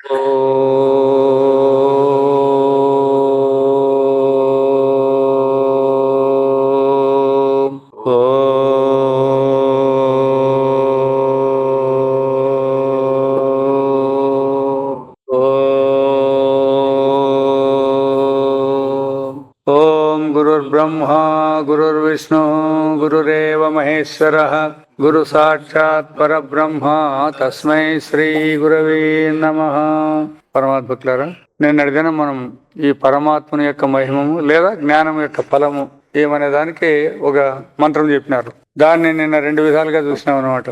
ब्रह्मा गुरुर्विष्णु गुरुरेव महेश्वरः गुरु साक्षात् परब्रह्म तस्मै శ్రీ గురవే నమః. పరమాత్మకులారా, నిన్నటి దినం మనం ఈ పరమాత్మని యొక్క మహిమము లేదా జ్ఞానం యొక్క ఫలము ఏమనే దానికి ఒక మంత్రం చెప్పినారు. దాన్ని నిన్న రెండు విధాలుగా చూసినాం అనమాట.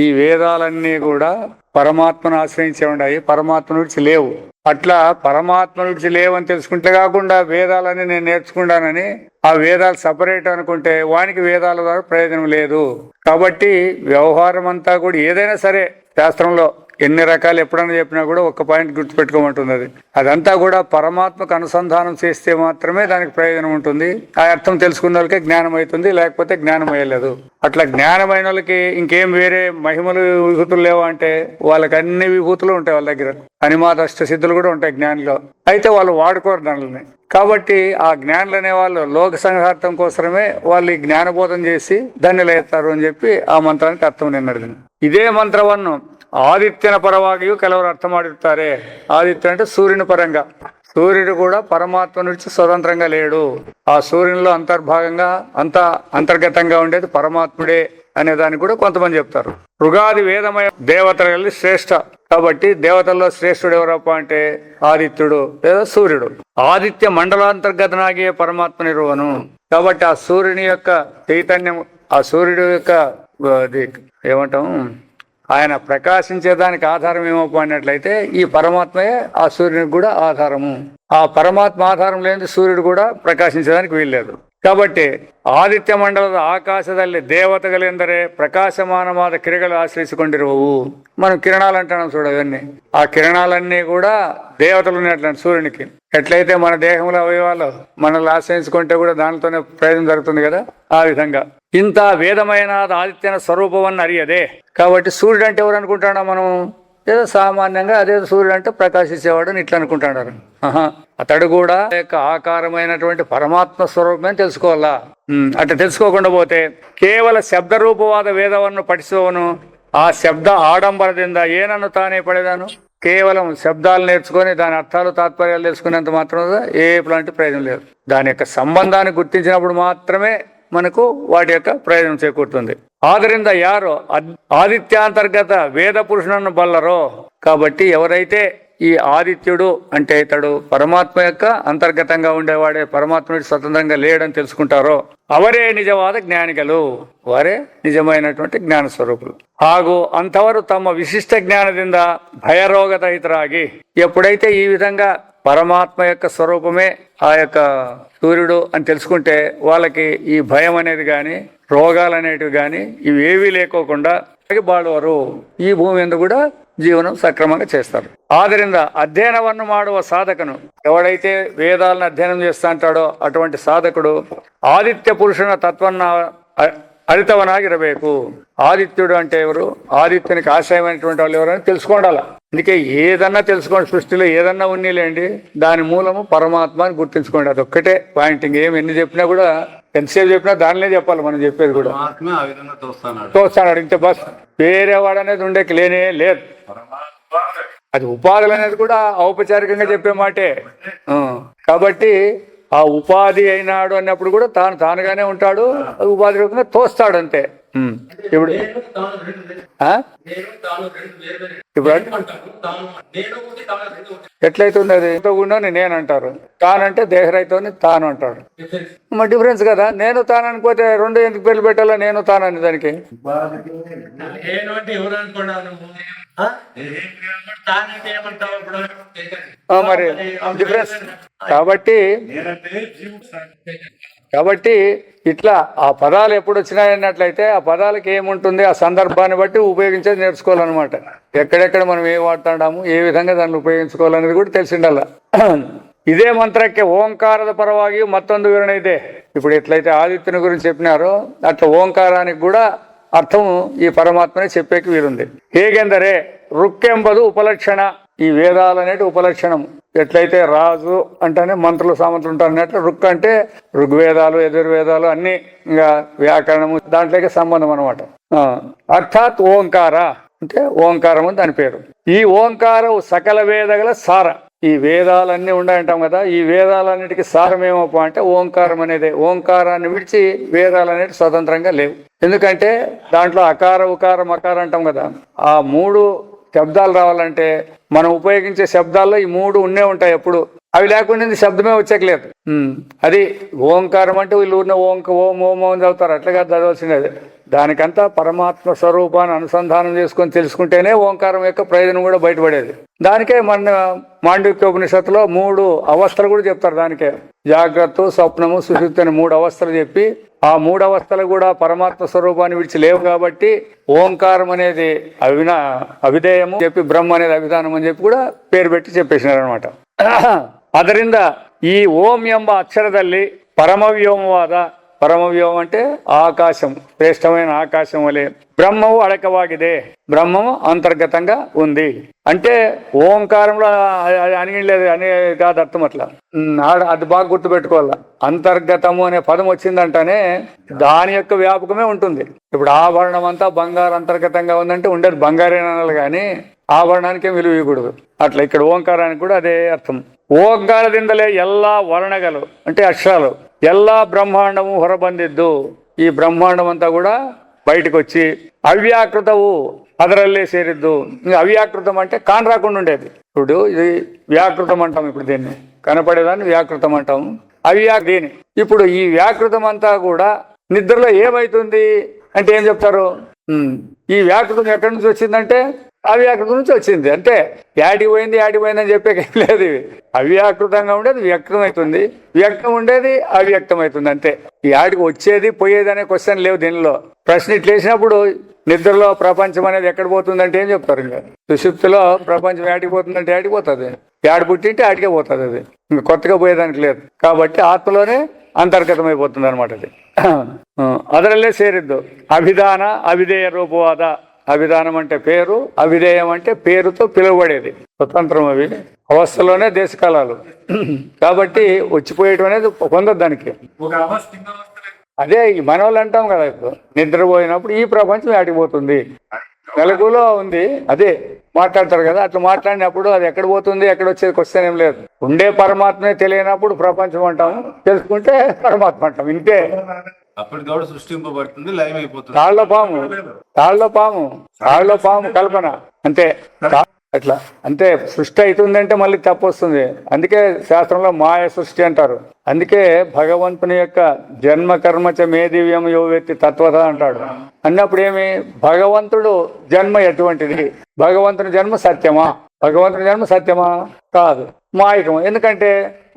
ఈ వేదాలన్నీ కూడా పరమాత్మను ఆశ్రయించే ఉన్నాయి, పరమాత్మ నుంచి లేవు. అట్లా పరమాత్మ నుంచి లేవని తెలుసుకుంటే కాకుండా వేదాలని నేను నేర్చుకుంటానని ఆ వేదాలు సపరేట్ అనుకుంటే వానికి వేదాల ద్వారా ప్రయోజనం లేదు. కాబట్టి వ్యవహారం అంతా కూడా ఏదైనా సరే శాస్త్రంలో ఎన్ని రకాలు ఎప్పుడైనా చెప్పినా కూడా ఒక్క పాయింట్ గుర్తుపెట్టుకోమంటుంది. అదంతా కూడా పరమాత్మకు అనుసంధానం చేస్తే మాత్రమే దానికి ప్రయోజనం ఉంటుంది. ఆ అర్థం తెలుసుకున్న వాళ్ళకే జ్ఞానం అవుతుంది, లేకపోతే జ్ఞానం అయ్యలేదు. అట్లా జ్ఞానమైన వాళ్ళకి ఇంకేం వేరే మహిమలు విభూతులు లేవా అంటే వాళ్ళకి అన్ని విభూతులు ఉంటాయి వాళ్ళ దగ్గర. అనిమాద అష్టసిద్ధులు కూడా ఉంటాయి జ్ఞానిలో. అయితే వాళ్ళు వాడుకోరు దానిని. కాబట్టి ఆ జ్ఞానులు అనే వాళ్ళు లోక సంహార్థం కోసమే వాళ్ళు ఈ జ్ఞానబోధం చేసి ధన్యులవుతారు అని చెప్పి ఆ మంత్రానికి అర్థం నిన్నది. ఇదే మంత్రವನ್ನು ఆదిత్యన పరವಾಗಿಯೂ ಕೆಲವರು అర్థం ಮಾಡಿರ್ತಾರೆ. ఆదిత్య అంటే సూర్యుని పరంగా. సూర్యుడు కూడా పరమాత్మ నుంచి స్వతంత్రంగా లేడు. ఆ సూర్యునిలో అంతర్భాగంగా అంతర్గతంగా ఉండేది పరమాత్ముడే అనే దాన్ని కూడా కొంతమంది చెప్తారు. ಋಗಾది వేదమయ దేవతలలో శ్రేష్ఠ. కాబట్టి దేవతల్లో శ్రేష్ఠుడు ఎవరప్ప అంటే ఆదిత్యుడు లేదా సూర్యుడు. ఆదిత్య మండలాంతర్గతనాగే పరమాత్మ నిర్వహణం. కాబట్టి ఆ సూర్యుని యొక్క చైతన్యం, ఆ సూర్యుడు యొక్క ఏమంటాం, ఆయన ప్రకాశించేదానికి ఆధారం ఏమో అన్నట్లయితే ఈ పరమాత్మయే ఆ సూర్యునికి కూడా ఆధారము. ఆ పరమాత్మ ఆధారం లేని సూర్యుడు కూడా ప్రకాశించడానికి వీల్లేదు. కాబట్టి ಆದಿತ್ಯ ಮಂಡಲದ ಆಕಾಶದಲ್ಲಿ ದೇವತೆಗಳೆಂದರೆ ప్రకాశమానమాద కిరణాలు ఆశ్రయించుಕೊಂಡಿರುವವು. మనం కిరణాలు అంటున్నాం చూడ, అవన్నీ ఆ కిరణాలన్నీ కూడా దేవతలు ఉన్నట్లు సూర్యునికి. ఎట్లయితే మన దేహంలో అవయవాలు మనల్ని ఆశ్రయించుకుంటే కూడా దానితోనే ప్రయోజనం జరుగుతుంది కదా, ఆ విధంగా ఇంత వేదమైన ఆదిత్యన స్వరూపమని అరియదే. కాబట్టి సూర్యుడు అంటే ఎవరు అనుకుంటున్నాం మనం? ఏదో సామాన్యంగా అదే సూర్యుడు అంటే ప్రకాశించేవాడు అని ఇట్లా అనుకుంటున్నారు. అతడు కూడా యొక్క ఆకారమైనటువంటి పరమాత్మ స్వరూపమే తెలుసుకోవాలా. అట్లా తెలుసుకోకుండా పోతే కేవಲ ಶಬ್ದರೂಪವಾದ ವೇದವನ್ನು ಪಠಿಸುವವನು ఆ శబ్ద ఆడంబరದಿಂದ ಏನನ್ನು ತಾನೇ పడేదాను. కేవలం శబ్దాలు నేర్చుకొని దాని అర్థాలు తాత్పర్యాలు తెలుసుకునేంత మాత్రం ఏలాంటి ప్రయోజనం లేదు. దాని యొక్క సంబంధాన్ని గుర్తించినప్పుడు మాత్రమే మనకు వాటి యొక్క ప్రయోజనం చేకూరుతుంది. ఆదరింద యారు ఆదిత్యాంతర్గత వేద పురుషులను బల్లరో. కాబట్టి ఎవరైతే ఈ ఆదిత్యుడు అంటే ఇతడు పరమాత్మ యొక్క అంతర్గతంగా ఉండేవాడే, పరమాత్ముడి స్వతంత్రంగా లేడని తెలుసుకుంటారో అవరే నిజవాద జ్ఞానికలు, వారే నిజమైనటువంటి జ్ఞాన స్వరూపులు. ಹಾಗೂ అంతవరు తమ విశిష్ట జ్ఞానದಿಂದ భయరోగరహితరాగి. ఎప్పుడైతే ఈ విధంగా పరమాత్మ యొక్క స్వరూపమే ఆ యొక్క సూర్యుడు అని తెలుసుకుంటే వాళ్ళకి ఈ భయం అనేది కానీ రోగాలు అనేటివి కానీ ఇవేవీ లేకోకుండా బాಳುವರು. ఈ భూమి ఎందుకు కూడా జీవనం సక్రమంగా చేస్తారు. ఆదరింద అధ్యయనವನ್ನು ಮಾಡುವ సాధకను, ఎవడైతే వేదాలను అధ్యయనం చేస్తా అంటాడో అటువంటి సాధకుడు ఆదిత్య పురుషున తత్వన్న అరితవనాగిరಬೇಕು. ఆదిత్యుడు అంటే ఎవరు? ఆదిత్యునికి ఆశ్రయమైనటువంటి వాళ్ళు ఎవరని తెలుసుకోండాల. అందుకే ఏదన్నా తెలుసుకోండి, సృష్టిలో ఏదన్నా ఉన్నీలేండి దాని మూలము పరమాత్మ అని గుర్తించుకోండి. అదొక్కటే పాయింట్. ఇంకేం ఎన్ని చెప్పినా కూడా, ఎంతసేపు చెప్పినా దానినే చెప్పాలి మనం చెప్పేది కూడా. తోస్తాడు ఇంత బస్, వేరే వాడు అనేది ఉండేకి లేనే లేదు. అది ఉపాధులు అనేది కూడా ఔపచారికంగా చెప్పే మాటే. కాబట్టి ఆ ఉపాధి అయినాడు అన్నప్పుడు కూడా తానుగానే ఉంటాడు, ఉపాధి రూపంగా తోస్తాడు అంతే. ఇప్పుడు ఎట్లయితుంది అది ఉండని నేను అంటారు, తానంటే దేహరైతోని తాను అంటాడు. మరి డిఫరెన్స్ కదా. నేను తాను అనుకోతే రెండు ఎందుకు పేర్లు పెట్టాలా? నేను తాను అని దానికి మరి డిఫరెన్స్. కాబట్టి ఇట్లా ఆ పదాలు ఎప్పుడు వచ్చినాయన్నట్లయితే ఆ పదాలకి ఏముంటుంది, ఆ సందర్భాన్ని బట్టి ఉపయోగించేది నేర్చుకోవాలన్నమాట. ఎక్కడెక్కడ మనం ఏం వాడుతున్నాము, ఏ విధంగా దాన్ని ఉపయోగించుకోవాలనేది కూడా తెలిసిండాల. ఇదే మంత్రಕ್ಕೆ ఓంకాರದ పరವಾಗಿ మತ್ತೊಂದು వివరణ ಇದೆ. ఇప్పుడు ఎట్లయితే ఆదిత్యుని గురించి చెప్పినారో అట్లా ఓంకారానికి కూడా అర్థం ఈ పరమాత్మని చెప్పేకి వీలుంది. ಹೇಗೆಂದರೆ ರುಕ್ಕೆಂಬುದು ಉಪಲಕ್ಷಣ. ఈ వేదాలు అనేటి ఉపలక్షణం. ఎట్లయితే రాజు అంటేనే మంత్రులు సామంతులు ఉంటారు అన్నట్లు రుక్ అంటే ఋగ్వేదాలు యజుర్వేదాలు అన్ని ఇంకా వ్యాకరణము దాంట్లోకి సంబంధం అనమాట. అర్థాత్ ఓంకార అంటే ఓంకారం అని దాని పేరు. ఈ ఓంకారం సకల వేదగల సార. ఈ వేదాలన్నీ ఉన్నాయంటాం కదా, ఈ వేదాలన్నిటికీ సారం ఏమప్ప అంటే ఓంకారం అనేది. ఓంకారాన్ని విడిచి వేదాలు అనేవి స్వతంత్రంగా లేవు. ఎందుకంటే దాంట్లో అకార ఉకార మకార అంటాం కదా, ఆ 3 శబ్దాలు రావాలంటే మనం ఉపయోగించే శబ్దాల్లో ఈ 3 ఉండే ఉంటాయి ఎప్పుడు. అవి లేకుండా శబ్దమే వచ్చేకలేదు. అది ఓంకారం అంటే వీళ్ళు ఊరిన ఓం ఓం ఓం చదువుతారు, అట్లాగా చదవాల్సింది. దానికంతా పరమాత్మ స్వరూపాన్ని అనుసంధానం చేసుకొని తెలుసుకుంటేనే ఓంకారం యొక్క ప్రయోజనం కూడా బయటపడేది. దానికే మన మాండూక్యోపనిషత్తులో 3 అవస్థలు కూడా చెప్తారు. దానికే జాగ్రత్త, స్వప్నము, సుషుప్తి అని 3 అవస్థలు చెప్పి ఆ 3 అవస్థలు కూడా పరమాత్మ స్వరూపాన్ని విడిచి లేవు కాబట్టి ఓంకారం అనేది అవిధేయము చెప్పి బ్రహ్మ అనేది అభిధానం అని చెప్పి కూడా పేరు పెట్టి చెప్పేసినారు అనమాట. ಅದರಿಂದ ಈ ಓಂ ಎಂಬ ಅಕ್ಷರದಲ್ಲಿ ಪರಮವ್ಯೋಮವಾದ, పరమవ్యోమం అంటే ఆకాశం, శ్రేష్టమైన ఆకాశం వలె బ్రహ్మము అడకవాಗಿದೆ, బ్రహ్మము అంతర్గతంగా ఉంది. అంటే ఓంకారంలో అనిలేదు అని కాదు అర్థం. అట్లా అది బాగా గుర్తుపెట్టుకోవాలా. అంతర్గతము అనే పదం వచ్చిందంటేనే దాని యొక్క వ్యాపకమే ఉంటుంది. ఇప్పుడు ఆభరణం అంతా బంగారు అంతర్గతంగా ఉందంటే ఉండేది బంగారేనాలి కానీ ఆభరణానికి ఏం విలువ ఇవ్వకూడదు. అట్లా ఇక్కడ ఓంకారానికి కూడా అదే అర్థం. ಓಂಕಾರದಿಂದಲೇ ಎಲ್ಲ ವರ್ಣಗಳು అంటే అక్షరాలు ಎಲ್ಲ బ్రహ్మాండము ಹೊರಬಂದಿದ್ದು. ఈ బ్రహ్మాండం అంతా కూడా బయటకు వచ్చి ಅವ್ಯಾಕೃತವು ಅದರಲ್ಲೇ ಸೇರಿದ್ದು. ಅವ್ಯಾకృతం అంటే కాని రాకుండా ఉండేది. ఇప్పుడు ఇది వ్యాకృతం అంటాం, ఇప్పుడు దీన్ని కనపడేదాన్ని వ్యాకృతం అంటాం. దీని ఇప్పుడు ఈ వ్యాకృతం అంతా కూడా నిద్రలో ఏమైతుంది అంటే ఏం చెప్తారు? ఈ వ్యాకృతం ఎక్కడి నుంచి వచ్చిందంటే అవ్యాకృతం నుంచి వచ్చింది. అంటే యాడికి పోయింది అని చెప్పేకేం లేదు. అవ్యాకృతంగా ఉండేది వ్యక్తం అవుతుంది, వ్యక్తం ఉండేది అవ్యక్తం అవుతుంది. అంతే. యాడికి వచ్చేది పోయేది అనే క్వశ్చన్ లేవు దీనిలో. ప్రశ్న ఇట్లా వేసినప్పుడు నిద్రలో ప్రపంచం అనేది ఎక్కడ పోతుందంటే ఏం చెప్తారు? ఇంకా సుషుప్తిలో ప్రపంచం యాడికి పోతుందంటే యాడికి పోతుంది, యాడి పుట్టింటే ఆడికే పోతుంది. అది ఇంకా కొత్తగా పోయేదానికి లేదు. కాబట్టి ఆత్మలోనే అంతర్గతమైపోతుంది అనమాట. అది ಅದರಲ್ಲೇ ಸೇರಿದ್ದು అభిధాన అవిధేయ రూపవాద. అభిధానం అంటే పేరు, అవిధేయం అంటే పేరుతో పిలువబడేది. స్వతంత్రం అవి అవస్థలోనే దేశకాలాలు. కాబట్టి వచ్చిపోయేయటం అనేది పొందదు దానికి. అదే మన వాళ్ళు అంటాం కదా, ఇప్పుడు నిద్రపోయినప్పుడు ఈ ప్రపంచం ఆటిపోతుంది, వెలుగులో ఉంది, అదే మాట్లాడతారు కదా. అట్లా మాట్లాడినప్పుడు అది ఎక్కడ పోతుంది, ఎక్కడ వచ్చేది క్వశ్చన్ ఏం లేదు. ఉండే పరమాత్మే తెలియనప్పుడు ప్రపంచం అంటాము, తెలుసుకుంటే పరమాత్మ అంటాం. ఇంతే. అప్పటికప్పుడు సృష్టింపబడుతుంది, లైవ్ అయిపోతుంది. తాళ్ళలో పాము కల్పన అంతే. అట్లా అంతే. సృష్టి అవుతుందంటే మళ్ళీ తప్పు వస్తుంది. అందుకే శాస్త్రంలో మాయ సృష్టి అంటారు. అందుకే భగవంతుని యొక్క జన్మ కర్మచ మే దివ్యం యో వ్యక్తి తత్వత అంటాడు. అన్నప్పుడు ఏమి, భగవంతుడు జన్మ ఎటువంటిది? భగవంతుని జన్మ సత్యమా? భగవంతుని జన్మ సత్యమా? కాదు, మాయకం. ఎందుకంటే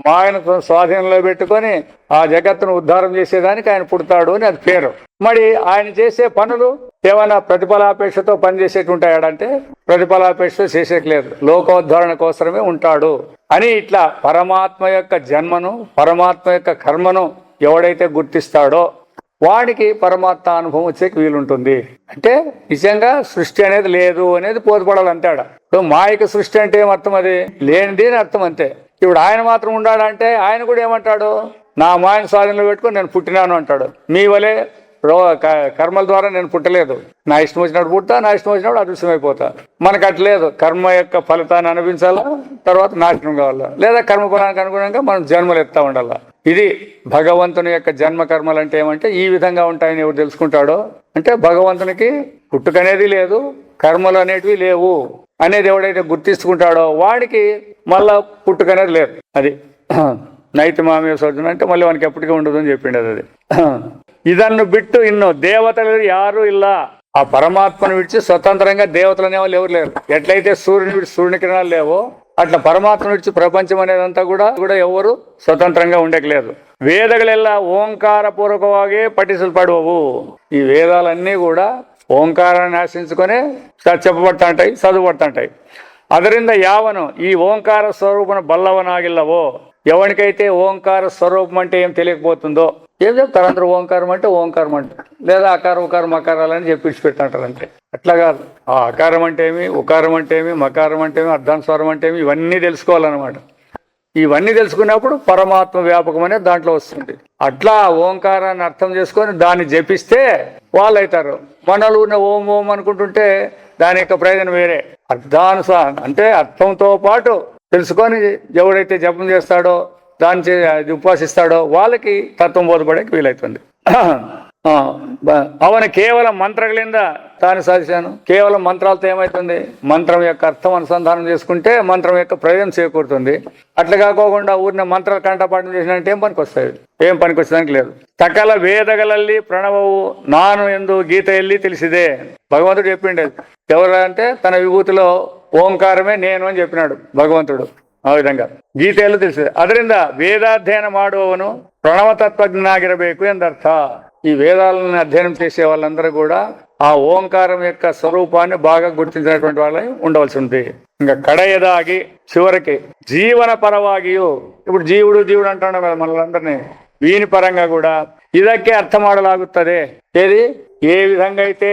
మాయను స్వాధీనంలో పెట్టుకొని ఆ జగత్తును ఉద్ధారం చేసేదానికి ఆయన పుడతాడు అని అది పేరు. మరి ఆయన చేసే పనులు ఏమైనా ప్రతిఫలాపేక్షతో పనిచేసేటుంటాయంటే ప్రతిఫలాపేక్ష చేసేయలేదు, లోకోద్ధారణ కోసమే ఉంటాడు అని. ఇట్లా పరమాత్మ యొక్క జన్మను, పరమాత్మ యొక్క కర్మను ఎవడైతే గుర్తిస్తాడో వాడికి పరమాత్మ అనుభవం వచ్చేకి వీలుంటుంది. అంటే నిజంగా సృష్టి అనేది లేదు అనేది పోతుపడాలి అంటాడు. ఇప్పుడు మాయక సృష్టి అంటే ఏమర్థం? అది లేనిది అని అర్థం. అంతే. ఇప్పుడు ఆయన మాత్రం ఉండాలంటే ఆయన కూడా ఏమంటాడు? నా మాయను స్వాధీనంలో పెట్టుకొని నేను పుట్టినాను అంటాడు. మీ వలే కర్మల ద్వారా నేను పుట్టలేదు, నా ఇష్టం వచ్చినప్పుడు పుట్టా, నా ఇష్టం వచ్చినప్పుడు అదృశ్యమైపోతా. మనకు అట్లేదు. కర్మ యొక్క ఫలితాన్ని అనుభవించాలా, తర్వాత నాశనం కావాలా, లేదా కర్మ ఫలానికి అనుగుణంగా మనం జన్మలు ఎత్తా ఉండాలా. ఇది భగవంతుని యొక్క జన్మ కర్మలు అంటే ఏమంటే ఈ విధంగా ఉంటాయని ఎవరు తెలుసుకుంటాడో, అంటే భగవంతునికి పుట్టుకనేది లేదు, కర్మలు అనేటివి లేవు అనేది ఎవడైతే గుర్తించుకుంటాడో వాడికి మళ్ళా పుట్టుకనేది లేదు. అది నైతి మామయ్య సోజన అంటే మళ్ళీ వానికి ఎప్పటికీ ఉండదు అని చెప్పిండు. అది ಇದನ್ನು ಬಿಟ್ಟು ಇನ್ನು దేవతలు ಯಾರು ಇಲ್ಲ. ఆ పరమాత్మను విడిచి స్వతంత్రంగా దేవతలు అనే వాళ్ళు ఎవరు లేరు. ఎట్లయితే సూర్యుని విడిచి సూర్యుని కిరణాలు లేవో అట్లా పరమాత్మను విడిచి ప్రపంచం అనేదంతా కూడా ఎవరు స్వతంత్రంగా ఉండకలేదు. ವೇದಗಳೆಲ್ಲ ಓಂಕಾರ ಪೂರ್ವಕವಾಗಿ ಪಠಿಸಲ್ಪಡುವವು. ఈ వేదాలన్నీ కూడా ఓంకారాన్ని ఆశ్రయించుకొని చెప్పబడుతుంటాయి, చదువుబడుతుంటాయి. ಅದರಿಂದ ಯಾವನು ఈ ఓంకార స్వరూపన బల్లవనాగిల్లవో, ఎవరికైతే ఓంకార స్వరూపం అంటే ఏం తెలియకపోతుందో, ఏం చెప్తారు అందరూ ఓంకారం అంటే ఓంకారం అంటే, లేదా అకారం ఉకారం మకారాలని చెప్పి పెడుతుంటారు అంతే. అట్లా కాదు. ఆ అకారం అంటే ఏమి, ఉకారం అంటే ఏమి, మకారం అంటే ఏమి, అర్ధాంస్వరం అంటే ఏమి, ఇవన్నీ తెలుసుకోవాలన్నమాట. ఇవన్నీ తెలుసుకున్నప్పుడు పరమాత్మ వ్యాపకం అనేది దాంట్లో వస్తుంది. అట్లా ఓంకారాన్ని అర్థం చేసుకొని దాన్ని జపిస్తే వాళ్ళు అవుతారు. మనలు ఓం ఓం అనుకుంటుంటే దాని యొక్క ప్రయోజనం వేరే. అర్థానుసారం అంటే అర్థంతో పాటు తెలుసుకొని ఎవడైతే జపం చేస్తాడో దాన్ని ఉపాసిస్తాడో వాళ్ళకి తత్వం బోధపడేకి వీలవుతుంది. ಅವನು ಕೇವಲ ಮಂತ್ರಗಳಿಂದ తాను సాధించాను. కేవలం మంత్రాలతో ఏమవుతుంది, మంత్రం యొక్క అర్థం అనుసంధానం చేసుకుంటే మంత్రం యొక్క ప్రయోజనం చేకూరుతుంది. అట్లా కాకోకుండా ఊరిన మంత్రాలు కంఠపాఠం చేసినంటే ఏం పనికి వస్తాయి, ఏం పనికి వచ్చేదానికి లేదు. సకల వేదಗಳಲ್ಲಿ ప్రణవవు నాను ఎందు గీత వెళ్ళి తెలిసిదే. భగవంతుడు చెప్పిండే ఎవరంటే తన విభూతిలో ఓంకారమే నేను అని చెప్పినాడు భగవంతుడు. ಆ ವಿಧಂಗ ಗೀತೆಯಲ್ಲೂ ತಿಳಿಸಿದೆ. ಅದರಿಂದ ವೇದಾಧ್ಯಯನ ಮಾಡುವವನು ప్రణవతత్వజ్ఞాగిరಬೇಕು ಎಂದರ್ಥ. ఈ వేదాలను అధ్యయనం చేసే వాళ్ళందరూ కూడా ఆ ఓంకారం యొక్క స్వరూపాన్ని బాగా గుర్తించినటువంటి వాళ్ళని ఉండవలసి ఉంది. ఇంకా కడయదాగి చివరికి జీవన పరವಾಗಿయు, ఇప్పుడు జీవుడు జీవుడు అంటున్నాం కదా మనలందరినీ, వీని పరంగా కూడా ఇదಕ್ಕೆ అర్థం ఆడలాగుತ್ತದೆ. ఏది ఏ విధంగా అయితే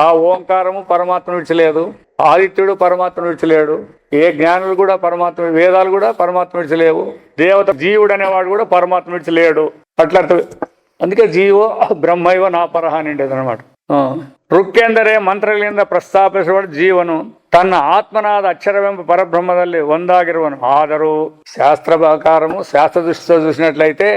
ఆ ఓంకారము పరమాత్మ విడిచలేదు, ఆదిత్యుడు పరమాత్మ విడిచలేడు, ఏ జ్ఞానులు కూడా పరమాత్మ, వేదాలు కూడా పరమాత్మ విడిచలేవు, దేవత జీవుడు అనేవాడు కూడా పరమాత్మ విడిచలేడు. అట్లా అందుకే జీవో ಬ್ರಹ್ಮೈವ ನಾಪರಹ ನಿಂಡೇದು అనమాట. ಋಕ್ಕೆಂದರೆ ಮಂತ್ರಗಳಿಂದ ಪ್ರಸ್ತಾಪಿಸುವ ಜೀವನು ತನ್ನ ಆತ್ಮನಾದ ಅಕ್ಷರವೆಂಬ పరబ్రహ్మದಲ್ಲಿ ಒಂದಾಗಿರುವನು. ఆದರೂ శాస్త్ర ప్రకారము శాస్త్ర దృష్టితో చూసినట్లయితే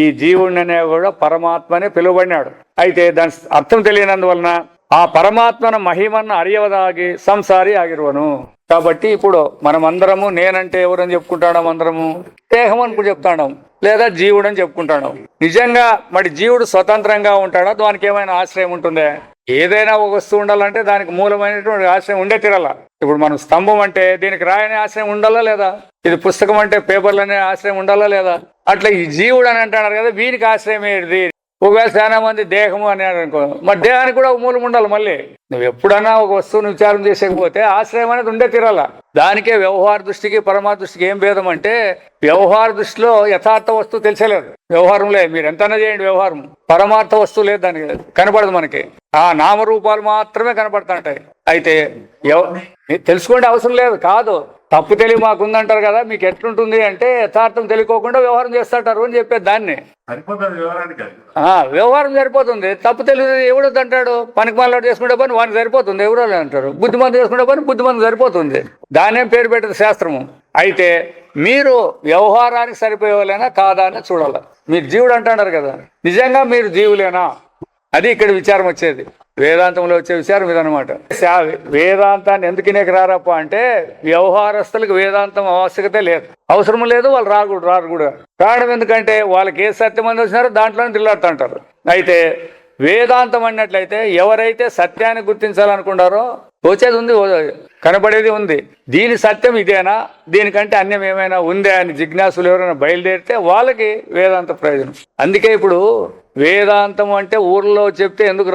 ఈ జీవుడిని అనే కూడా పరమాత్మనే పిలువబడినాడు. అయితే దాని అర్థం తెలియనందువలన ఆ పరమాత్మన మహిమను అరియవదాగి సంసారి ఆగిరువను. కాబట్టి ఇప్పుడు మనం అందరము నేనంటే ఎవరని చెప్పుకుంటాం, అందరము దేహం అనుకుని చెప్తాం, లేదా జీవుడు అని చెప్పుకుంటాం. నిజంగా మరి జీవుడు స్వతంత్రంగా ఉంటాడా, దానికి ఏమైనా ఆశ్రయం ఉంటుందే? ఏదైనా ఒక వస్తువు ఉండాలంటే దానికి మూలమైనటువంటి ఆశ్రయం ఉండే తీరాల. ఇప్పుడు మనం స్తంభం అంటే దీనికి రాయనే ఆశ్రయం ఉండాలా లేదా? ఇది పుస్తకం అంటే పేపర్లనే ఆశ్రయం ఉండాలా లేదా? అట్లా ఈ జీవుడు అని అంటున్నారు కదా, వీరికి ఆశ్రయం ఏది? ఒకవేళ చాలా మంది దేహము అని అనుకో, మరి దేహానికి కూడా ఒక మూలం ఉండాలి. మళ్ళీ నువ్వు ఎప్పుడన్నా ఒక వస్తువుని విచారం చేసేకపోతే ఆశ్రయం అనేది ఉండే తీరాల. దానికే వ్యవహార దృష్టికి పరమాత్మ దృష్టికి ఏం భేదం అంటే, వ్యవహార దృష్టిలో యథార్థ వస్తువు తెలిసేలేదు. వ్యవహారంలో మీరు ఎంతైనా చేయండి, వ్యవహారం పరమార్థ వస్తువు లేదు, దానికి కనపడదు. మనకి ఆ నామరూపాలు మాత్రమే కనపడుతుంటాయి. అయితే తెలుసుకోండి అవసరం లేదు. కాదు, తప్పు తెలివి మాకుందంటారు కదా, మీకు ఎట్లుంటుంది అంటే యథార్థం తెలియకోకుండా వ్యవహారం చేస్తుంటారు అని చెప్పేది. దాన్ని వ్యవహారం సరిపోతుంది. తప్పు తెలియదు ఎవడొద్దు అంటాడు. పనికి మాలాడు చేసుకుంటే పని వానికి సరిపోతుంది, ఎవరో అంటారు. బుద్ధిమంది చేసుకుంటే పని బుద్ధిమంది సరిపోతుంది. దానేం పేరు పెట్టదు శాస్త్రము. అయితే మీరు వ్యవహారానికి సరిపోయేవాళ్ళైనా కాదా అని చూడాలి. మీరు జీవుడు అంటున్నారు కదా, నిజంగా మీరు జీవులేనా? అది ఇక్కడ విచారం వచ్చేది. వేదాంతంలో వచ్చే విచారం ఇదనమాట. వేదాంతాన్ని ఎందుకు రారప్ప అంటే, వ్యవహారస్తులకు వేదాంతం ఆవశ్యకత లేదు, అవసరం లేదు, వాళ్ళు రారు కూడా. కారణం ఎందుకంటే వాళ్ళకి ఏ సత్యం అని వచ్చినారో దాంట్లోనే తిల్లాడుతుంటారు. అయితే వేదాంతం అన్నట్లయితే ఎవరైతే సత్యాన్ని గుర్తించాలనుకుంటారో వచ్చేది ఉంది, కనబడేది ఉంది. దీని సత్యం ఇదేనా, దీనికంటే అన్యం ఏమైనా ఉందే అని జిజ్ఞాసులు ఎవరైనా బయలుదేరితే వాళ్ళకి వేదాంత ప్రయోజనం. అందుకే ఇప్పుడు వేదాంతం అంటే ఊర్లో చెప్తే ఎందుకు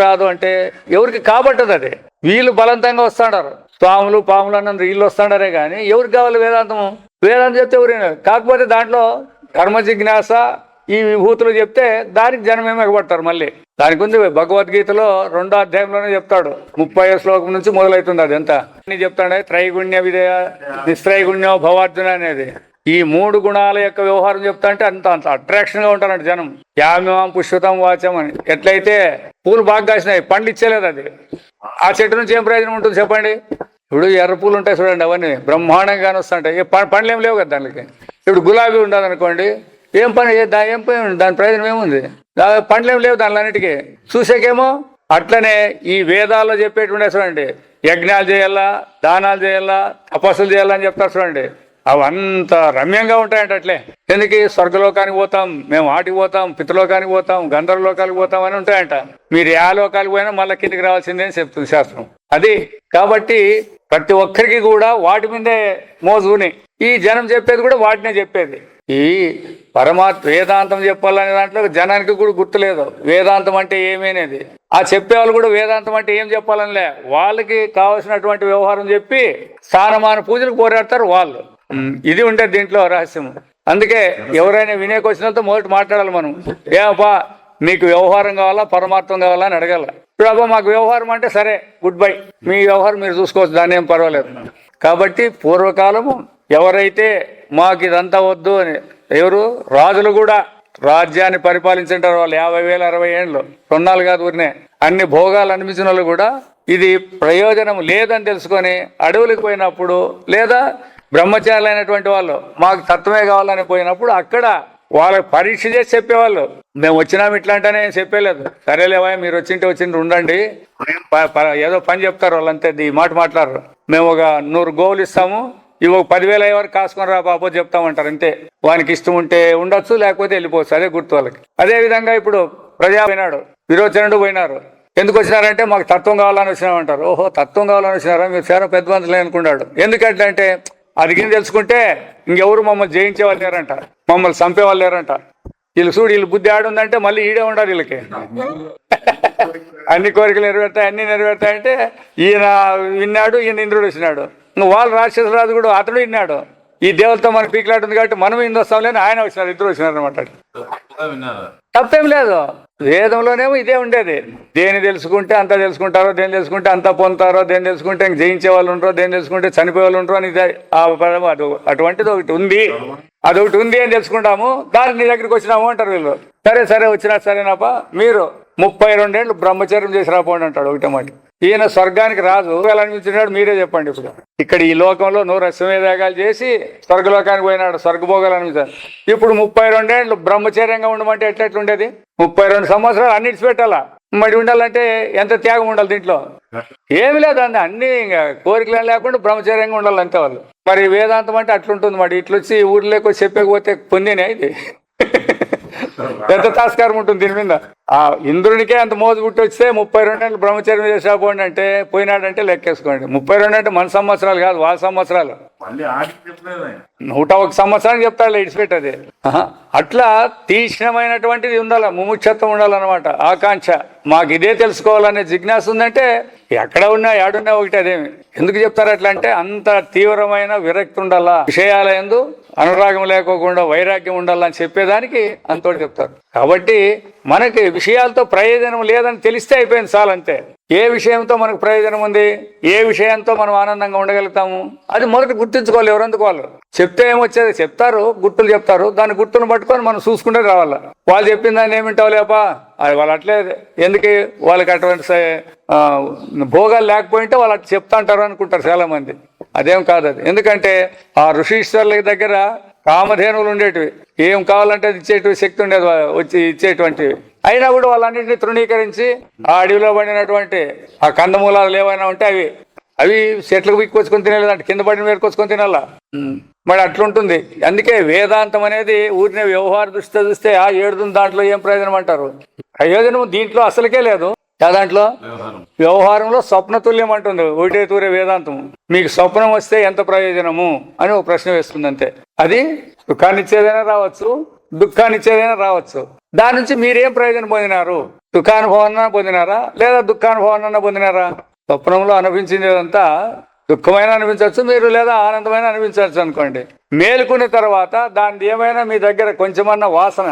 రాదు అంటే ఎవరికి కాబట్టదు. అదే వీళ్ళు బలవంతంగా వస్తాడారు, స్వాములు పాములు అన్నందుకు వీళ్ళు వస్తాడారే కానీ ఎవరికి కావాలి వేదాంతము? వేదాంతం చెప్తే ఎవరైనా, కాకపోతే దాంట్లో కర్మ జిజ్ఞాస ఈ విభూతులు చెప్తే దానికి జనం ఎగబడతారు. మళ్ళీ దానికి ఉంది భగవద్గీతలో 2వ అధ్యాయంలోనే చెప్తాడు. 30వ శ్లోకం నుంచి మొదలవుతుంది. అది ఎంత చెప్తాడే, త్రైగుణ్య విధేయ నిస్త్రైగుణ్యో భవార్జున అనేది. ఈ 3 గుణాల యొక్క వ్యవహారం చెప్తా అంటే అంత అట్రాక్షన్ గా ఉంటారంట జనం. యామ్యం పుష్పతం వాచం అని. ఎట్లయితే పూలు బాగా కాసినాయి, పండ్లు ఇచ్చేలేదు, అది ఆ చెట్టు నుంచి ఏం ప్రయోజనం ఉంటుంది చెప్పండి? ఇప్పుడు ఎర్ర పూలు ఉంటాయి చూడండి, అవన్నీ బ్రహ్మాండంగానే వస్తుంటాయి, పండ్లు ఏం లేవు కదా దానికి. ఇప్పుడు గులాబీ ఉండదు అనుకోండి, ఏం దాని ప్రయోజనం ఏముంది? పండ్లు ఏం లేవు దానిలో అన్నిటికీ, చూసేకేమో. అట్లనే ఈ వేదాల్లో చెప్పేటువంటి చూడండి, యజ్ఞాలు చేయాలా, దానాలు చేయాలా, తపస్సులు చేయాలని చెప్తారు చూడండి, అవంత రమ్యంగా ఉంటాయంట. అట్లే ఎందుకు స్వర్గలోకానికి పోతాం, మేము వాటికి పోతాం, పితృలోకానికి పోతాం, గంధర్వలోకానికి పోతాం అని ఉంటాయంట. మీరు ఏ లోకానికి పోయినా మళ్ళీ కిందికి రావాల్సిందే అని చెప్తుంది శాస్త్రం. అది కాబట్టి ప్రతి ఒక్కరికి కూడా వాటి మీదే మోజుని, ఈ జనం చెప్పేది కూడా వాటినే చెప్పేది. ఈ పరమాత్మ వేదాంతం చెప్పాలనే దాంట్లో జనానికి కూడా గుర్తులేదు వేదాంతం అంటే ఏమనేది. ఆ చెప్పేవాళ్ళు కూడా వేదాంతం అంటే ఏం చెప్పాలనిలే, వాళ్ళకి కావాల్సినటువంటి వ్యవహారం చెప్పి స్థానమాన పూజలకు పోరాడతారు వాళ్ళు. ఇది ఉంటే దీంట్లో రహస్యం. అందుకే ఎవరైనా వినేకి వచ్చినంత మొదటి మాట్లాడాలి మనం. ఏమప్పా నీకు వ్యవహారం కావాలా పరమార్థం కావాలా అని అడగాల. ఇప్పుడు అబ్బా మాకు వ్యవహారం అంటే సరే గుడ్ బై, మీ వ్యవహారం మీరు చూసుకోవచ్చు, దాన్ని ఏం పర్వాలేదు. కాబట్టి పూర్వకాలము ఎవరైతే మాకు ఇదంతా వద్దు అని, ఎవరు రాజులు కూడా రాజ్యాన్ని పరిపాలించారు వాళ్ళు 50,000 60 ఏళ్ళు, 2 కాదు ఊరినే అన్ని భోగాలు అనిపించిన వాళ్ళు కూడా ఇది ప్రయోజనం లేదని తెలుసుకొని అడవులకు పోయినప్పుడు, లేదా బ్రహ్మచారులు అయినటువంటి వాళ్ళు మాకు తత్వమే కావాలని పోయినప్పుడు అక్కడ వాళ్ళకి పరీక్ష చేసి చెప్పేవాళ్ళు. మేము వచ్చినాము ఇట్లా అంటేనే చెప్పేలేదు, సరేలేవా మీరు వచ్చింటే ఉండండి, ఏదో పని చెప్తారు వాళ్ళంతే, ఈ మాట మాట్లాడరు. మేము ఒక 100 గోవులు ఇస్తాము, ఇవి 10,000 అయ్యే వరకు కాసుకొని రా బాబు చెప్తామంటారు అంతే. వానికి ఇష్టం ఉంటే ఉండొచ్చు, లేకపోతే వెళ్ళిపోవచ్చు, అదే గుర్తు వాళ్ళకి. అదే విధంగా ఇప్పుడు ప్రజా పోయినాడు, విరోచనుడు పోయినారు. ఎందుకు వచ్చినారంటే మాకు తత్వం కావాలని వచ్చినామంటారు. ఓహో తత్వం కావాలని వచ్చినారా, మీరు చాలా పెద్ద మందులే అనుకున్నాడు. ఎందుకంటే అది కింద తెలుసుకుంటే ఇంకెవరు మమ్మల్ని జయించే వాళ్ళు లేరంట, మమ్మల్ని చంపే వాళ్ళు లేరంట. వీళ్ళు బుద్ధి ఆడుందంటే మళ్ళీ ఈడే ఉండాలి వీళ్ళకి. అన్ని కోరికలు నెరవేరుతాయి, అన్ని నెరవేరుతాయంటే ఈయన విన్నాడు, ఈయన ఇంద్రుడు వచ్చినాడు. వాళ్ళు రాక్షసుల రాజు కూడా అతడు విన్నాడు. ఈ దేవతతో మనకు పీకిలాట ఉంది కాబట్టి మనం ఇందు వస్తాంలేని ఆయన వచ్చినారు, ఇద్దరు వచ్చినారు అనమాట. తప్పేం లేదు, వేదంలోనేమో ఇదే ఉండేది. దేని తెలుసుకుంటే అంతా తెలుసుకుంటారో, దేని తెలుసుకుంటే అంతా పొందుతారో, దేని తెలుసుకుంటే జయించే వాళ్ళు ఉంటారో, దేని తెలుసుకుంటే చనిపోయే వాళ్ళు ఉంటారో అని అటువంటిది ఒకటి ఉంది, అదొకటి ఉంది అని తెలుసుకుంటాము. దానికి నీ దగ్గరికి వచ్చినాము అంటారు వీళ్ళు. సరే వచ్చినా సరేనాపా, మీరు 32 ఏళ్ళు బ్రహ్మచర్యం చేసి రాపోండి అంటాడు ఒకటే మాట. ఈయన స్వర్గానికి రాజు అనిపించినాడు, మీరే చెప్పండి. ఇప్పుడు ఇక్కడ ఈ లోకంలో 100 అశ్వమేధాగాలు చేసి స్వర్గలోకానికి పోయినాడు, స్వర్గభోగాలు అనిపించాడు. ఇప్పుడు 32 ఏళ్ళు బ్రహ్మచర్యంగా ఉండమంటే ఎట్లెట్లుండేది? 32 సంవత్సరాలు అన్నిటి పెట్టాలా, మరి ఉండాలంటే ఎంత త్యాగం ఉండాలి దీంట్లో? ఏమి లేదు, అన్ని ఇంకా కోరికలు లేకుండా బ్రహ్మచర్యంగా ఉండాలి అంతే వాళ్ళు. మరి వేదాంతం అంటే అట్లుంటుంది. మరి ఇట్లొచ్చి ఊర్లోకి వచ్చి చెప్పకపోతే పొందేనే ఇది ఎంత తాస్కారం ఉంటుంది దీని మీద. ఆ ఇంద్రునికే అంత మోజు పుట్టి వస్తే 32 ఏళ్ళు బ్రహ్మచర్యం చేసాపోండి అంటే పోయినాడంటే లెక్కేసుకోండి. 32 అంటే మన సంవత్సరాలు కాదు, వాళ్ళ సంవత్సరాలు. 101 సంవత్సరానికి చెప్తాడు ఇడిచిపెట్టది. అట్లా తీక్ష్ణమైనటువంటిది ఉండాలి, ముముక్షత్వం ఉండాలన్నమాట, ఆకాంక్ష. మాకు ఇదే తెలుసుకోవాలనే జిజ్ఞాస ఉందంటే ఎక్కడ ఉన్నా ఏడున్నా ఒకటి. అదేమి ఎందుకు చెప్తారు అట్లా అంటే అంత తీవ్రమైన విరక్తి ఉండాలా, విషయాల యందు అనురాగం లేకోకుండా వైరాగ్యం ఉండాలని చెప్పేదానికి అంతోటి చెప్తారు. కాబట్టి మనకి విషయాలతో ప్రయోజనం లేదని తెలిస్తే అయిపోయింది చాలు, అంతే. ఏ విషయంతో మనకు ప్రయోజనం ఉంది, ఏ విషయంతో మనం ఆనందంగా ఉండగలుగుతాము, అది మొదటి గుర్తించుకోవాలి. ఎవరందుకు వాళ్ళు చెప్తే ఏమొచ్చేది చెప్తారు, గుర్తులు చెప్తారు, దాని గుర్తును పట్టుకొని మనం చూసుకుంటే రావాలా. వాళ్ళు చెప్పిన దాన్ని ఏమింటావు లేపా, అది వాళ్ళు అట్లే ఎందుకు వాళ్ళకి అటువంటి భోగాలు లేకపోయింటే వాళ్ళు అట్లా చెప్తా అంటారు అనుకుంటారు చాలా మంది. అదేం కాదు అది. ఎందుకంటే ఆ ఋషీశ్వరుల దగ్గర కామధేనువులు ఉండేటివి, ఏం కావాలంటే అది ఇచ్చేటువంటి శక్తి ఉండేది, వచ్చి ఇచ్చేటువంటివి. అయినా కూడా వాళ్ళన్నింటినీ తృణీకరించి ఆ అడవిలో పండినటువంటి ఆ కందమూలాలు ఏవైనా ఉంటే అవి చెట్లకు బిక్కొచ్చుకొని తినేలేదంటే కింద పడిన వేరుకొచ్చుకొని తినాలా. మరి అట్లుంటుంది. అందుకే వేదాంతం అనేది ఊరినే వ్యవహార దృష్టితో చూస్తే ఆ 7 దాంట్లో ఏం ప్రయోజనం అంటారు. ప్రయోజనం దీంట్లో అసలుకే లేదు. దాంట్లో వ్యవహారంలో స్వప్నతుల్యం అంటుంది ఒకటే తూరే వేదాంతం. మీకు స్వప్నం వస్తే ఎంత ప్రయోజనము అని ఒక ప్రశ్న వేస్తుంది అంతే. అది సుఖాన్ని ఇచ్చేదైనా రావచ్చు, దుఃఖాన్ని ఇచ్చేదైనా రావచ్చు. దాని నుంచి మీరేం ప్రయోజనం పొందినారు? సుఖానుభవాన్ని పొందినారా లేదా దుఃఖానుభవాన్ని పొందినారా? స్వప్నంలో అనిపించిందంతా దుఃఖమైన అనిపించవచ్చు మీరు, లేదా ఆనందమైన అనిపించవచ్చు అనుకోండి. మేలుకున్న తర్వాత దాని ఏమైనా మీ దగ్గర కొంచెమన్నా వాసన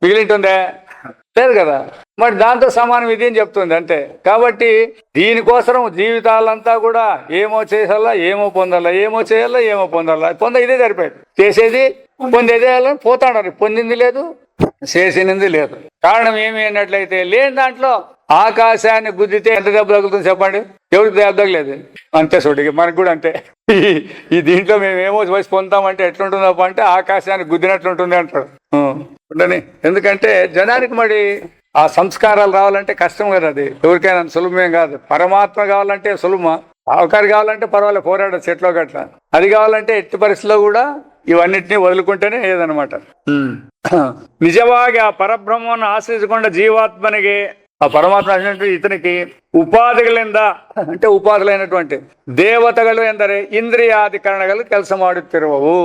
మిగిలింటుందే? లేదు కదా. మరి దాంతో సమానం ఇది అని చెప్తుంది అంతే. కాబట్టి దీనికోసం జీవితాలంతా కూడా ఏమో చేయాలా, ఏమో పొందాలా, ఏమో చేయాలా, ఏమో పొందాలా, ఇదే సరిపోయింది. చేసేది పొందేదే పోతాడారు, పొందింది లేదు, చేసినది లేదు. కారణం ఏమి అన్నట్లయితే లేని దాంట్లో ఆకాశాన్ని గుద్దితే ఎంత దెబ్బ తగులుతుంది చెప్పండి? ఎవరికి దెబ్బ తగలేదు అంతే. చూడండి మనకు కూడా అంతే. ఈ దీంట్లో మేమేమో వయసు పొందుతామంటే ఎట్లుంటుందప్ప అంటే ఆకాశాన్ని గుద్దినట్లుంటుంది అంటారు. ఉండని. ఎందుకంటే జనానికి మరి ఆ సంస్కారాలు రావాలంటే కష్టం కదా. అది ఎవరికైనా సులభమేం కాదు. పరమాత్మ కావాలంటే సులభమా? ఆకారు కావాలంటే పర్వాలేదు, పోరాడదు చెట్లో గట్ల. అది కావాలంటే ఎట్టి పరిస్థితిలో కూడా ఇవన్నిటినీ వదులుకుంటేనే ఏదనమాట. ನಿಜವಾಗಿ ಆ ಪರಬ್ರಹ್ಮವನ್ನು ಆಶ್ರಯಿಸಿಕೊಂಡ ಜೀವಾತ್ಮನಿಗೆ ఆ పరమాత్మ ఇతనికి ఉపాధిಗಳಿಂದ అంటే ఉపాధులైనటువంటి దేవతಗಳು ಎಂದರೆ ಇಂದ್ರಿಯಾಧಿಕರಣಗಳು ಕೆಲಸ ಮಾಡುತ್ತಿರುವವು.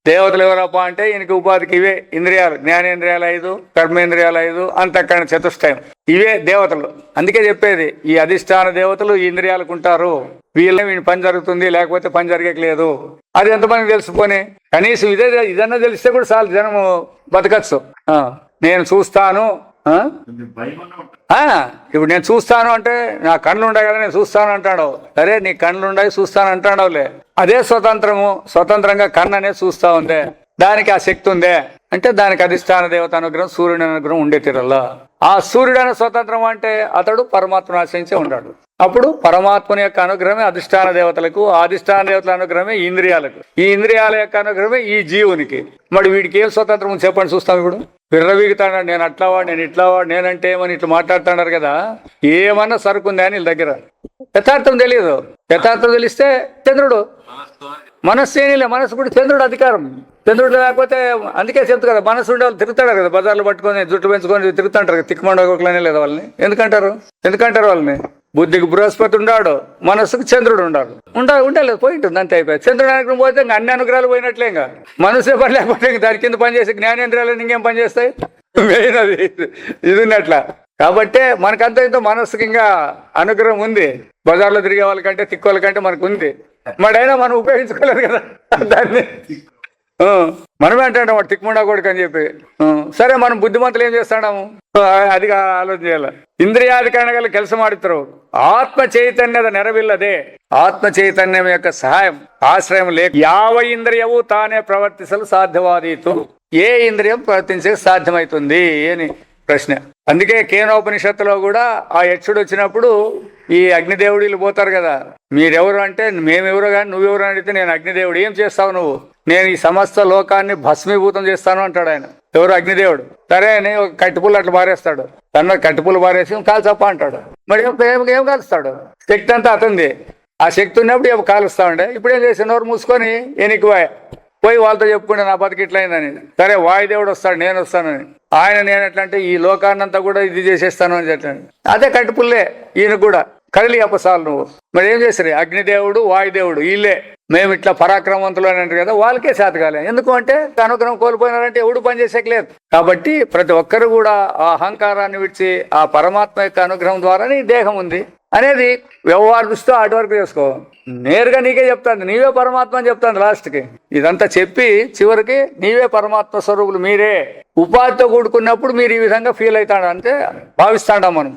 దేవతలు ఎవరప్ప అంటే ఈయనకి ఉపాధికి ఇవే ఇంద్రియాలు, జ్ఞానేంద్రియాలు 5, కర్మేంద్రియాలు 5, అంతఃకరణ చతుష్టయం, ఇవే దేవతలు. అందుకే చెప్పేది ఈ అధిష్టాన దేవతలు ఈ ఇంద్రియాలకు ఉంటారు, వీళ్ళని పని జరుగుతుంది లేకపోతే పని జరగట్లేదు. అది ఎంతమందికి తెలిసిపోయి కనీసం ఇదన్నా తెలిస్తే కూడా చాలు, జనము బతకచ్చు. నేను చూస్తాను, ఇప్పుడు నేను చూస్తాను అంటే నా కళ్ళు ఉండే కదా నేను చూస్తాను అంటాడు. సరే నీ కళ్ళు ఉండాయి చూస్తాను అంటాడవులే, అదే స్వతంత్రంగా కన్ను అనేది చూస్తా ఉందే, దానికి ఆ శక్తి ఉందే అంటే దానికి అధిష్టాన దేవత అనుగ్రహం, సూర్యుని అనుగ్రహం ఉండే తీరల్లా. ఆ సూర్యుడు అనే స్వతంత్రం అంటే అతడు పరమాత్మను ఆశ్రయించే ఉంటాడు. అప్పుడు పరమాత్మని యొక్క అనుగ్రహమే అధిష్టాన దేవతలకు, అధిష్టాన దేవతల అనుగ్రహమే ఇంద్రియాలకు, ఈ ఇంద్రియాల యొక్క అనుగ్రహమే ఈ జీవునికి. మరి వీడికి ఏం స్వతంత్రం చెప్పండి చూస్తాం. ఇప్పుడు విర్రవీగుతాడు, నేను అట్లావాడు, నేను ఇట్లావాడు, నేనంటే ఏమని ఇట్లా మాట్లాడుతున్నారు కదా. ఏమన్నా సరుకుందా అని వీళ్ళ దగ్గర యథార్థం తెలియదు. యథార్థం తెలిస్తే చంద్రుడు మనస్సు ఏనిలే, మనస్సు కూడా చంద్రుడు అధికారం. చంద్రుడు లేకపోతే అందుకే చెప్తారు కదా, మనసు ఉండే వాళ్ళు తిరుగుతాడు కదా, బజార్లు పట్టుకొని జుట్టు పెంచుకొని తిరుగుతుంటారు కదా, తిక్కుమండలనే లేదా వాళ్ళని ఎందుకంటారు వాళ్ళని. బుద్ధికి బృహస్పతి ఉన్నాడు, మనస్సుకు చంద్రుడు ఉండలేదు, పోయి ఉంటుంది అంతే, అయిపోయి. చంద్రుడు అనుగ్రహం పోతే ఇంకా అన్ని అనుగ్రహాలు పోయినట్లే. ఇంకా మనసే పని లేకపోతే దాని కింద పనిచేసే జ్ఞానేంద్రియాలు ఇంకేం పని చేస్తాయి, మెయిన్ అది ఇది ఉన్నట్లా. కాబట్టి మనకంతా ఇంత మనస్సుకి ఇంకా అనుగ్రహం ఉంది, బజార్లో తిరిగే వాళ్ళకంటే తిక్కోళ్ళ కంటే మనకు ఉంది. మరి అయినా మనం ఉపయోగించుకోలేదు కదా దాన్ని. మనమే అంటాం వాడు తిక్కుమండా కొడుకు అని చెప్పి. సరే మనం బుద్ధిమంతులు ఏం చేస్తాము, అది ఆలోచన చేయాలి. ఇంద్రియాధికరణಗಳು ಕೆಲಸ ಮಾಡುತ್ತಿರು ఆత్మ చైతన్యದ నెరవిల్లదే, ఆత్మ చైతన్యం యొక్క సహాయం ఆశ్రయం లేక యావ ఇంద్రియము తానే ప్రవర్తించలు సాధ్యవాదీతు, ఏ ఇంద్రియం ప్రవర్తించే సాధ్యమవుతుంది అని ప్రశ్న. అందుకే కేనోపనిషత్తులో కూడా ఆ యక్షుడు వచ్చినప్పుడు ఈ అగ్నిదేవుడిలు పోతారు కదా, మీరెవరు అంటే మేమెవరు కానీ నువ్వెవరు అడిగితే నేను అగ్నిదేవుడు. ఏం చేస్తావు నువ్వు? నేను ఈ సమస్త లోకాన్ని భస్మీభూతం చేస్తాను అంటాడు ఆయన. ఎవరు? అగ్నిదేవుడు. సరే అని ఒక కట్టిపుల్లు అట్లా పారేస్తాడు, తన కట్టిపుల్లు పారేసి కాల్చప్ప అంటాడు. మరి ఏం కాలుస్తాడు? శక్తి అంతా అతంది. ఆ శక్తి ఉన్నప్పుడు ఏం కాలుస్తా ఉండే. ఇప్పుడు ఏం చేసి నోరు మూసుకొని పోయి వాళ్ళతో చెప్పుకుంటే నా బతికి ఇట్లయిందని. సరే వాయుదేవుడు వస్తాడు, నేను వస్తానని. ఆయన నేను ఎట్లా అంటే ఈ లోకాన్నంతా కూడా ఇది చేసేస్తాను అని చెప్పాను. అదే కట్టిపుల్లే ఈయన కూడా కదిలి అప్పసాలు నువ్వు. మరి ఏం చేస్తారు? అగ్నిదేవుడు వాయుదేవుడు వీళ్ళే మేము ఇట్లా పరాక్రమవంతులు అని అంటారు కదా, వాళ్ళకే శాతకాలే. ఎందుకు అంటే అనుగ్రహం కోల్పోయినారంటే ఎవడు పని చేసేకలేదు. కాబట్టి ప్రతి ఒక్కరు కూడా ఆ అహంకారాన్ని విడిచి ఆ పరమాత్మ యొక్క అనుగ్రహం ద్వారానే దేహం ఉంది అనేది వ్యవహార దృష్టితో అటు వరకు చేసుకో. నేరుగా నీకే చెప్తాను, నీవే పరమాత్మ అని చెప్తాను లాస్ట్కి. ఇదంతా చెప్పి చివరికి నీవే పరమాత్మ స్వరూపులు మీరే. ఉపాధితో కూడుకున్నప్పుడు మీరు ఈ విధంగా ఫీల్ అవుతాడు అంటే భావిస్తాంటాం మనం.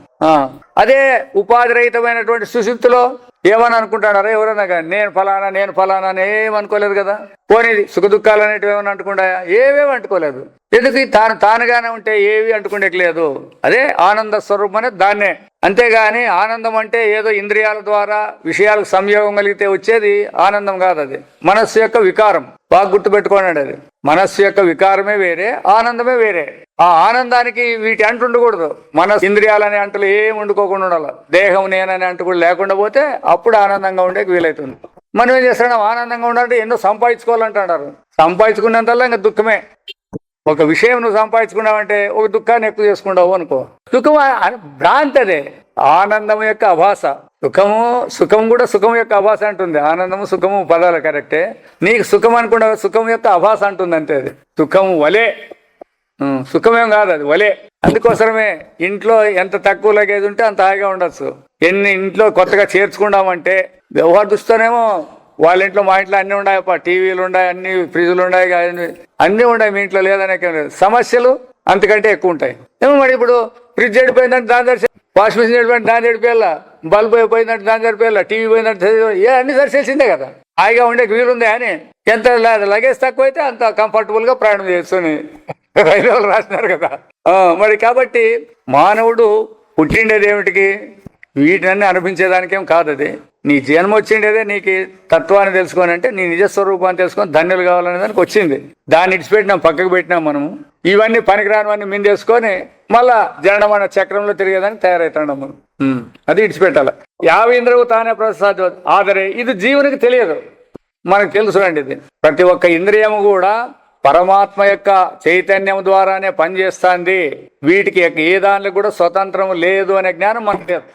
అదే ఉపాధి రహితమైనటువంటి సుశుప్తిలో ఏమని అనుకుంటాడారా ఎవరన్నా కానీ, నేను ఫలానా అని ఏమనుకోలేదు కదా. పోనీ సుఖ దుఃఖాలు అనేటివి ఏమని అంటుకుంటాయా? ఏవేవి అంటుకోలేదు. ఎందుకు? తానుగానే ఉంటే ఏవి అంటుకుండేలేదు. అదే ఆనంద స్వరూపం అనేది దాన్నే. అంతేగాని ఆనందం అంటే ఏదో ఇంద్రియాల ద్వారా విషయాలకు సంయోగం కలిగితే వచ్చేది ఆనందం కాదు. అది మనస్సు యొక్క వికారం. బాగా గుర్తుపెట్టుకోండి, అది మనస్సు యొక్క వికారమే వేరే, ఆనందమే వేరే. ఆ ఆనందానికి వీటి అంటు ఉండకూడదు. మనస్సు ఇంద్రియాలని అంటలు ఏం వండుకోకుండా ఉండాలి. దేహం నేనని అంటు కూడా లేకుండా పోతే అప్పుడు ఆనందంగా ఉండే వీలవుతుంది. మనం ఏం చేస్తున్నాం? ఆనందంగా ఉండాలంటే ఎన్నో సంపాదించుకోవాలంటున్నారు. సంపాదించుకున్నంతల్లా ఇంకా దుఃఖమే. ఒక విషయం నువ్వు సంపాదించుకున్నావంటే ఒక దుఃఖాన్ని ఎక్కువ చేసుకుంటావు అనుకో. దుఃఖం భ్రాంతి. అదే ఆనందం యొక్క అభాస. సుఖం కూడా సుఖం యొక్క అభాస అంటుంది. ఆనందము సుఖము పదాలు కరెక్టే. నీకు సుఖం అనుకున్న సుఖం యొక్క అభాస అంటుంది అంతే. అది సుఖం వలే, సుఖమేం కాదు, అది వలే. అందుకోసమే ఇంట్లో ఎంత తక్కువ లగేజ్ ఉంటే అంత హాయిగా ఉండొచ్చు. ఎన్ని ఇంట్లో కొత్తగా చేర్చుకున్నామంటే వ్యవహార దృష్టితోనేమో వాళ్ళ ఇంట్లో మా ఇంట్లో అన్నీ ఉన్నాయప్ప, టీవీలు ఉన్నాయి, అన్ని ఫ్రిడ్జ్లు ఉన్నాయి, అన్నీ ఉన్నాయి. మీ ఇంట్లో లేదనే సమస్యలు అంతకంటే ఎక్కువ ఉంటాయి. ఏమో మరి ఇప్పుడు ఫ్రిడ్జ్ చెడిపోయిందంటే దాని దర్శనం, వాషింగ్ మిషన్ చెడిపోయింది దాని చెడిపోయేలా, బల్బ్ అయిపోయిందంటే దాని చెడిపోయేలా, టీవీ పోయిందంటే అన్ని సరిచేసిందే కదా. హాయిగా ఉండే వీలుందే అని. ఎంత లగేజ్ తక్కువ అయితే అంత కంఫర్టబుల్ గా ప్రయాణం చేసుకుని రైలు వాళ్ళు రాసినారు కదా. మరి కాబట్టి మానవుడు పుట్టిండేది ఏమిటికి? వీటినన్నీ అనిపించేదానికేం కాదు. అది నీ జన్మ వచ్చిండేదే నీకు తత్వాన్ని తెలుసుకొని, అంటే నీ నిజస్వరూపాన్ని తెలుసుకొని ధన్యులు కావాలనే దానికి వచ్చింది. దాన్ని ఇడిచిపెట్టినాం, పక్కకు పెట్టినాం మనము. ఇవన్నీ పనికిరానివన్నీ మిందేసుకొని మళ్ళా జననమైన చక్రంలో తిరిగేదానికి తయారవుతాం మనం. అది ఇడిచిపెట్టాలి. యావేంద్రవు తానే ప్రసాద్ ఆదరే ఇది జీవునికి తెలియదు, మనకు తెలుసునండి. ఇది ప్రతి ఒక్క ఇంద్రియము కూడా పరమాత్మ యొక్క చైతన్యం ద్వారానే పనిచేస్తుంది. వీటికి ఏ దానిలో కూడా స్వతంత్రం లేదు అనే జ్ఞానం మనకు లేదు.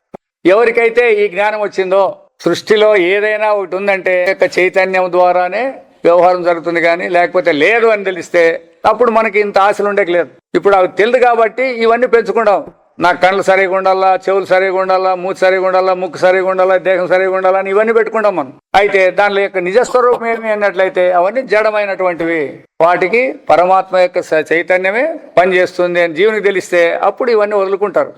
ఎవరికైతే ఈ జ్ఞానం వచ్చిందో, సృష్టిలో ఏదైనా ఒకటి ఉందంటే యొక్క చైతన్యం ద్వారానే వ్యవహారం జరుగుతుంది కానీ లేకపోతే లేదు అని తెలిస్తే అప్పుడు మనకి ఇంత ఆశలు ఉండేకి లేదు. ఇప్పుడు అవి తెలియదు కాబట్టి ఇవన్నీ పెంచుకుంటాం. నాకు కళ్ళు సరిగా ఉండాలా, చెవులు సరిగా ఉండాలా, మూతి సరిగా ఉండాలా, ముక్కు సరిగా ఉండాలా, దేహం సరిగా ఉండాలా అని ఇవన్నీ పెట్టుకుంటాం మనం. అయితే దాని యొక్క నిజస్వరూపం ఏమి అన్నట్లయితే అవన్నీ జడమైనటువంటివి. వాటికి పరమాత్మ యొక్క చైతన్యమే పనిచేస్తుంది అని జీవునికి తెలిస్తే అప్పుడు ఇవన్నీ వదులుకుంటారు.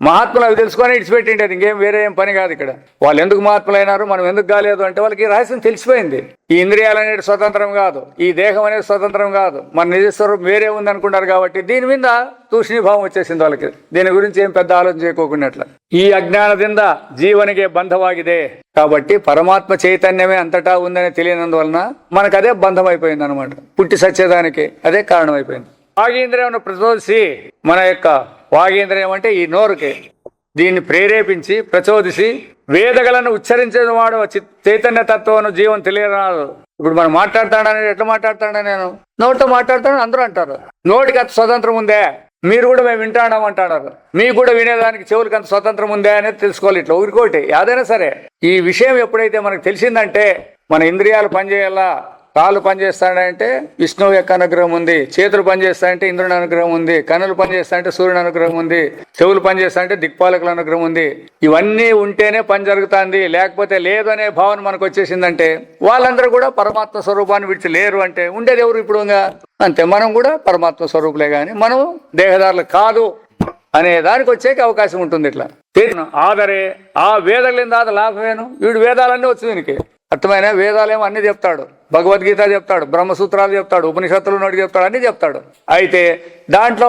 మహాత్ములు అవి తెలుసుకొని ఇడిచిపెట్టిండేది, ఇంకేం వేరే ఏం పని కాదు ఇక్కడ. వాళ్ళు ఎందుకు మహాత్ములు అయినారు, మనం ఎందుకు కాలేదు అంటే వాళ్ళకి రహస్యం తెలిసిపోయింది. ఈ ఇంద్రియాలు అనేది స్వతంత్రం కాదు, ఈ దేహం అనేది స్వతంత్రం కాదు, మన నిజస్వరూపం వేరే ఉంది అనుకుంటారు. కాబట్టి దీని మీద తూష్ణీభావం వచ్చేసింది వాళ్ళకి. దీని గురించి ఏం పెద్ద ఆలోచన చేయకోకున్నట్ల ఈ అజ్ఞానದಿಂದ జీవನಿಗೆ బంధವಾಗಿದೆ. కాబట్టి పరమాత్మ చైతన్యమే అంతటా ఉందని తెలియనందువలన మనకు అదే బంధం అయిపోయింది అనమాట. పుట్టి సచ్చేదానికి అదే కారణం అయిపోయింది. వాగీంద్రియం ప్రచోదిసి, మన యొక్క వాగీంద్రియం అంటే ఈ నోరుకి, దీన్ని ప్రేరేపించి ప్రచోదిసి వేదగలను ఉచ్చరించిన వాడు చైతన్య తత్వం జీవం తెలియరాదు. ఇప్పుడు మనం మాట్లాడతాడని ఎట్లా మాట్లాడతాడా, నేను నోటితో మాట్లాడతాను అందరూ అంటారు. నోటికి అంత స్వతంత్రం ఉందే, మీరు కూడా మేము వింటాడాం అంటాడారు. మీకు కూడా వినేదానికి చెవులకి అంత స్వతంత్రం ఉందే అనేది తెలుసుకోవాలి. ఇట్లా ఊరికోటి ఏదైనా సరే ఈ విషయం ఎప్పుడైతే మనకు తెలిసిందంటే మన ఇంద్రియాలు పనిచేయాలా, కాళ్ళు పనిచేస్తాడంటే విష్ణువు యొక్క అనుగ్రహం ఉంది, చేతులు పనిచేస్తాయంటే ఇంద్రుని అనుగ్రహం ఉంది, కన్నులు పనిచేస్తాయంటే సూర్యుని అనుగ్రహం ఉంది, చెవులు పనిచేస్తాయంటే దిక్పాలకుల అనుగ్రహం ఉంది. ఇవన్నీ ఉంటేనే పని జరుగుతుంది. లేకపోతే లేదు అనే భావన మనకు వచ్చేసిందంటే వాళ్ళందరూ కూడా పరమాత్మ స్వరూపాన్ని విడిచి లేరు. అంటే ఉండేది ఎవరు ఇప్పుడు? అంతే, మనం కూడా పరమాత్మ స్వరూపులే కానీ మనం దేహదారులు కాదు అనే దానికి వచ్చేకి అవకాశం ఉంటుంది. ఇట్లా ఆదరే ఆ వేదలేందాద లాభమేను. వీడు వేదాలన్నీ వచ్చు, దీనికి అర్థమైన వేదాలేమో అన్ని చెప్తాడు, భగవద్గీత చెప్తాడు, బ్రహ్మసూత్రాలు చెప్తాడు, ఉపనిషత్తులు నోటి చెప్తాడు, అన్ని చెప్తాడు. అయితే దాంట్లో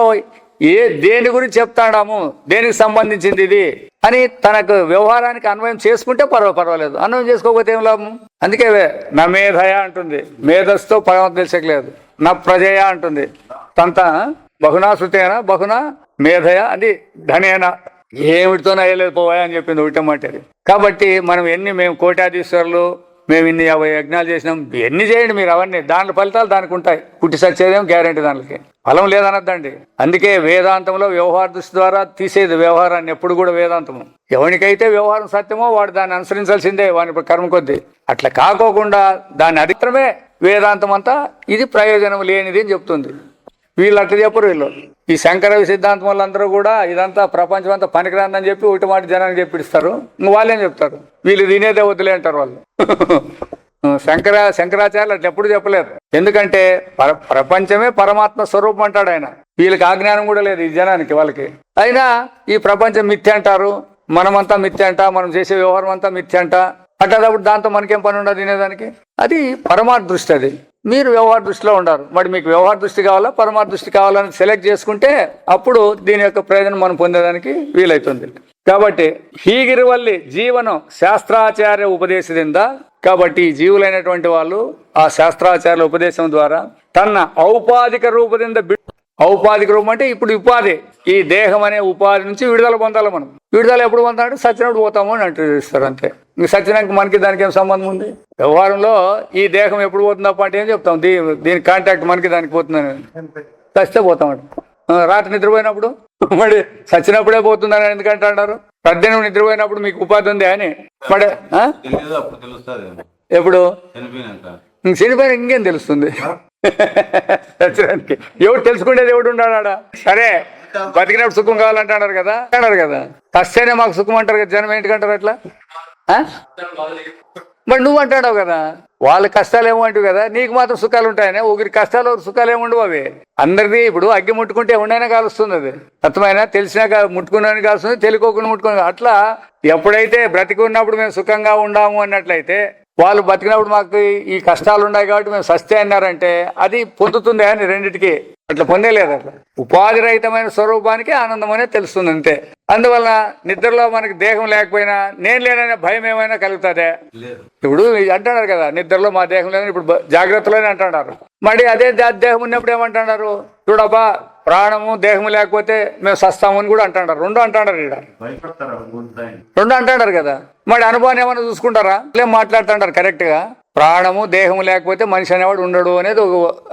దేని గురించి చెప్తాడాము, దేనికి సంబంధించింది ఇది అని తనకు వ్యవహారానికి అన్వయం చేసుకుంటే పర్వాలేదు. అన్వయం చేసుకోకపోతే ఏం లాభం? అందుకే నా మేధయ అంటుంది, మేధస్తో పరమాత్మ తెలిసలేదు. నా ప్రజయ అంటుంది, తంత బహునా శృతేనా బహునా మేధయ అది ధనేనా, ఏమిటితోనే అయ్యలేదు పోవాయా అని చెప్పింది ఒకటమాట. కాబట్టి మనం మేము కోటాధీశ్వరులు, మేము ఇన్ని 50 యజ్ఞాలు చేసినాం, ఎన్ని చేయండి మీరు, అవన్నీ దాంట్లో ఫలితాలు దానికి ఉంటాయి. పుట్టి సచ్చేదేం గ్యారెంటీ, దానికి ఫలం లేదనద్దండి. అందుకే వేదాంతంలో వ్యవహార దృష్టి ద్వారా తీసేది వ్యవహారాన్ని ఎప్పుడు కూడా. వేదాంతము ఎవరికైతే వ్యవహారం సత్యమో వాడు దాన్ని అనుసరించాల్సిందే, వాని కర్మ కొద్దీ. అట్లా కాకోకుండా దాన్ని అధిక్రమే వేదాంతం అంతా ఇది ప్రయోజనం లేనిది అని చెప్తుంది. వీళ్ళు అట్లా చెప్పరు. వీళ్ళు ఈ శంకర సిద్ధాంతం వాళ్ళందరూ కూడా ఇదంతా ప్రపంచం అంతా పనికిరాందని చెప్పి ఒకటి మాట జనానికి చెప్పిస్తారు. వాళ్ళేం చెప్తారు, వీళ్ళు తినేదే వదిలే అంటారు వాళ్ళు. శంకరాచార్యులు అట్లా ఎప్పుడు చెప్పలేరు. ఎందుకంటే ప్రపంచమే పరమాత్మ స్వరూపం అంటాడు ఆయన. వీళ్ళకి ఆ జ్ఞానం కూడా లేదు ఈ జనానికి, వాళ్ళకి. అయినా ఈ ప్రపంచం మిథ్య అంటారు, మనమంతా మిథ్య అంట, మనం చేసే వ్యవహారం అంతా మిథ్య అంట. అట్లాప్పుడు దాంతో మనకేం పని ఉండదు తినేదానికి. అది పరమార్థ దృష్టి. అది మీరు వ్యవహార దృష్టిలో ఉండారు. మరి మీకు వ్యవహార దృష్టి కావాలా పరమార్థ దృష్టి కావాలని సెలెక్ట్ చేసుకుంటే అప్పుడు దీని యొక్క ప్రయోజనం మనం పొందేదానికి వీలైతుంది. కాబట్టి ಹೀಗಿರುವಲ್ಲಿ ಜೀವನು శాస్త్రాచార్య ఉపదేశದಿಂದ, కాబట్టి ఈ జీవులైనటువంటి వాళ్ళు ఆ శాస్త్రాచార్యుల ఉపదేశం ద్వారా తన ఔపాధిక రూపದಿಂದ, ఔపాధిక రూపం అంటే ఇప్పుడు ఉపాధి, ఈ దేహం అనే ఉపాధి నుంచి విడుదల పొందాలి. మనం విడుదల ఎప్పుడు పొందాలంటే సచ్చినప్పుడు పోతాము అని అంటారు. అంతే. ఇంక సచ్చినాక మనకి దానికి ఏం సంబంధం ఉంది? వ్యవహారంలో ఈ దేహం ఎప్పుడు పోతుందప్ప అంటే ఏం చెప్తాం, దీని కాంటాక్ట్ మనకి దానికి పోతుందని. చస్తే పోతామంట. రాత్రి నిద్రపోయినప్పుడు మరి సచ్చినప్పుడే పోతుందని ఎందుకంటే అంటారు. పద్దెనిమిది నిద్రపోయినప్పుడు మీకు ఉపాధి ఉంది అని మరి ఎప్పుడు చనిపోయిన ఇంకేం తెలుస్తుంది? సచ్చడానికి ఎవడు తెలుసుకునేది ఎవడు ఉన్నాడా? సరే బతికినప్పుడు సుఖం కావాలంటున్నారు కదా, అంటారు కదా. కష్టేనే మాకు సుఖం అంటారు కదా జనం. ఏంటికంటారు అట్లా? మరి నువ్వు అంటాడావు కదా వాళ్ళ కష్టాలు ఏమో అంటావు కదా, నీకు మాత్రం సుఖాలు ఉంటాయని. ఒకరి కష్టాలు సుఖాలు ఏముండవు. అవి అందరిది ఇప్పుడు అగ్గి ముట్టుకుంటే ఎవడైనా కాలుస్తుంది. అది అర్థమైనా తెలిసినాక ముట్టుకున్నాను కాలుస్తుంది, తెలియకోకుండా ముట్టుకున్నా. అట్లా ఎప్పుడైతే బ్రతికి ఉన్నప్పుడు మేము సుఖంగా ఉండాము అన్నట్లయితే, వాళ్ళు బతికినప్పుడు మాకు ఈ కష్టాలు ఉన్నాయి కాబట్టి మేము సస్తే అన్నారంటే అది పొందుతుంది అని రెండింటికి. అట్లా పొందేలేదు. అట్లా ఉపాధి రహితమైన స్వరూపానికి ఆనందం అనేది తెలుస్తుంది అంతే. అందువల్ల నిద్రలో మనకి దేహం లేకపోయినా నేను లేననే భయం ఏమైనా కలుగుతుందే? ఇప్పుడు అంటున్నారు కదా నిద్రలో మా దేహం లేదని, ఇప్పుడు జాగ్రత్తలోనే అంటున్నారు. మరి అదే దేహం ఉన్నప్పుడు ఏమంటున్నారు, చూడబ్బా ప్రాణము దేహము లేకపోతే మేము సస్తామని కూడా అంటున్నారు. రెండు అంటున్నారు రెండు అంటున్నారు కదా. మరి అనుభవాన్ని ఏమైనా చూసుకుంటారా? ఏం మాట్లాడుతుంటారు కరెక్ట్ గా. ప్రాణము దేహము లేకపోతే మనిషి అనేవాడు ఉండడు అనేది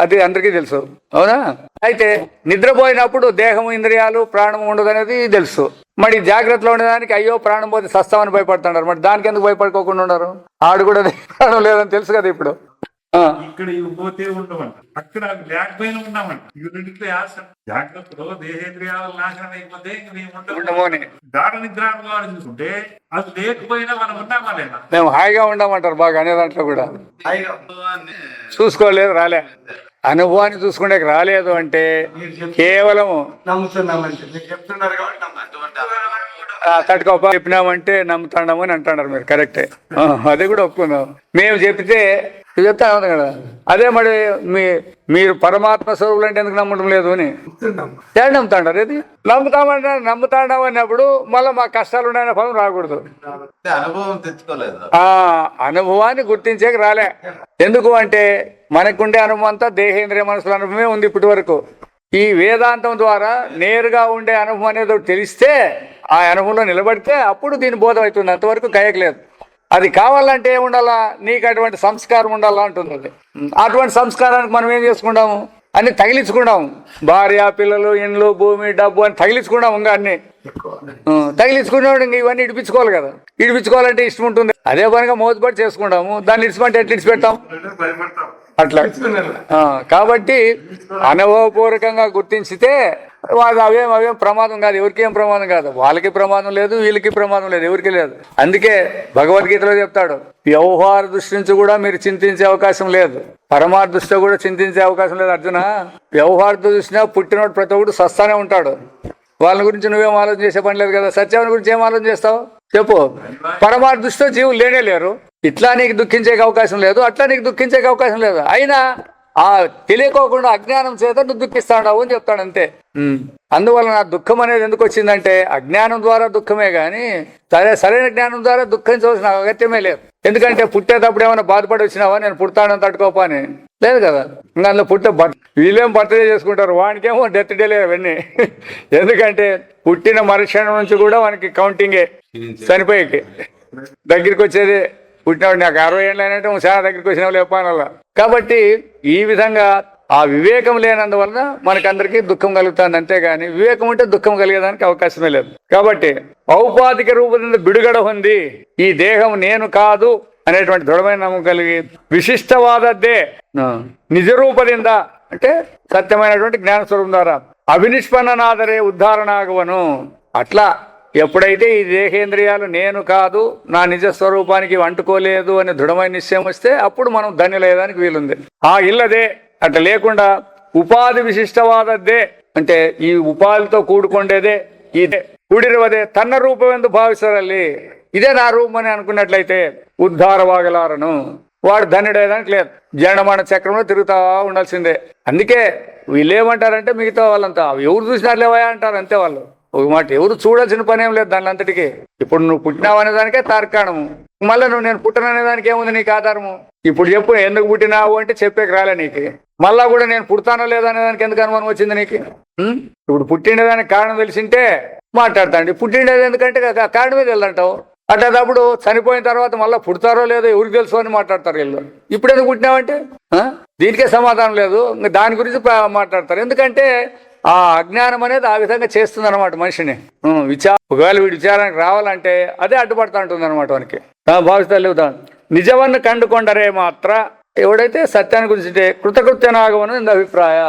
అది అందరికీ తెలుసు, అవునా? అయితే నిద్రపోయినప్పుడు దేహము ఇంద్రియాలు ప్రాణము ఉండదు అనేది తెలుసు. మరి జాగ్రత్తలో ఉండేదానికి అయ్యో ప్రాణం పోతే సస్తామని భయపడుతున్నారు. మరి దానికి ఎందుకు భయపడుకోకుండా ఉన్నారు? ఆడు కూడా ప్రాణం లేదని తెలుసు కదా ఇప్పుడు. ఇక్కడ ఇవి పోతే ఉండమంట, అక్కడ అవి లేకపోయినా ఉన్నామంట. ఇవి రెండిట్లో యాసం జాగ్రత్తలో దేహేంద్రియాలు నాశనం అయిపోతే ఇంక మేము ఉండము అని. గాఢ నిద్రానుభవాన్ని చూసుకుంటే అది లేకపోయినా మనం ఉన్నామా లేదా? మేము హాయిగా ఉండమంటారు బాగా అనే దాంట్లో కూడా. అనుభవాన్ని చూసుకోలేదు, రాలే. అనుభవాన్ని చూసుకుంటే రాలేదు అంటే కేవలం నమ్ముతున్నామంటే మీరు చెప్తున్నారు కాబట్టి తట్టుకోప చెప్పినామంటే నమ్ముతాము అని అంటున్నారు మీరు. కరెక్టే, అది కూడా ఒప్పుకుందాం. మేము చెప్తే చెప్తా అవుతుంది కదా. అదే మరి మీరు పరమాత్మ స్వరూపులు అంటే ఎందుకు నమ్మడం లేదు అని ఏడు నమ్ముతాండారు. ఇది నమ్ముతాండాం అన్నప్పుడు మళ్ళీ మా కష్టాలు ఉన్నాయన్న పదం రాకూడదు. అనుభవం తెచ్చుకోలేదు, ఆ అనుభవాన్ని గుర్తించేకి రాలే. ఎందుకు అంటే మనకుండే అనుభవం అంతా దేహేంద్రియ మనసుల అనుభవమే ఉంది ఇప్పటి వరకు. ఈ వేదాంతం ద్వారా నేరుగా ఉండే అనుభవం అనేది ఒకటి తెలిస్తే ఆ అనుభవంలో నిలబడితే అప్పుడు దీని బోధం అవుతుంది. అంతవరకు కయకలేదు. అది కావాలంటే ఏముండాలా, నీకు అటువంటి సంస్కారం ఉండాలా అంటుంది అది. అటువంటి సంస్కారానికి మనం ఏం చేసుకుంటాము, అన్ని తగిలించుకుంటాము. భార్య, పిల్లలు, ఇండ్లు, భూమి, డబ్బు అని తగిలించుకుంటాము. ఇంకా అన్ని తగిలించుకునేవాడు ఇంక ఇవన్నీ ఇడిపించుకోవాలి కదా. ఇడిపించుకోవాలంటే ఇష్టం ఉంటుంది. అదే పనిగా మోతుపడి చేసుకుంటాము. దాన్ని ఇడిచిపెట్టి ఎట్లా ఇడిచిపెట్టాం భయపడతాం. అట్లా. కాబట్టి అనుభవపూర్వకంగా గుర్తించితే వాళ్ళు అవేం ప్రమాదం కాదు. ఎవరికి ఏం ప్రమాదం కాదు. వాళ్ళకి ప్రమాదం లేదు, వీళ్ళకి ప్రమాదం లేదు, ఎవరికి లేదు. అందుకే భగవద్గీతలో చెప్తాడు, వ్యవహార దృష్టి నుంచి కూడా మీరు చింతించే అవకాశం లేదు, పరమార్థ దృష్టిలో కూడా చింతించే అవకాశం లేదు. అర్జున, వ్యవహార దృష్టిలో పుట్టినోడు ప్రతి ఒక్కడు సస్తానే ఉంటాడు. వాళ్ళ గురించి నువ్వేం ఆలోచన చేసే పని లేదు కదా. సత్యాన్ని గురించి ఏం ఆలోచన చేస్తావు చెప్పు. పరమార్థ దృష్టిలో జీవులు లేనే లేరు. ఇట్లా నీకు దుఃఖించే అవకాశం లేదు, అట్లా నీకు దుఃఖించే అవకాశం లేదు. అయినా ఆ తెలియకోకుండా అజ్ఞానం చేత నువ్వు దుఃఖిస్తాడావు అని చెప్తాడు అంతే. అందువల్ల నా దుఃఖం అనేది ఎందుకు వచ్చిందంటే అజ్ఞానం ద్వారా దుఃఖమే గాని సరైన జ్ఞానం ద్వారా దుఃఖించవలసిన అగత్యమే లేదు. ఎందుకంటే పుట్టేటప్పుడు ఏమైనా బాధపడి వచ్చినావా, నేను పుడతానని తట్టుకోపా అని లేదు కదా. ఇంకా అందులో వీళ్ళేం బర్త్డే చేసుకుంటారు, వానికేమో డెత్ డేలే అవన్నీ. ఎందుకంటే పుట్టిన మరుక్షణం నుంచి కూడా వానికి కౌంటింగే, చనిపోయేకి దగ్గరికి వచ్చేది. పుట్టినవాడు నాకు 60 ఏళ్ళు అయినట్టు చాలా దగ్గరికి వచ్చిన లేపానల్లా. కాబట్టి ఈ విధంగా ఆ వివేకం లేనందువలన మనకందరికీ దుఃఖం కలుగుతుంది. అంతేగాని వివేకం ఉంటే దుఃఖం కలిగేదానికి అవకాశమే లేదు. కాబట్టి ఔపాధిక రూపದಿಂದ బిడుగడ పొంది ఈ దేహం నేను కాదు అనేటువంటి దృఢమైన నమ్మకం కలిగి విశిష్టవాదద్దే నిజరూపದಿಂದ అంటే సత్యమైనటువంటి జ్ఞానస్వరూపం ద్వారా అభినిష్పన్ననాదరే ఉద్ధారణాగవను. అట్లా ఎప్పుడైతే ఈ దేహేంద్రియాలు నేను కాదు, నా నిజ స్వరూపానికి అంటుకోలేదు అని దృఢమైన నిశ్చయం వస్తే అప్పుడు మనం ధన్యులయ్యేదానికి వీలుంది. ఆ ఇల్లదే అట్లా లేకుండా ఉపాధి విశిష్టవాదద్దే అంటే ఈ ఉపాధితో కూడుకుండేదే ఇదే కూడిరువదే తన్న రూపం ఎందుకు భావిస్తారల్లి, ఇదే నా రూపం అని అనుకున్నట్లయితే ఉద్ధారవాగలారను, వాడు ధన్యుడేదానికి లేదు. జనమణ చక్రంలో తిరుగుతా ఉండాల్సిందే. అందుకే వీళ్ళు ఏమంటారంటే మిగతా వాళ్ళంతా ఎవరు చూసినారు లేవా అంటారు అంతే. వాళ్ళు ఒక మాట ఎవరు చూడాల్సిన పని ఏం లేదు దాని అంతటికి. ఇప్పుడు నువ్వు పుట్టినావు అనేదానికే తార్కాణము, మళ్ళీ నేను పుట్టననేదానికి ఏముంది నీకు ఆధారము. ఇప్పుడు చెప్పు ఎందుకు పుట్టినావు అంటే చెప్పేకి రాలే నీకు. మళ్ళా కూడా నేను పుడతానో లేదా అనేదానికి ఎందుకు అనుమానం వచ్చింది నీకు? ఇప్పుడు పుట్టిండేదానికి కారణం తెలిసింటే మాట్లాడతాండి. పుట్టిండేది ఎందుకంటే కారణమే తెలియదంటావు. అట్టేటప్పుడు చనిపోయిన తర్వాత మళ్ళీ పుడతారో లేదో ఎవరికి తెలుసు అని మాట్లాడతారు వీళ్ళు. ఇప్పుడు ఎందుకు పుట్టినావంటే దీనికే సమాధానం లేదు, ఇంకా దాని గురించి మాట్లాడతారు. ఎందుకంటే ఆ అజ్ఞానం అనేది ఆ విధంగా చేస్తుంది అనమాట మనిషిని. ఒకవేళ వీడి విచారానికి రావాలంటే అదే అడ్డుపడతా ఉంటుంది అనమాట వానికి. భావిస్తా లేవుదా నిజవన్ను కండుకొండరే మాత్ర ఎవడైతే సత్యాన్ని గురించి కృతకృత్యనాగమని ఇంత అభిప్రాయ,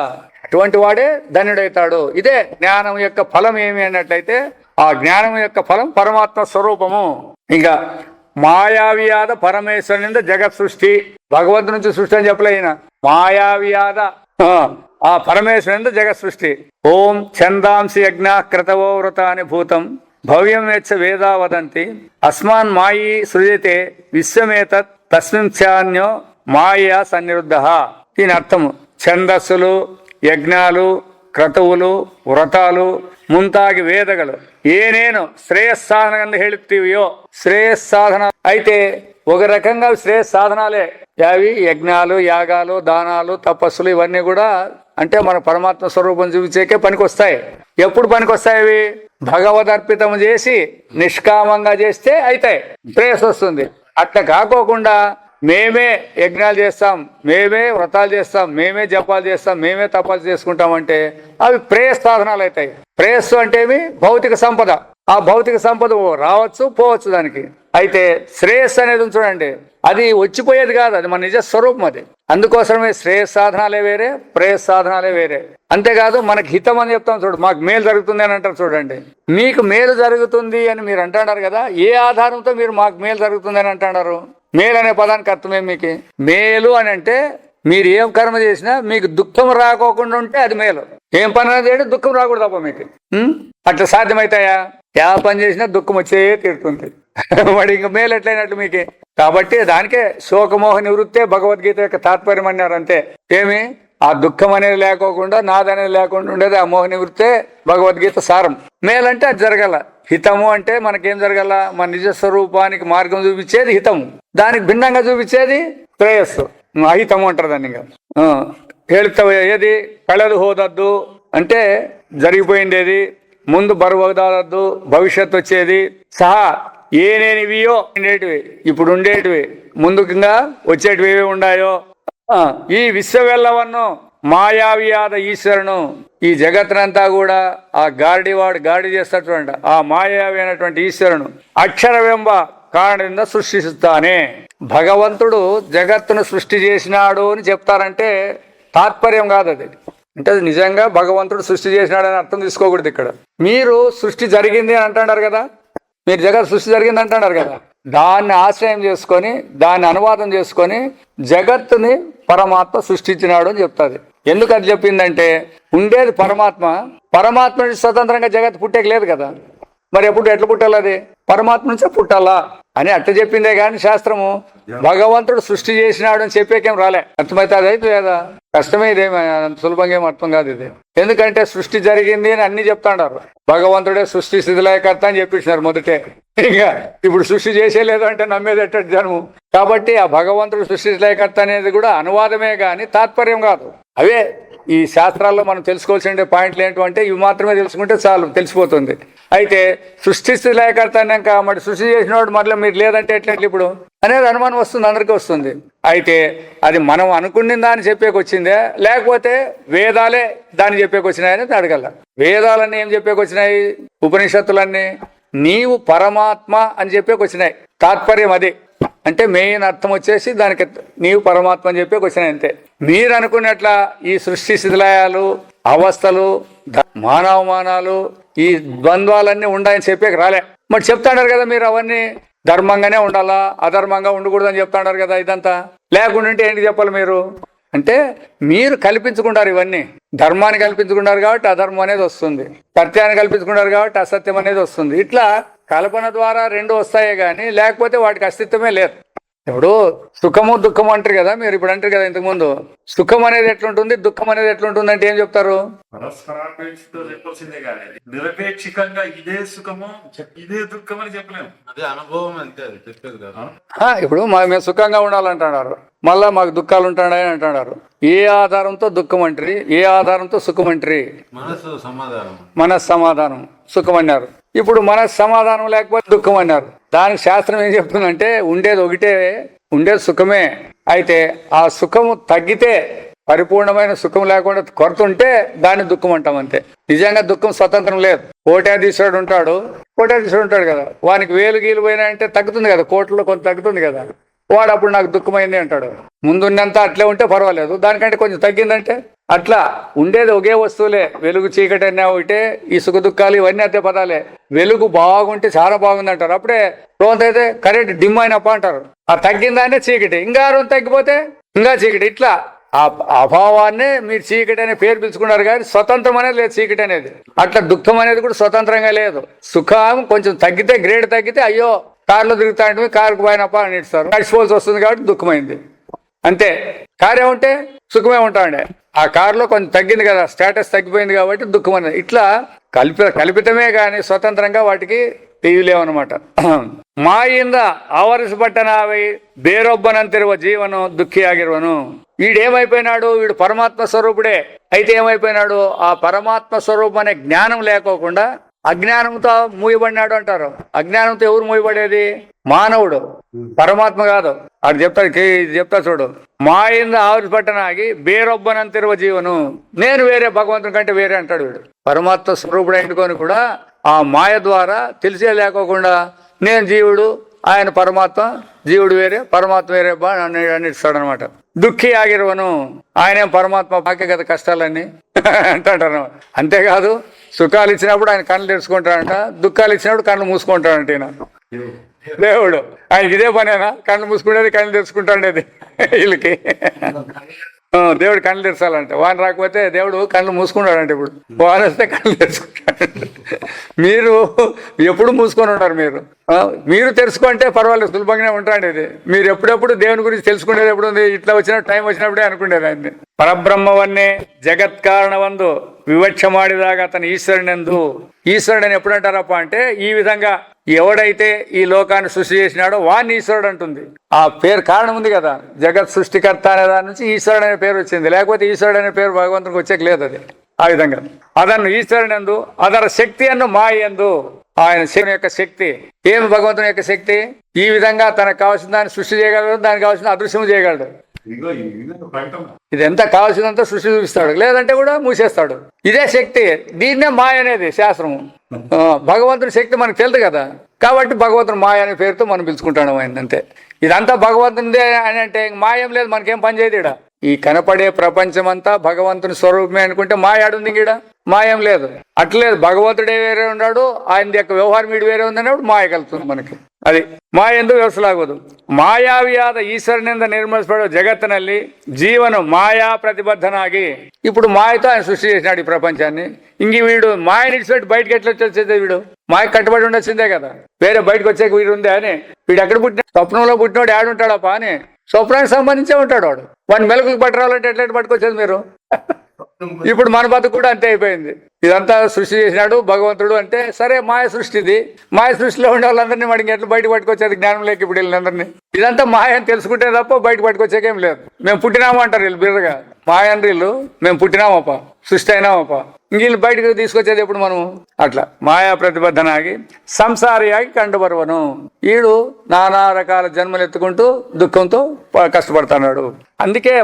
అటువంటి వాడే ధన్యుడైతాడు. ఇదే జ్ఞానం యొక్క ఫలం ఏమి అన్నట్లయితే ఆ జ్ఞానం యొక్క ఫలం పరమాత్మ స్వరూపము. ఇంకా మాయావియాద పరమేశ్వరునింద జగత్ సృష్టి, భగవంతు నుంచి సృష్టి అని చెప్పలే ఈయన. మాయావియాద ఆ పరమేశ్వరునింద జగత్ సృష్టి. ఓం ఛందాంసి యజ్ఞ క్రతవో వ్రతాని భూతం భవ్యం వేచ్చ వేదా వదంతి అస్మాన్ మాయి సృజతే విశ్వమేతత్ తస్మిన్స్యాన్యో మాయా సన్నిరుద్ధ. దీని అర్థము ఛందస్సులు, యజ్ఞాలు, ಕ್ರತುವುಲು ವ್ರತಾಲು ಮುಂತಾಗಿ ವೇದಗಳು ಏನೇನು ಶ್ರೇಯಸ್ಸಾಧನ ಹೇಳುತ್ತೀವಿಯೋ ಶ್ರೇಯಸ್ಸಾಧನ అయితే ఒక రకంగా శ్రేయస్ సాధనాలే యావి యజ్ఞాలు, యాగాలు, దానాలు, తపస్సులు ఇవన్నీ కూడా అంటే మన పరమాత్మ స్వరూపం చూపించేకే పనికొస్తాయి. ఎప్పుడు పనికొస్తాయి అవి? భగవదర్పితం చేసి నిష్కామంగా చేస్తే అవుతాయి, శ్రేయస్ వస్తుంది. అట్లా కాకోకుండా మేమే యజ్ఞాలు చేస్తాం, మేమే వ్రతాలు చేస్తాం, మేమే జపాలు చేస్తాం, మేమే తపాలు చేసుకుంటామంటే అవి ప్రేయస్ సాధనాలు అవుతాయి. ప్రేయస్సు అంటే ఏమి? భౌతిక సంపద. ఆ భౌతిక సంపద రావచ్చు పోవచ్చు దానికి. అయితే శ్రేయస్సు అనేది ఉంది చూడండి, అది వచ్చిపోయేది కాదు, అది మన నిజ స్వరూపం. అది అందుకోసమే శ్రేయస్ సాధనాలే వేరే, ప్రేయస్ సాధనాలే వేరే. అంతేకాదు మనకి హితం అని చెప్తాం చూడు, మాకు మేలు జరుగుతుంది అని అంటారు చూడండి. మీకు మేలు జరుగుతుంది అని మీరు అంటున్నారు కదా, ఏ ఆధారంతో మీరు మాకు మేలు జరుగుతుంది అని అంటున్నారు? మేలు అనే పదానికి అర్థమే మీకు మేలు అని అంటే మీరు ఏం కర్మ చేసినా మీకు దుఃఖం రాకోకుండా ఉంటే అది మేలు. ఏం పని అనేది దుఃఖం రాకూడదు తప్ప మీకు. అట్లా సాధ్యమవుతాయా? ఏ పని చేసినా దుఃఖం వచ్చే తీరుతుంది. వాడి ఇంకా మేలు ఎట్లయినట్లు మీకు. కాబట్టి దానికే శోకమోహ నివృత్తే భగవద్గీత యొక్క తాత్పర్యం అన్నారు. అంతే. ఏమి ఆ దుఃఖం అనేది లేకోకుండా నాదనేది లేకుండా ఉండేది ఆ మోహ నివృత్తే భగవద్గీత సారం. మేలంటే అది జరగాల. హితము అంటే మనకేం జరగాల? మన నిజ స్వరూపానికి మార్గం చూపించేది హితము, దానికి భిన్నంగా చూపించేది శ్రేయస్సు, అహితము అంటారు దాన్ని. ఇంకా ಹೇಳ್ತಾವ ఏది కళలు హోదద్దు అంటే జరిగిపోయిండేది, ముందు బరువుదాదద్దు భవిష్యత్తు వచ్చేది, సహా ఏనేనివియో ఉండేటివి ఇప్పుడు ఉండేటివి ముందుగా వచ్చేటివి ఏవి ఉన్నాయో ఈ విశ్వవెల్లవన్ను మాయావియాద ఈశ్వరును, ఈ జగత్తునంతా కూడా ఆ గాడివాడు గాడి చేస్తాడు చూడండి, ఆ మాయావి అయినటువంటి ఈశ్వరును అక్షరవెంబ కారణದಿಂದ సృష్టిస్తానే. భగవంతుడు జగత్తును సృష్టి చేసినాడు అని చెప్తారంటే తాత్పర్యం కాదు అది. అంటే అది నిజంగా భగవంతుడు సృష్టి చేసినాడని అర్థం తీసుకోకూడదు. ఇక్కడ మీరు సృష్టి జరిగింది అని అంటున్నారు కదా, మీరు జగత్ సృష్టి జరిగింది అంటున్నారు కదా, దాన్ని ఆశ్రయం చేసుకొని దాన్ని అనువాదం చేసుకొని జగత్తుని పరమాత్మ సృష్టించినాడు అని చెప్తుంది. ఎందుకు అది చెప్పిందంటే ఉండేది పరమాత్మ, పరమాత్మ నుంచి స్వతంత్రంగా జగత్ పుట్టేకి లేదు కదా, మరి ఎప్పుడు ఎట్లా పుట్టాలి? అది పరమాత్మ నుంచే పుట్టాలా అని అట్లా చెప్పిందే కానీ శాస్త్రము భగవంతుడు సృష్టి చేసినాడు అని చెప్పేకేం రాలే. అర్థమైతే అది అయితే లేదా? కష్టమే, ఇదేమి అంత సులభంగా ఏం అర్థం కాదు ఇది. ఎందుకంటే సృష్టి జరిగింది అని అన్ని చెప్తాడారు. భగవంతుడే సృష్టి స్థితిలయకర్త అని చెప్పించినారు మొదటే. ఇంకా ఇప్పుడు సృష్టి చేసేలేదు అంటే నమ్మేది ఎట్టటి జనము. కాబట్టి ఆ భగవంతుడు సృష్టి స్థితిలయకర్త అనేది కూడా అనువాదమే కానీ తాత్పర్యం కాదు. అవే ఈ శాస్త్రాల్లో మనం తెలుసుకోవాల్సిన పాయింట్లు ఏంటంటే ఇవి మాత్రమే తెలుసుకుంటే చాలు, తెలిసిపోతుంది. అయితే సృష్టి స్థితిలయకర్త అన్నాక మరి సృష్టి చేసినవాడు మళ్ళీ మీరు లేదంటే ఎట్లా ఇప్పుడు అనేది అనుమానం వస్తుంది, అందరికీ వస్తుంది. అయితే అది మనం అనుకున్న దాన్ని చెప్పేకొచ్చిందే లేకపోతే వేదాలే దాన్ని చెప్పేకొచ్చినాయని అడగల. వేదాలన్నీ ఏం చెప్పేకొచ్చినాయి? ఉపనిషత్తులన్నీ నీవు పరమాత్మ అని చెప్పేకొచ్చినాయి. తాత్పర్యం అది. అంటే మెయిన్ అర్థం వచ్చేసి దానికి నీవు పరమాత్మ అని చెప్పి వచ్చినాయి అంతే. మీరు అనుకున్నట్ల ఈ సృష్టి శిథిలయాలు అవస్థలు మానవమానాలు ఈ ద్వంద్వాలన్నీ ఉండాయని చెప్పేకి రాలే. మరి చెప్తాడారు కదా మీరు అవన్నీ ధర్మంగానే ఉండాలా అధర్మంగా ఉండకూడదని చెప్తాడారు కదా. ఇదంతా లేకుంటే ఏంటి చెప్పాలి మీరు అంటే మీరు కల్పించుకుంటారు ఇవన్నీ. ధర్మాన్ని కల్పించుకుంటారు కాబట్టి అధర్మం అనేది వస్తుంది, సత్యాన్ని కల్పించుకుంటారు కాబట్టి అసత్యం అనేది వస్తుంది. ఇట్లా కల్పన ద్వారా రెండు వస్తాయే కానీ లేకపోతే వాటికి అస్తిత్వమే లేదు. ఇప్పుడు సుఖము దుఃఖము అంటారు కదా, మీరు ఇప్పుడు అంటారు కదా ఇంతకుముందు సుఖం అనేది ఎట్లుంటుంది దుఃఖం అనేది ఎట్లుంటుంది అంటే ఏం చెప్తారు? పరస్పరాపేక్షతో చెప్పాల్సిందే కానీ నిరపేక్షికంగా ఇదే సుఖము ఇదే దుఃఖం అని చెప్పలేము. అదే అనుభవం అంతే, అది చెప్పేది కదా. ఇప్పుడు మేము సుఖంగా ఉండాలంటున్నారు, మళ్ళా మాకు దుఃఖాలు ఉంటాయని అంటున్నారు. ఏ ఆధారంతో దుఃఖం అంటారు, ఏ ఆధారంతో సుఖం అంటారు? మనస్సు సమాధానం, మనస్సమాధానం సుఖం అన్నారు. ఇప్పుడు మనస్సు సమాధానం లేకపోతే దుఃఖం అన్నారు. దానికి శాస్త్రం ఏం చెప్తుందంటే ఉండేది ఒకటే, ఉండేది సుఖమే. అయితే ఆ సుఖము తగ్గితే పరిపూర్ణమైన సుఖం లేకుండా కొరతుంటే దాన్ని దుఃఖం అంటాం అంతే. నిజంగా దుఃఖం స్వతంత్రం లేదు. కోటాధీశ్వరుడు ఉంటాడు కదా, వానికి వేలు గీలు పోయినా అంటే తగ్గుతుంది కదా, కోట్లలో కొంత తగ్గుతుంది కదా. వాడు అప్పుడు నాకు దుఃఖమైంది అంటాడు. ముందున్నంత అట్లే ఉంటే పర్వాలేదు, దానికంటే కొంచెం తగ్గిందంటే అట్లా ఉండేది ఒకే వస్తువులే. వెలుగు చీకటి అనే ఒకటే, ఈ సుఖ దుఃఖాలు ఇవన్నీ అదే పదాలే. వెలుగు బాగుంటే చాలా బాగుంది అంటారు, అప్పుడే రోంత అయితే కరెంట్ డిమ్ అయినప్ప అంటారు. ఆ తగ్గిందానే చీకటి, ఇంకా రోంత తగ్గిపోతే ఇంకా చీకటి. ఇట్లా ఆ అభావాన్నే మీరు చీకటి అనే పేరు పిలుచుకున్నారు కానీ స్వతంత్రం అనేది లేదు చీకటి అనేది. అట్లా దుఃఖం అనేది కూడా స్వతంత్రంగా లేదు. సుఖం కొంచెం తగ్గితే గ్రేడ్ తగ్గితే అయ్యో కారులో తిరుగుతా అంటే కారుకు పోయినప్ప అని ఇస్తారు, నడిచిపోవాల్సి వస్తుంది కాబట్టి దుఃఖమైంది అంతే. కారు ఏముంటే సుఖమే ఉంటాండే, ఆ కారులో కొంచెం తగ్గింది కదా, స్టేటస్ తగ్గిపోయింది కాబట్టి దుఃఖం అనేది. ఇట్లా కల్పితమే కానీ స్వతంత్రంగా వాటికి తెలియలేమన్నమాట. మాಯಿಂದ ఆవరిసపట్టనావై ಬೇರೊಬ್ಬನಂತಿರುವ జీవను దుఃఖి ಆಗಿರುವನು. వీడేమైపోయినాడు? వీడు పరమాత్మ స్వరూపుడే. అయితే ఏమైపోయినాడు? ఆ పరమాత్మ స్వరూపం అనే జ్ఞానం లేకోకుండా అజ్ఞానంతో మూయబడినాడు అంటారు. అజ్ఞానంతో ఎవరు మూయబడేది? మానవుడు, పరమాత్మ కాదు. అది చెప్తా చూడు, మాಯಿಂದ ఆవిర్పట్టనాగి ಬೇರೊಬ್ಬనంతిರುವ జీవను. నేను వేరే, భగవంతుని కంటే వేరే అంటాడు వీడు. పరమాత్మ స్వరూపుడు ఎండుకొని కూడా ఆ మాయ ద్వారా తెలిసే లేకోకుండా నేను జీవుడు, ఆయన పరమాత్మ, జీవుడు వేరే పరమాత్మ వేరే బా అని ఇస్తాడనమాట. దుఃఖి ఆగిరవను, ఆయనేం పరమాత్మ పాకే కదా కష్టాలన్నీ అంటాడు. అంతేకాదు సుఖాలు ఇచ్చినప్పుడు ఆయన కళ్ళు తెరుచుకుంటాడంట, దుఃఖాలు ఇచ్చినప్పుడు కళ్ళు మూసుకుంటాడంట. ఈయన దేవుడు ఆయనకి ఇదే పనేనా, కళ్ళు మూసుకునేది కళ్ళు తెరుచుకుంటాడేది వీళ్ళకి. దేవుడు కళ్ళు తెరచాలంటే, వాన్ రాకపోతే దేవుడు కళ్ళు మూసుకున్నాడంటే, ఇప్పుడు వాన్ వస్తే కళ్ళు తెరుచుకుంటాడు. మీరు ఎప్పుడు మూసుకొని ఉంటారు, మీరు తెరుచుకుంటే పర్వాలేదు, సులభంగానే ఉంటాండి. ఇది మీరు ఎప్పుడెప్పుడు దేవుని గురించి తెలుసుకునేది ఎప్పుడు ఉంది, ఇట్లా వచ్చినప్పుడు టైం వచ్చినప్పుడే అనుకునేది ఆయన్ని. పరబ్రహ్మవన్నే జగత్ కారణవందు వివక్ష ಮಾಡಿದಾಗ అతను ఈశ్వరునందు. ఈశ్వరుడని ఎప్పుడు అంటారప్ప అంటే, ఈ విధంగా ఎవడైతే ఈ లోకాన్ని సృష్టి చేసినాడో వాడిని ఈశ్వరుడు అంటుంది. ఆ పేరు కారణం ఉంది కదా, జగత్ సృష్టికర్త అనే దాని నుంచి ఈశ్వరుడు అనే పేరు వచ్చింది. లేకపోతే ఈశ్వరుడు అనే పేరు భగవంతునికి వచ్చేకి లేదు. అది ఆ విధంగా అదನ್ನು ఈశ్వరునందు ಅದರ శక్తిಯನ್ನು మాయందు. ఆయన శక్తి యొక్క శక్తి ఏమి, భగవంతుని యొక్క శక్తి ఈ విధంగా తనకు కావాల్సిన దాన్ని సృష్టి చేయగలడు, దానికి కావాల్సిన అదృశ్యం చేయగలడు. ఇది ఎంత కావాల్సినంత సృష్టి చూపిస్తాడు, లేదంటే కూడా మూసేస్తాడు. ఇదే శక్తి, దీన్నే మాయ అనేది శాస్త్రము. భగవంతుని శక్తి మనకు తెలుసు కదా, కాబట్టి భగవంతుని మాయ అనే పేరుతో మనం పిలుచుకుంటాడు ఆయన. అంతే, ఇదంతా భగవంతునిదే అని అంటే మాయం లేదు, మనకేం పని చేయదు. ఈడ ఈ కనపడే ప్రపంచమంతా భగవంతుని స్వరూపమే అనుకుంటే మాయ ఆడుంది. ఈడ మాయం లేదు, అట్లేదు. భగవంతుడే వేరే ఉన్నాడు, ఆయన యొక్క వ్యవహారం వీడు వేరే ఉందన్నప్పుడు మాయ కలుగుతుంది మనకి. అది ಮಾಯ ಎಂದು ವ್ಯವಸಲಾಗುವುದು. ಮಾಯಾವಿಯಾದ ಈಶ್ವರನಿಂದ ನಿರ್ಮಿಸಲ್ಪಡುವ ಜಗತ್ತಿನಲ್ಲಿ జీవను మాయా ప్రతిబద్ధనాగి. ఇప్పుడు మాయతో ఆయన సృష్టి చేసినాడు ఈ ప్రపంచాన్ని. ఇంక వీడు మాయ నిడిచిపెట్టి బయటకి ఎట్లా వచ్చేదే? వీడు మాయ కట్టుబడి ఉండాల్సిందే కదా, వేరే బయటకు వచ్చే వీడు ఉందే అని. వీడు ఎక్కడ పుట్టిన, స్వప్నంలో పుట్టినోడు ఏడుంటాడప్ప అని, స్వప్నానికి సంబంధించే ఉంటాడు వాడు. వాడిని మెలకులు పట్టరావాలంటే ఎట్లా పట్టుకొచ్చేది మీరు? ఇప్పుడు మన బతుకు కూడా అంతే అయిపోయింది. ఇదంతా సృష్టి చేసినాడు భగవంతుడు అంటే, సరే మాయ సృష్టిది, మాయ సృష్టిలో ఉండే వాళ్ళందరినీ వాడికి ఎట్లా బయట పట్టుకొచ్చేది? జ్ఞానం లేక ఇప్పుడు వీళ్ళందరినీ. ఇదంతా మాయ అని తెలుసుకుంటే తప్ప బయట పట్టుకొచ్చేకేం లేదు. మేము పుట్టినాము అంటారు వీళ్ళు బిర్రగా, మాయ అని వీళ్ళు. మేము పుట్టినామప్ప, సృష్టి అయినామప్ప, ఇంక వీళ్ళు బయటకు తీసుకొచ్చేది ఎప్పుడు మనము? అట్లా మాయా ప్రతిబద్ధనాగి సంసారియాగి కండుబరువను. ఈడు నానా రకాల జన్మలు ఎత్తుకుంటూ దుఃఖంతో కష్టపడుతున్నాడు. అందుకే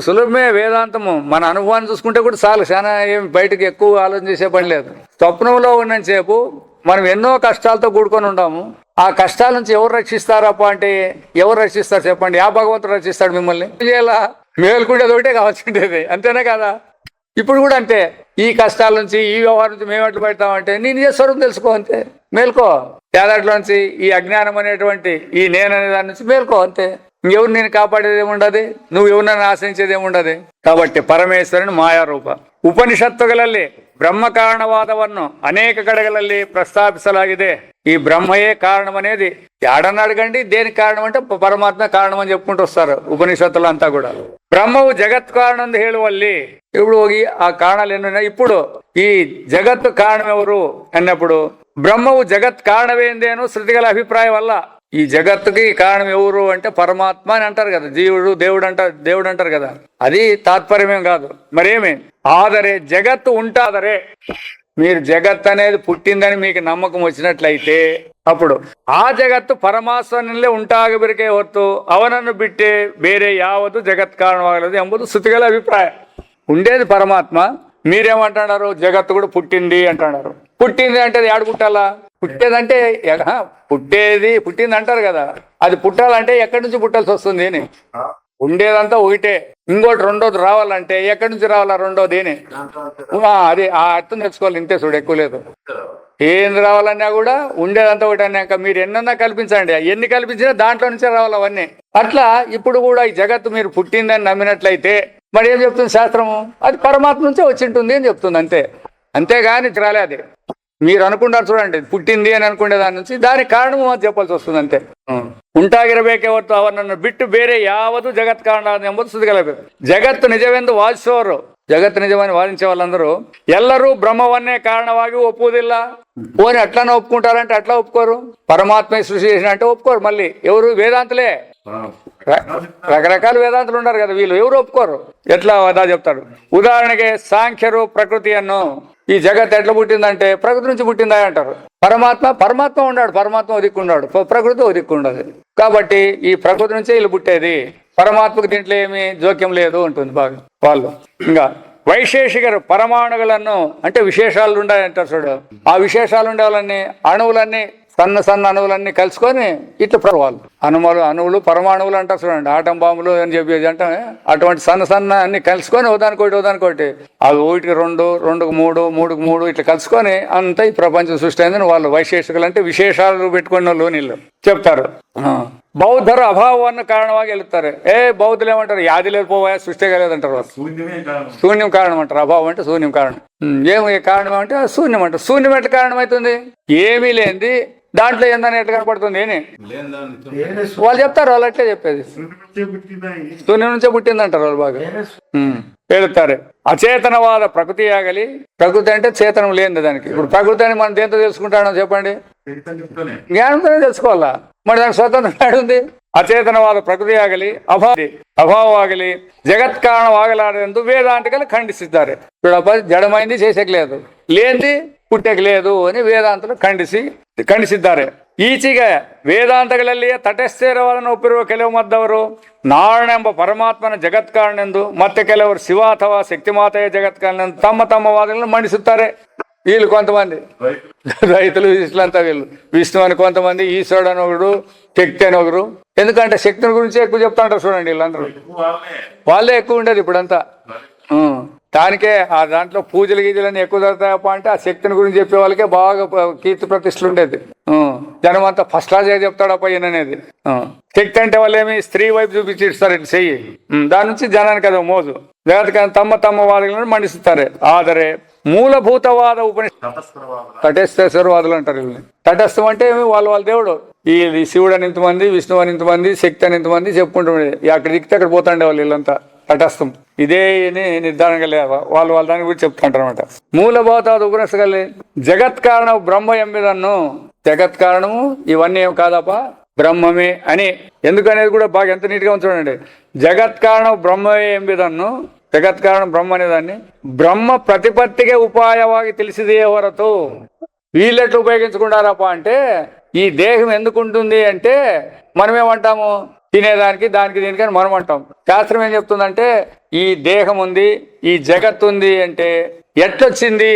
సులభమే వేదాంతము. మన అనుభవాన్ని చూసుకుంటే కూడా చాలు, చాలా ఏం బయటకు ఎక్కువ ఆలోచన చేసే పని లేదు. స్వప్నంలో ఉన్నంతసేపు మనం ఎన్నో కష్టాలతో కూడుకొని ఉంటాము. ఆ కష్టాల నుంచి ఎవరు రక్షిస్తారప్ప అంటే, ఎవరు రక్షిస్తారు చెప్పండి? ఆ భగవంతుడు రక్షిస్తాడు మిమ్మల్ని. మేలుకుండేది ఒకటే కావాల్సిండేది, అంతేనే కదా? ఇప్పుడు కూడా అంతే. ఈ కష్టాల నుంచి, ఈ వ్యవహారం నుంచి మేము ఎట్లా పెడతామంటే, నీ నిజ స్వరూపం తెలుసుకో, అంతే. మేల్కో. పేదట్లో నుంచి ఈ అజ్ఞానం అనేటువంటి ఈ నేను అనే దాని నుంచి మేల్కో, అంతే. ఇంకెవరు నేను కాపాడేది ఏముండదు, నువ్వు ఎవరినైనా ఆశ్రయించేది ఏముండదు. కాబట్టి ಪರಮೇಶ್ವರನ ಮಾಯಾರೂಪ. ಉಪನಿಷತ್ತುಗಳಲ್ಲಿ ಬ್ರಹ್ಮ ಕಾರಣವಾದವನ್ನು ಅನೇಕ ಕಡೆಗಳಲ್ಲಿ ಪ್ರಸ್ತಾಪಿಸಲಾಗಿದೆ. ఈ బ్రహ్మయే కారణం అనేది ఏడన్నా అడగండి, దేనికి కారణం అంటే పరమాత్మ కారణం అని చెప్పుకుంటూ వస్తారు ఉపనిషత్తులు అంతా కూడా. బ్రహ్మవు జగత్ కారణం ಹೇಳುವಲ್ಲಿ ఇప్పుడు ఆ కారణాలు ఎన్నున్నాయి. ఇప్పుడు ఈ జగత్తు కారణం ఎవరు అన్నప్పుడు, బ్రహ్మవు జగత్ కారణమేందేను శృతి గల అభిప్రాయం వల్ల ఈ జగత్తుకి కారణం ఎవరు అంటే పరమాత్మ అని అంటారు కదా. జీవుడు దేవుడు అంటారు కదా, అది తాత్పర్యమేం కాదు. మరేమి ఆదరే జగత్తు ఉంటాదరే, మీరు జగత్ అనేది పుట్టిందని మీకు నమ్మకం వచ్చినట్లయితే అప్పుడు ಆ ಜಗತ್ತು ಪರಮಾತ್ಮನಲ್ಲೇ ಉಂಟಾಗಬೇಕೆ ಹೊರತು ಅವನನ್ನು ಬಿಟ್ಟೆ ಬೇರೆ ಯಾವುದು ಜಗತ್ ಕಾರಣವಾಗలేదు ಎಂಬುದು ಶ್ರುತಿಗಳ ಅಭಿಪ್ರಾಯ. ఉండేది పరమాత్మ, మీరేమంటున్నారు? జగత్తు కూడా పుట్టింది అంటున్నారు. పుట్టింది అంటే ఏడు పుట్టాలా? పుట్టేదంటే పుట్టింది అంటారు కదా, అది పుట్టాలంటే ఎక్కడి నుంచి పుట్టాల్సి వస్తుంది అని. ఉండేదంతా ఒకటే, ఇంకోటి రెండోది రావాలంటే ఎక్కడి నుంచి రావాలా రెండోది అని. అది ఆ అర్థం తెచ్చుకోవాలి, ఇంతే చూడు, ఎక్కువ లేదు. ఏం రావాలన్నా కూడా ఉండేదంతా ఒకటి అన్నాక మీరు ఎన్నన్నా కల్పించండి, ఎన్ని కల్పించినా దాంట్లో నుంచే రావాలి అవన్నీ. అట్లా ఇప్పుడు కూడా ఈ జగత్తు మీరు పుట్టిందని నమ్మినట్లయితే మరి ఏం చెప్తుంది శాస్త్రము? అది పరమాత్మ నుంచే వచ్చి ఉంటుంది అని చెప్తుంది, అంతే. అంతేగాని రాలే అది మీరు అనుకుంటారు చూడండి, పుట్టింది అని అనుకునే దాని నుంచి దానికి కారణము అది చెప్పాల్సి వస్తుంది, అంతే. ಉಂಟಾಗಿರಬೇಕೆ ಹೊರತು ಅವನನ್ನು ಬಿಟ್ಟು ಬೇರೆ ಯಾವುದು ಜಗತ್ ಕಾರಣ ಎಂಬುದು ಸುದ್ದಿಗಲಬೇಕು. ಜಗತ್ತು ನಿಜವೆಂದು ವಾದಿಸುವವರು, ಜಗತ್ತು ನಿಜವని వాదించే వాళ్ళందరూ ಎಲ್ಲರೂ బ్రహ్మవన్నే కారణವಾಗಿ ఒప్పుకోదిಲ್ಲ. పోని అట్లానే ఒప్పుకుంటారంటే అట్లా ఒప్పుకోరు. పరమాత్మ సృష్టి చేసిన అంటే ఒప్పుకోరు. మళ్ళీ ఎవరు? వేదాంతులే. రకరకాల వేదాంతులు ఉన్నారు కదా, వీళ్ళు ఎవరు ఒప్పుకోరు. ఎట్లా అదా చెప్తాడు. ఉదాహరణకి సాంఖ్యరు ప్రకృతిಯನ್ನು, ఈ జగత్ ఎట్లా పుట్టిందంటే ప్రకృతి నుంచి పుట్టిందా అంటారు. పరమాత్మ ఉన్నాడు, పరమాత్మ ఒదిక్కున్నాడు, ప్రకృతి ఒదిక్కుండదు. కాబట్టి ఈ ప్రకృతి నుంచే వీళ్ళు పుట్టేది, పరమాత్మకు దీంట్లో ఏమి జోక్యం లేదు ఉంటుంది బాగా వాళ్ళు. ఇంకా వైశేషికరు పరమాణువులను అంటే విశేషాలు ఉండాలంటారు చూడు, ఆ విశేషాలు ఉండే వాళ్ళని అణువులన్నీ సన్న సన్న అణువులన్నీ కలుసుకొని ఇట్లా ప్రభావాలు అణువులు పరమాణువులు అంటారు చూడండి, ఆటం బాంబులు అని చెప్పేది అంటే అటువంటి సన్న సన్న అన్ని కలుసుకొని ఓదానికోటి అవి ఒకటికి రెండు, రెండుకు మూడు, మూడుకు మూడు ఇట్లా కలుసుకొని అంతా ఈ ప్రపంచం సృష్టి అయిందని వాళ్ళు వైశేషికులు అంటే విశేషాలు పెట్టుకున్న వాళ్ళు నీళ్ళు చెప్తారు. బౌద్ధరు అభావాన్ని కారణంగా వెళ్తారు. బౌద్ధులు ఏమంటారు, యాది లేదు పోవా సృష్టి కలేదంటారు వాళ్ళు. శూన్యం కారణం అంటారు. అభావం అంటే శూన్యం కారణం. ఏమి కారణం అంటే శూన్యం అంటారు. శూన్యం ఎట్లా కారణం అవుతుంది? ఏమీ లేనిది దాంట్లో ఏందని ఎట్లా కనపడుతుంది అని వాళ్ళు చెప్తారు. వాళ్ళు అట్లే చెప్పేది శూన్యం నుంచే పుట్టిందంటారు వాళ్ళు బాగా వెళుతారు. అచేతనవాద ప్రకృతి ఆగలి. ప్రకృతి అంటే చేతనం లేనిది దానికి. ఇప్పుడు ప్రకృతి అని మనం దేంతో తెలుసుకుంటాడో చెప్పండి, జ్ఞానంతోనే తెలుసుకోవాలా. మరి దానికి స్వతంత్రం ఉంది. అచేతనవాద ప్రకృతి ఆగలి అభావం ఆగలి జగత్ కారణం ఆగలాడేందు వేదాంతికలు ఖండిస్తారు. ఇప్పుడు జడమైంది చేసేకలేదు, లేనిది పుట్టకలేదు అని ವೇದಾಂತರು ಖಂಡಿಸಿದ್ದಾರೆ. ಈಚೆಗೆ ವೇದಾಂತಗಳಲ್ಲಿಯೇ ತಟಸ್ಥಿರವಾದನ್ನು ಒಪ್ಪಿರುವ ಕೆಲವು ಮದ್ದವರು ನಾರಾಯಣೆಂಬ ಪರಮಾತ್ಮನ ಜಗತ್ಕಾರಣೆಂದು ಮತ್ತೆ ಕೆಲವರು ಶಿವ ಅಥವಾ ಶಕ್ತಿಮಾತೆಯ ಜಗತ್ಕಾರಣೆಂದು ತಮ್ಮ ತಮ್ಮ ವಾದಗಳನ್ನು ಮಂಡಿಸುತ್ತಾರೆ. వీళ్ళు కొంతమంది రైతులు ఇట్లంతా వీళ్ళు విష్ణు అని కొంతమంది, ఈశ్వరుడు అని ఒకడు, శక్తి అని ఒకరు. ఎందుకంటే శక్తిని గురించి ఎక్కువ చెప్తా ఉంటారు చూడండి. వీళ్ళందరూ వాళ్ళే ఎక్కువ ఉండేది ఇప్పుడంతా. దానికే ఆ దాంట్లో పూజలు గీజలని ఎక్కువ జరుగుతాయప్ప అంటే ఆ శక్తిని గురించి చెప్పే వాళ్ళకే బాగా కీర్తి ప్రతిష్టలు ఉండేది. జనం అంతా ఫస్ట్ క్లాస్గా చెప్తాడప్ప ఈయన అనేది. శక్తి అంటే వాళ్ళు ఏమి స్త్రీ వైపు చూపించి ఇస్తారు ఇటు చెయ్యి, దాని నుంచి జనానికి అదో మోజు. జగత్కాన్ని తమ తమ వాదಗಳನ್ನು మండిస్తారు. ಆದರೆ ಮೂಲಭೂತವಾದ తటస్థేశ్వరవాదులు అంటారు వీళ్ళని. తటస్థం అంటే ఏమి వాళ్ళ దేవుడు. ఈ శివుడు అని ఇంతమంది, విష్ణువు అని ఇంతమంది, శక్తి అని ఇంతమంది చెప్పుకుంటుండే. అక్కడ దిక్కితే అక్కడ పోతాండే వాళ్ళు వీళ్ళంతా. తటస్థం ఇదే నిర్ధారణగా లేవా వాళ్ళు దాని గురించి చెప్తుంటారు అనమాట. ಮೂಲಭೂತವಾದ ಉಪನಿಷತ್ತುಗಳಲ್ಲಿ జగత్ కారణం బ్రహ్మ ఎంబిదన్ను. జగత్ కారణము ఇవన్నీ ఏం కాదప్ప బ్రహ్మమే అని. ఎందుకనేది కూడా బాగా ఎంత నీట్గా చూడండి. జగత్ కారణం బ్రహ్మమే ఎంబిదన్ను. జగత్ కారణం బ్రహ్మ అనేదాన్ని బ్రహ్మ ప్రతిపత్తికే ఉపాయವಾಗಿ తెలిసిదే ಹೊರತು వీళ్ళెట్లు ఉపయోగించుకుంటారప్ప అంటే ఈ దేహం ఎందుకు ఉంటుంది అంటే మనమేమంటాము తినేదానికి దానికి దీనికి అని మనం అంటాం. శాస్త్రం ఏం చెప్తుందంటే ఈ దేహం ఉంది, ఈ జగత్ ఉంది అంటే ఎట్లొచ్చింది,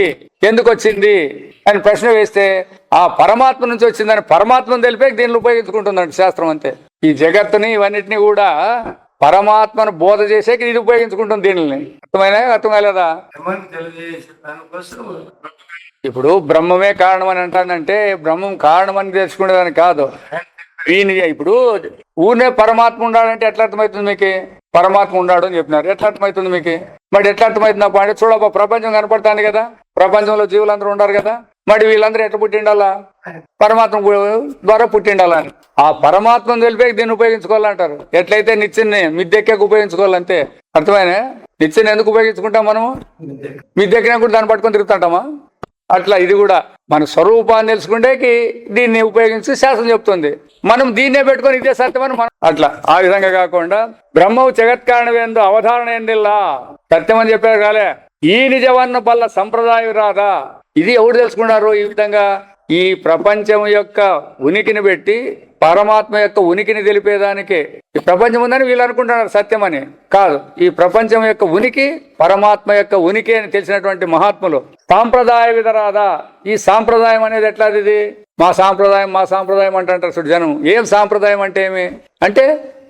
ఎందుకు వచ్చింది అని ప్రశ్న వేస్తే ఆ పరమాత్మ నుంచి వచ్చిందని పరమాత్మను తెలిపే దీన్ని ఉపయోగించుకుంటుందంట శాస్త్రం. అంతే. ఈ జగత్తుని ఇవన్నిటిని కూడా పరమాత్మను బోధ చేసేకి ఇది ఉపయోగించుకుంటుంది. దీనిని అర్థం కాలేదా? ఇప్పుడు బ్రహ్మమే కారణం అని అంటానంటే బ్రహ్మం కారణం అని తెలుసుకునేదానికి కాదు. ఇప్పుడు ఊరినే పరమాత్మ ఉండాలంటే ఎట్లా అర్థమవుతుంది మీకు? పరమాత్మ ఉన్నాడు అని చెప్పినారు, ఎట్లా అర్థమవుతుంది మీకు? మరి ఎట్లా అర్థమవుతుందప్ప అంటే చూడబ్బా ప్రపంచం కనపడుతుంది కదా, ప్రపంచంలో జీవులందరూ ఉన్నారు కదా, మరి వీళ్ళందరూ ఎట్లా పుట్టిండాలా? పరమాత్మ ద్వారా పుట్టిండాలా అని. ఆ పరమాత్మను తెలిపే దీన్ని ఉపయోగించుకోవాలంటారు. ఎట్లయితే నిత్యని మిద్దెక్కే ఉపయోగించుకోవాలంతే. అర్థమైనా? నిత్యని ఎందుకు ఉపయోగించుకుంటాం మనము? మిద్దెక్కినా కూడా దాన్ని పట్టుకొని తిరుగుతుంటామా? అట్లా ఇది కూడా మన స్వరూపాన్ని తెలుసుకుంటేకి దీన్ని ఉపయోగించి శాస్త్రం చెప్తుంది. మనం దీన్నే పెట్టుకొని ఇదే సత్యమని మనం అట్లా ఆ విధంగా కాకుండా బ్రహ్మవు జగత్కారణవేందు అవధారణ ఏందిల్లా సత్యం అని చెప్పారు కాలే. ఈ నిజవన్న పల్ల సంప్రదాయం రాదా? ఇది ఎవరు తెలుసుకున్నారు? ఈ విధంగా ఈ ప్రపంచం యొక్క ఉనికిని పెట్టి పరమాత్మ యొక్క ఉనికిని తెలిపేదానికి ఈ ప్రపంచం ఉందని వీళ్ళు అనుకుంటున్నారు సత్యం అని. కాదు, ఈ ప్రపంచం యొక్క ఉనికి పరమాత్మ యొక్క ఉనికి అని తెలిసినటువంటి మహాత్ములు సాంప్రదాయ విధరాదా. ఈ సాంప్రదాయం అనేది ఎట్లాది? ఇది మా సాంప్రదాయం అంటారు చూడు జనం. ఏం సాంప్రదాయం అంటే ఏమి అంటే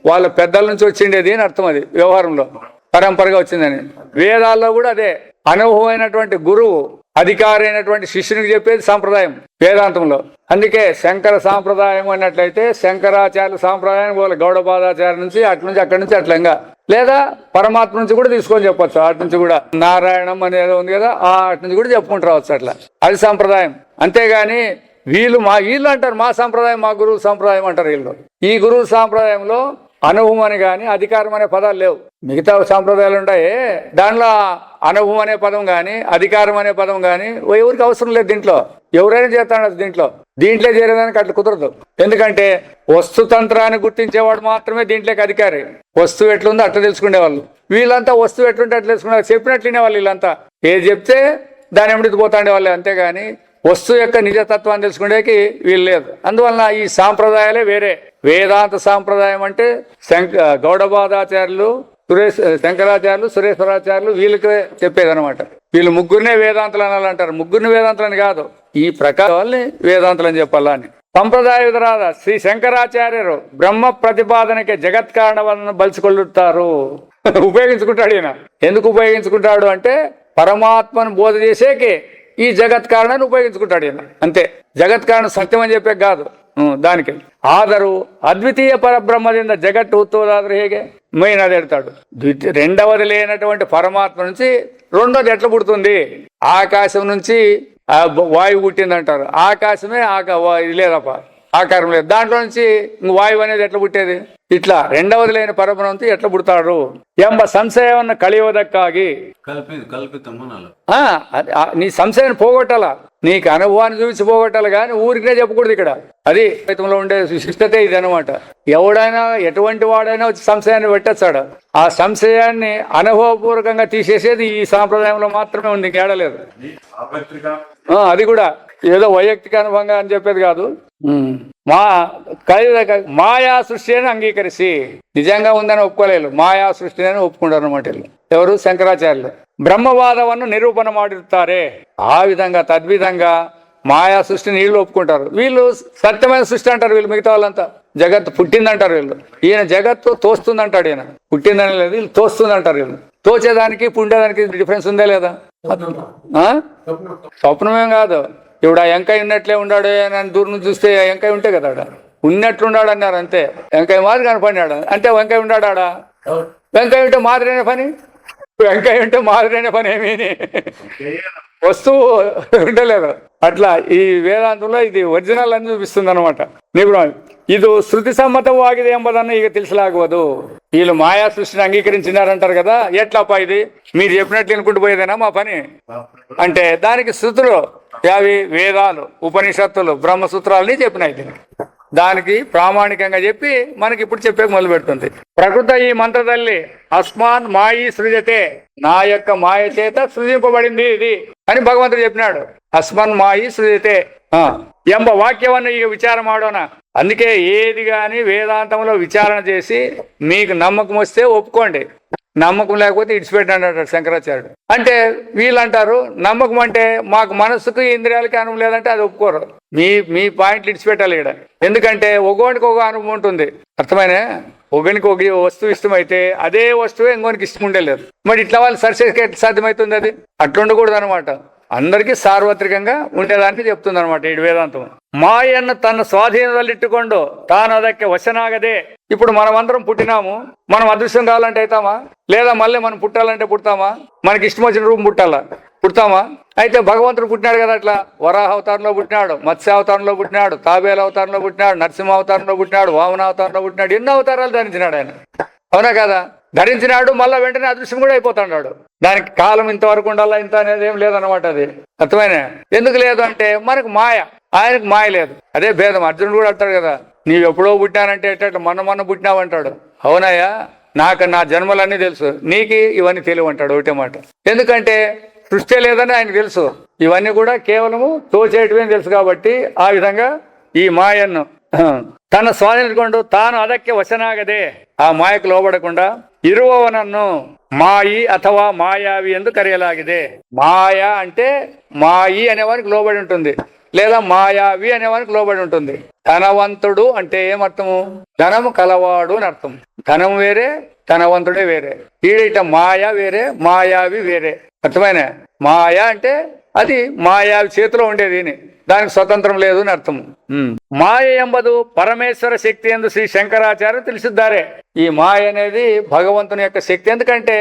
వాళ్ళ పెద్దల నుంచి వచ్చిండేది అని అర్థం. అది వ్యవహారంలో పరంపరగా వచ్చిందని. వేదాల్లో కూడా అదే. అనుభవమైనటువంటి గురువు అధికారి అయినటువంటి శిష్యునికి చెప్పేది సాంప్రదాయం వేదాంతంలో. అందుకే శంకర సాంప్రదాయం అన్నట్లయితే శంకరాచార్య సాంప్రదాయం పోలే. గౌడపాదాచార్య నుంచి అక్కడి నుంచి అట్లంగా లేదా పరమాత్మ నుంచి కూడా తీసుకొని చెప్పొచ్చు. అటు నుంచి కూడా నారాయణం అనేది ఉంది కదా, అటు నుంచి కూడా చెప్పుకుంటూ రావచ్చు. అట్లా అది సాంప్రదాయం. అంతేగాని వీళ్ళు అంటారు మా సాంప్రదాయం, మా గురువు సాంప్రదాయం అంటారు వీళ్ళు. ఈ గురువు సాంప్రదాయంలో అనుభవం అని కానీ అధికారం అనే పదాలు లేవు. మిగతా సాంప్రదాయాలు ఉంటాయి, దానిలో అనుభవం అనే పదం కానీ అధికారం అనే పదం కానీ ఎవరికి అవసరం లేదు. దీంట్లో ఎవరైనా చేస్తాడు. దీంట్లో చేరేదానికి అట్లా కుదరదు. ఎందుకంటే వస్తుతంత్రాన్ని గుర్తించేవాడు మాత్రమే దీంట్లోకి అధికారి. వస్తువు ఎట్లుందో అట్లా తెలుసుకునేవాళ్ళు. వీళ్ళంతా వస్తువు ఎట్లుంటే అట్లా తెలుసుకునేవాళ్ళు, చెప్పినట్లు వినేవాళ్ళు. వీళ్ళంతా ఏది చెప్తే దాని ఎమిడికి పోతాండే వాళ్ళే. అంతేగాని వస్తువు యొక్క నిజతత్వాన్ని తెలుసుకునేకి వీళ్ళు లేదు. అందువలన ఈ సాంప్రదాయాలే వేరే. వేదాంత సాంప్రదాయం అంటే గౌడపాదాచార్యులు శంకరాచార్యులు, సురేశ్వరాచార్యులు వీళ్ళకి చెప్పేదనమాట. వీళ్ళు ముగ్గురినే వేదాంతులు అనాలంటారు. ముగ్గురిని వేదాంతులని కాదు, ఈ ప్రకారం వాళ్ళని వేదాంతులు అని చెప్పాలా అని. సంప్రదాయ విధరాದ శ్రీ శంకరాచార్యరు బ్రహ్మ ప్రతిపాదనకి జగత్ కారణವನ್ನು బలుచుకొల్లుతారు. ఉపయోగించుకుంటాడు ఈయన. ఎందుకు ఉపయోగించుకుంటాడు అంటే పరమాత్మను బోధ చేసేకి ఈ జగత్ కారణాన్ని ఉపయోగించుకుంటాడు ఈయన, అంతే. జగత్ కారణం సత్యం అని చెప్పే కాదు దానికి. ఆದರೂ అద్వితీయ పరబ్రహ్మದಿಂದ జగత్తు ఉత్తోదాదరు ಹೇಗೆ మెయిన్ అది ఎడతాడు. రెండవది లేనటువంటి పరమాత్మ నుంచి రెండోది ఎట్లా పుడుతుంది? ఆకాశం నుంచి వాయువు పుట్టిందంటారు. ఆకాశమే ఇది లేదప్ప, ఆకారం లేదు. దాంట్లో నుంచి వాయువు అనేది ఎట్లా పుట్టేది? ఇట్లా రెండవది లేని పరబ్రహ్మంతో ఎట్లా పుడతాడు ఎంబ సంశయవన్న కలియుವುದಕ್ಕಾಗಿ నీ సంశయాన్ని పోగొట్టాలా, నీకు అనుభవాన్ని చూపించి పోగొట్టాలి, కానీ ఊరికే చెప్పకూడదు. ఇక్కడ అది ద్వైతంలో ఉండే విశిష్టతే ఇది అనమాట. ఎవడైనా ఎటువంటి వాడైనా వచ్చి సంశయాన్ని పెట్టచ్చాడు. ఆ సంశయాన్ని అనుభవపూర్వకంగా తీసేసేది ఈ సాంప్రదాయంలో మాత్రమే ఉంది, ఇంకేడలేదు. అది కూడా ఏదో వైయక్తిక అనుభవంగా అని చెప్పేది కాదు. మాయా సృష్టి అని అంగీకరిసి నిజంగా ఉందని ఒప్పుకోలేదు, మాయా సృష్టి అని ఒప్పుకుంటారు అనమాట. ఎవరు? శంకరాచార్యులు. బ్రహ్మవాదವನ್ನು నిరూపణ ಮಾಡಿರುತ್ತಾರೆ. ఆ విధంగా తద్విధంగా మాయా సృష్టిని వీళ్ళు ఒప్పుకుంటారు. వీళ్ళు సత్యమైన సృష్టి అంటారు. వీళ్ళు మిగతా వాళ్ళంతా జగత్తు పుట్టిందంటారు. వీళ్ళు ఈయన జగత్తు తోస్తుందంటాడు. ఈయన పుట్టిందని లేదు, వీళ్ళు తోస్తుందంటారు. వీళ్ళు తోచేదానికి పుండేదానికి డిఫరెన్స్ ఉందే లేదా? స్వప్నమేం కాదు. ఇప్పుడు ఆ వెంకయ్య ఉన్నట్లే ఉన్నాడు అని దూరం నుంచి చూస్తే వెంకయ్య ఉంటే కదా ఆడ ఉన్నట్లున్నాడు అన్నారు, అంతే. వెంకయ్య మాదిరి కనపడినాడు అంటే వెంకయ్య ఉన్నాడు ఆడ. వెంకయ్య ఉంటే మాదిరైన పని, వెంకయ్య ఉంటే మాదిరైన పని ఏమీ వస్తువు ఉండలేదు. అట్లా ఈ వేదాంతంలో ఇది ఒరిజినల్ అని చూపిస్తుంది అనమాట. నిపుణం ಇದು శృతి సమ్మతವಾಗಿದೆ ఎంబదన్న ఇక తెలిసిలాగవదు. వీళ్ళు మాయా సృష్టిని అంగీకరించినారంటారు కదా, ఎట్లాపా ఇది మీరు చెప్పినట్లు అనుకుంటూ పోయేదేనా మా పని అంటే దానికి శృతులు యావి వేదాలు, ఉపనిషత్తులు, బ్రహ్మసూత్రాలని చెప్పినాయి. దానికి ప్రామాణికంగా చెప్పి మనకి ఇప్పుడు చెప్పే మొదలు పెడుతుంది. ప్రకృతి ఈ మంత్రదల్లి అస్మాన్ మాయి సృజతే, నా యొక్క మాయ చేత సృజింపబడింది ఇది అని భగవంతుడు చెప్పినాడు. అస్మాన్ మాయి సృజతే ఎంబ వాక్యವನ್ನು ಈಗ విచార ಮಾಡೋಣ. అందుకే ఏది కానీ వేదాంతంలో విచారణ చేసి మీకు నమ్మకం వస్తే ఒప్పుకోండి, నమ్మకం లేకపోతే ఇడిచిపెట్టండి అంటాడు శంకరాచార్యుడు. అంటే వీళ్ళు అంటారు నమ్మకం అంటే మాకు మనస్సుకు ఇంద్రియాలకి అనుభవం లేదంటే అది ఒప్పుకోరు. మీ పాయింట్లు ఇడిచిపెట్టాలి ఇక్కడ. ఎందుకంటే ఒకనికి ఒక అనుభవం ఉంటుంది, అర్థమైనా? ఒకనికి ఒక వస్తువు ఇష్టమైతే అదే వస్తువు ఇంకోనికి ఇష్టం ఉండలేదు. మరి ఇట్లా వాళ్ళు సరిచేసి సాధ్యమవుతుంది? అది అట్లా ఉండకూడదు అనమాట. అందరికీ సార్వత్రికంగా ఉండేదానికి చెప్తుంది అనమాట ఈ వేదాంతం. మాయన్న తన స్వాధీనదಲ್ಲಿಟ್ಟುಕೊಂಡು తాను ಅದಕ್ಕೆ వశనాగదే. ఇప్పుడు మనం అందరం పుట్టినాము, మనం అదృశ్యం కావాలంటే అవుతామా? లేదా మళ్ళీ మనం పుట్టాలంటే పుడతామా? మనకి ఇష్టం వచ్చిన రూపం పుడతామా? అయితే భగవంతుడు పుట్టినాడు కదా, అట్లా వరాహ అవతారంలో పుట్టినాడు, మత్స్య అవతారంలో పుట్టినాడు, తాబేల అవతారంలో పుట్టినాడు, నరసింహ అవతారంలో పుట్టినాడు, వామన అవతారంలో పుట్టినాడు. ఎన్నో అవతారాలు ధరించినాడు ఆయన, అవునా కదా? ధరించినాడు, మళ్ళీ వెంటనే అదృశ్యం కూడా అయిపోతున్నాడు. దానికి కాలం ఇంతవరకు ఉండాలా ఇంత అనేది ఏం లేదనమాట. అది అర్థమైనా? ఎందుకు లేదు అంటే మనకు మాయ, ఆయనకు మాయ లేదు. అదే భేదం. అర్జునుడు కూడా అంటాడు కదా, నీవు ఎప్పుడో పుట్టినానంటే ఎట్ట మొన్న పుట్టినావు అంటాడు. అవునాయా, నాకు నా జన్మలన్నీ తెలుసు, నీకు ఇవన్నీ తెలియవు అంటాడు ఒకటే మాట. ఎందుకంటే సృష్టి లేదని ఆయనకు తెలుసు, ఇవన్నీ కూడా కేవలము తోచేయటమే తెలుసు. కాబట్టి ఆ విధంగా ఈ మాయను తన స్వాధీనించుకుంటూ తాను ಅದಕ್ಕೆ వశనాగదే, ఆ మాయకు లోబడకుండా ఇరువవనన్ను మాయి అథవా మాయావి ಎಂದು కರೆಯಲಾಗಿದೆ. మాయ అంటే మాయి అనేవానికి లోబడి ఉంటుంది, లేదా మాయావి అనేవానికి లోబడి ఉంటుంది. ధనవంతుడు అంటే ఏమర్థము? ధనము కలవాడు అని అర్థం. ధనం వేరే, ధనవంతుడే వేరే. ఈడిట మాయ వేరే, మాయావి వేరే. అర్థమైన? మాయ అంటే అది మాయావి చేతిలో ఉండేది, దానికి స్వతంత్రం లేదు అని అర్థం. మాయ ఎంబదు పరమేశ్వర శక్తి ఎందు శ్రీ శంకరాచార్య తెలిసిದ್ದಾರೆ. ఈ మాయ అనేది భగవంతుని యొక్క శక్తి. ఎందుకంటే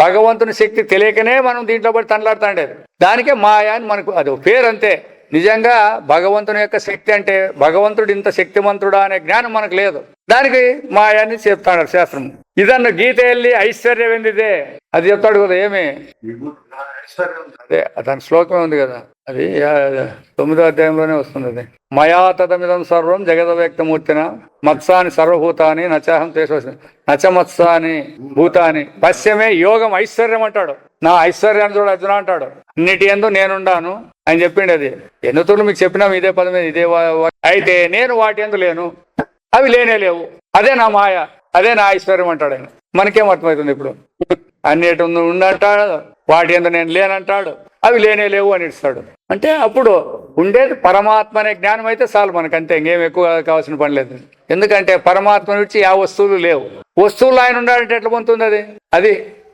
భగవంతుని శక్తి తెలియకనే మనం దీంట్లో పడి తనలాడుతాండేది. దానికే మాయ అని మనకు అది పేరు, అంతే. నిజంగా భగవంతుని యొక్క శక్తి అంటే భగవంతుడు ఇంత శక్తిమంతుడా అనే జ్ఞానం మనకు లేదు. దానికి మాయాన్ని చెప్తాడు శాస్త్రం. ಇದನ್ನು గీತೆಯಲ್ಲಿ ఐశ్వర్యವೆಂದಿದೆ అది చెప్తాడు కదా. ఏమి అదే దాని శ్లోకమే ఉంది కదా, అది 9వ అధ్యాయంలోనే వస్తుంది. అది మయా తదమిదం సర్వం జగదవ్యక్తమూర్తిన మత్సాని సర్వభూతాని నచాహం తేషోస్మి నచ మత్సాని భూతాని పశ్యమే యోగం ఐశ్వర్యం అంటాడు. నా ఐశ్వర్యాన్ని చూడ అర్జున అంటాడు. అన్నిటి యందు నేనుండాను అని చెప్పిండి. అది ఎన్నితూర్లు మీకు చెప్పినాం ఇదే పదమే, ఇదే. అయితే నేను వాటి యందు లేను, అవి లేనే లేవు. అదే నా మాయ, అదే నా ఐశ్వర్యం అంటాడు ఆయన. మనకేం అర్థమవుతుంది ఇప్పుడు? అన్నిటి ఉందంటాడు, వాటి ఎందు నేను లేనంటాడు, అవి లేనే లేవు అని ఇస్తాడు. అంటే అప్పుడు ఉండేది పరమాత్మ అనే జ్ఞానం అయితే చాలు మనకు, అంతే, ఇంకేం ఎక్కువ కావాల్సిన పని లేదు. ఎందుకంటే పరమాత్మ నుంచి ఆ వస్తువులు లేవు. వస్తువులు ఆయన ఉండాలంటే ఎట్లా పొందుతుంది అది?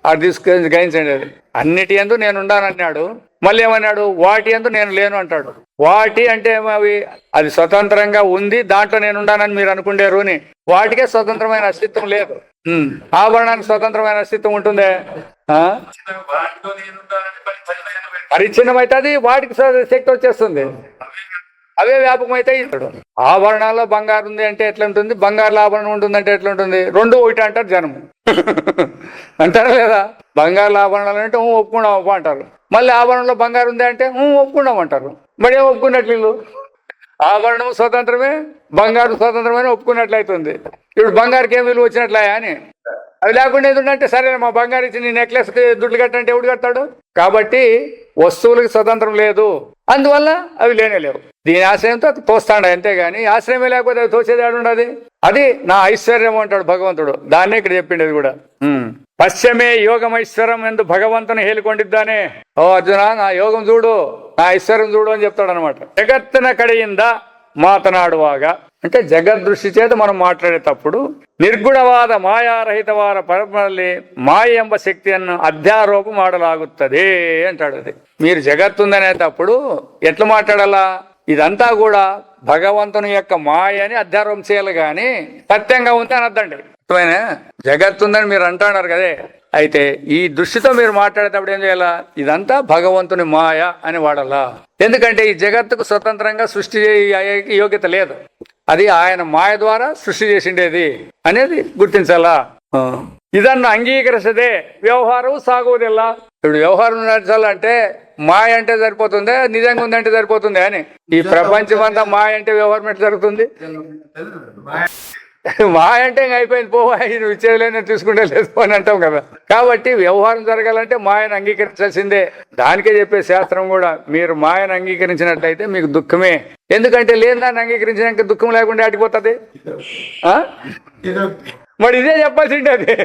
అది తీసుకొని గ్రహించండి. అది అన్నిటి యందు నేను ఉండానన్నాడు, మళ్ళీ ఏమన్నాడు? వాటి యందు నేను లేను అంటాడు. వాటి అంటే అవి అది స్వతంత్రంగా ఉంది, దాంట్లో నేను ఉండానని మీరు అనుకుంటారు అని. వాటికే స్వతంత్రమైన అస్తిత్వం లేదు. ఆభరణానికి స్వతంత్రమైన అస్తిత్వం ఉంటుందే? వాటిలో నేనుంటానని పరిచ్ఛిన్నం అయితే అది వాటికి శక్తి వచ్చేస్తుంది, అవే వ్యాపకం అయితే ఇస్తాడు. ఆభరణాల్లో బంగారు ఉంది అంటే ఎట్లా ఉంటుంది, బంగారులో ఆభరణం ఉంటుందంటే ఎట్లా ఉంటుంది? రెండు ఒకటి అంటారు జనము. అంటారా లేదా? బంగారు ఆభరణాలు అంటే ఒప్పుకున్నాం అంటారు, మళ్ళీ ఆభరణంలో బంగారు ఉంది అంటే ఒప్పుకున్నాం అంటారు. మరి ఏం ఒప్పుకున్నట్లు వీళ్ళు? ఆభరణం స్వతంత్రమే, బంగారు స్వతంత్రమే ఒప్పుకున్నట్లయితుంది. ఇప్పుడు బంగారుకి ఏం విలువ వచ్చినట్లయా అని. అవి లేకుండా ఏదంటే సరే మా బంగారు ఇచ్చి నీ నెక్లెస్కి దుడ్లు కట్టంటే ఎవడు కడతాడు? కాబట్టి వస్తువులకి స్వతంత్రం లేదు, అందువల్ల అవి లేనే లేవు. దీని ఆశ్రయంతో తోస్తాడు అంతేగాని ఆశ్రయమే లేకపోతే అవి తోసేది ఆడుండదు. అది నా ఐశ్వర్యం అంటాడు భగవంతుడు. దాన్నే ఇక్కడ చెప్పిండేది కూడా. పశ్చిమే యోగమైశ్వరం ఎందు భగవంతుని హేలికొండిద్దానే. ఓ అర్జున, నా యోగం చూడు, నా ఐశ్వర్యం చూడు అని చెప్తాడు అనమాట. జగత్తున కడియిందా మాతనాడువాగా అంటే జగద్దృష్టి చేత మనం మాట్లాడేటప్పుడు నిర్గుణవాద మాయారహితవార పరమల్లి మాయ ఎంబ శక్తి అన్న అధ్యారోపం ఆడలాగుతుంది అంటాడు. అది మీరు జగత్తుందనేటప్పుడు ఎట్లా మాట్లాడాలా? ఇదంతా కూడా భగవంతుని యొక్క మాయ అని అధ్యారోపం చేయాలి, కానీ సత్యంగా ఉంది అని అర్థండి. జగత్తుందని మీరు అంటున్నారు కదే, అయితే ఈ దృష్టితో మీరు మాట్లాడేటప్పుడు ఏం చేయాలా? ఇదంతా భగవంతుని మాయ అని వాడాలా. ఎందుకంటే ఈ జగత్తుకు స్వతంత్రంగా సృష్టి యోగ్యత లేదు, అది ఆయన మాయ ద్వారా సృష్టి చేసిండేది అనేది గుర్తించాలా. ಇದನ್ನು అంగీకరిసదే వ్యవహారం సాగుವುದಿಲ್ಲ. ఇప్పుడు వ్యవహారం నడచాలంటే మాయ అంటే సరిపోతుందే, నిజంగా ఉందంటే సరిపోతుందే అని? ఈ ప్రపంచం అంతా మాయ అంటే వ్యవహారం ఎట్లా జరుగుతుంది? మాయ అంటే ఇంక అయిపోయింది, పో నువ్వు ఇచ్చేదిలేని తీసుకుంటే లేదు అని అంటాం కదా. కాబట్టి వ్యవహారం జరగాలంటే మాయను అంగీకరించాల్సిందే. దానికే చెప్పే శాస్త్రం కూడా, మీరు మాయను అంగీకరించినట్లయితే మీకు దుఃఖమే. ఎందుకంటే లేని దాన్ని అంగీకరించినాక దుఃఖం లేకుండా ఆటిపోతుంది. మరి ఇదే చెప్పాల్సిండే. అది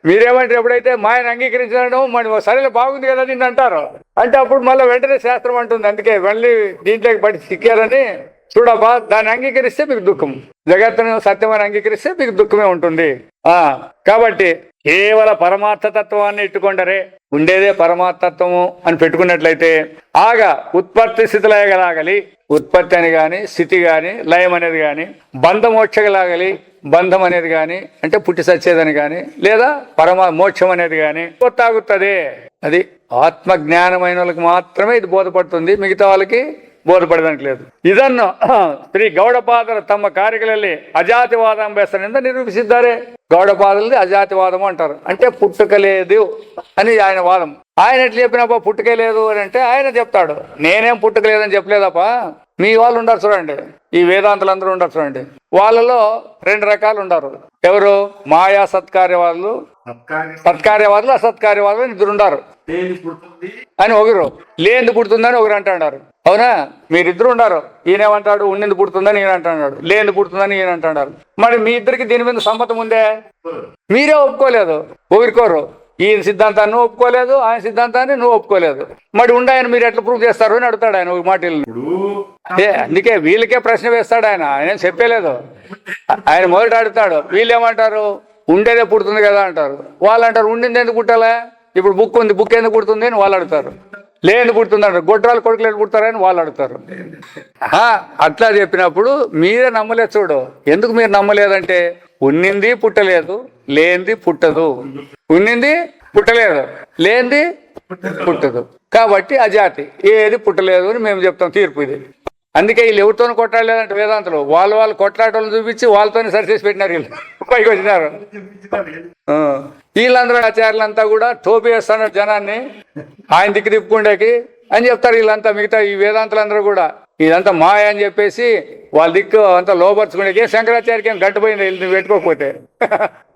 మీరేమంటారు? ఎప్పుడైతే మాయను అంగీకరించడం మరి సరేలే బాగుంది కదా నిన్ను అంటారు అంటే అప్పుడు మళ్ళీ వెంటనే శాస్త్రం అంటుంది, అందుకే మళ్ళీ దీంట్లోకి పడి సిక్కారని చూడపా, దాన్ని అంగీకరిస్తే మీకు దుఃఖం, జగత్తును సత్యమని అంగీకరిస్తే మీకు దుఃఖమే ఉంటుంది. కాబట్టి కేవల పరమార్థతత్వాన్ని ఇట్టుకొండరే, ఉండేదే పరమార్థతత్వము అని పెట్టుకున్నట్లయితే ఆగా ఉత్పత్తి స్థితిలయగలాగలి. ఉత్పత్తి అని గాని, స్థితి గాని, లయం అనేది గాని, బంధమోక్షగలాగలి. బంధం అనేది గాని అంటే పుట్టి సచ్చేదని గాని, లేదా మోక్షం అనేది గాని కొత్తాగుతుంది. అది ఆత్మజ్ఞానమైన వాళ్ళకి మాత్రమే ఇది బోధపడుతుంది, మిగతా వాళ్ళకి ಬೋಧಪಡಿದಂಟ್లేదు. ಇದನ್ನು ಶ್ರೀ ಗೌಡಪಾದರು ತಮ್ಮ ಕಾರ್ಯಗಳಲ್ಲಿ ಅಜಾತಿವಾದ ಎಂಬ ಹೆಸರಿನಿಂದ ನಿರೂಪಿಸಿದ್ದಾರೆ. గౌడపాదులది అజాతివాదము అంటారు, అంటే పుట్టుక లేదు అని ఆయన వాదం. ఆయన ఎట్లా చెప్పినప్ప పుట్టుక లేదు అని అంటే ఆయన చెప్తాడు, నేనేం పుట్టుక లేదని చెప్పలేదప్ప, మీ వాళ్ళు ఉండరు చూడండి, ఈ వేదాంతులు అందరూ ఉండరు చూడండి, వాళ్ళలో రెండు రకాలు ఉండరు. ఎవరు? మాయా సత్కార్యవాదులు, సత్కార్యవాదులు, అసత్కార్యవాదులు ఇద్దరు ఉండారు అని. ఒకరు లేనిది పుడుతుందని ఒకరు అంటున్నారు. అవునా? మీరిద్దరు ఉన్నారు. ఈయనేమంటాడు ఉండింది పుడుతుందని ఈయన అంటున్నాడు, లేనిది పుడుతుందని ఈయన అంటున్నారు. మరి మీ ఇద్దరికి దీని మీద సమ్మతం ఉందే? మీరే ఒప్పుకోలేదు, ఒకరికోరు. ఈయన సిద్ధాంతాన్ని నువ్వు ఒప్పుకోలేదు, ఆయన సిద్ధాంతాన్ని నువ్వు ఒప్పుకోలేదు. మరి ఉండాయని మీరు ఎట్లా ప్రూవ్ చేస్తారు అని అడుగుతాడు ఆయన ఒక మాటలు. అందుకే వీళ్ళకే ప్రశ్న వేస్తాడు ఆయన, ఆయన చెప్పలేదు. ఆయన మొదట అడుగుతాడు, వీళ్ళు ఏమంటారు? ఉండేదే పుడుతుంది కదా అంటారు. వాళ్ళు అంటారు ఉండింది ఎందుకు పుట్టాలా, ఇప్పుడు బుక్ ఉంది, బుక్ ఎందుకు పుడుతుంది అని వాళ్ళు అడుగుతారు. లేని పుడుతుంది అంటారు, గొడ్రాలు కొడుకులు పుడతారని వాళ్ళు అడుగుతారు. అట్లా చెప్పినప్పుడు మీరే నమ్మలేదు. చూడు, ఎందుకు మీరు నమ్మలేదంటే ఉన్నింది పుట్టలేదు, లేనిది పుట్టదు. ఉన్నింది పుట్టలేదు, లేనిది పుట్టదు. కాబట్టి అజాతి, ఏది పుట్టలేదు అని మేము చెప్తాం తీర్పు ఇది. అందుకే వీళ్ళు ఎవరితోనూ కొట్లాడలేదంటే వేదాంతులు, వాళ్ళు కొట్లాటలను చూపించి వాళ్ళతోనే సరిచేసి పెట్టినారు. వీళ్ళు పైకి వచ్చినారు. వీళ్ళందరూ ఆచార్యులంతా కూడా టోపీ వేస్తున్నారు జనాన్ని ఆయన దిక్కు తిప్పుకుండేకి అని చెప్తారు. వీళ్ళంతా మిగతా ఈ వేదాంతులందరూ కూడా ఇదంతా మాయ అని చెప్పేసి వాళ్ళ దిక్కు అంతా లోపరుచుకునే. శంకరాచార్యకి ఏం గంటపోయింది వీళ్ళు పెట్టుకోకపోతే.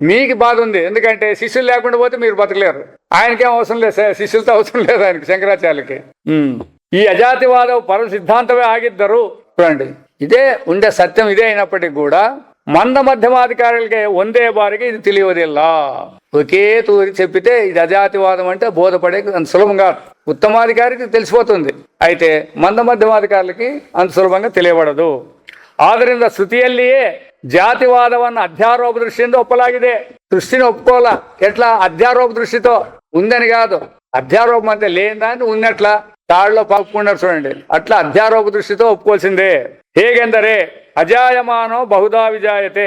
మీకు బాధ ఉంది, ఎందుకంటే శిష్యులు లేకుండా పోతే మీరు బతకలేరు. ఆయనకేం అవసరం లేదు, శిష్యులతో అవసరం లేదు ఆయనకి, శంకరాచార్యులకి. ఈ అజాతివాద పర సిద్ధాంతమే ఆగిద్దరు. చూడండి, ఇదే ఉండే సత్యం ఇదే అయినప్పటికీ కూడా మంద మధ్యమాధికారులకి ಒಂದೇ బారికి ఇది తెలియదిల్ల. ఒకే తూరి చెప్పితే ఇది అజాతివాదం అంటే బోధపడే అంత సులభంగా ఉత్తమాధికారికి తెలిసిపోతుంది. అయితే మంద మಧ್ಯಮಾಧಿಕಾರಕ್ಕೆ అంత ಸುಲಭಂగా ತಿಳಿಯಬಾರದು. ಆದ್ದರಿಂದ ಶ್ರುತಿಯಲ್ಲಿಯೇ ಜಾತಿವಾದವನ್ನು ಅಧ್ಯಾರೋಪ ದೃಷ್ಟಿಯಿಂದ ಒಪ್ಪಲಾಗಿದೆ. దృష్టిని ఒప్పుకోవాల. ఎట్లా? అధ్యారోప దృష్టితో. ఉందని కాదు. అధ్యారోపం అంటే లేని దాన్ని ఉన్నట్లా తాళ్ళలో పప్పుకున్నారు చూడండి. అట్లా అధ్యారోప దృష్టితో ఒప్పుకోవాల్సిందే. ಹೇಗೆಂದರೆ అజాయమానో బహుదా విజాయతే.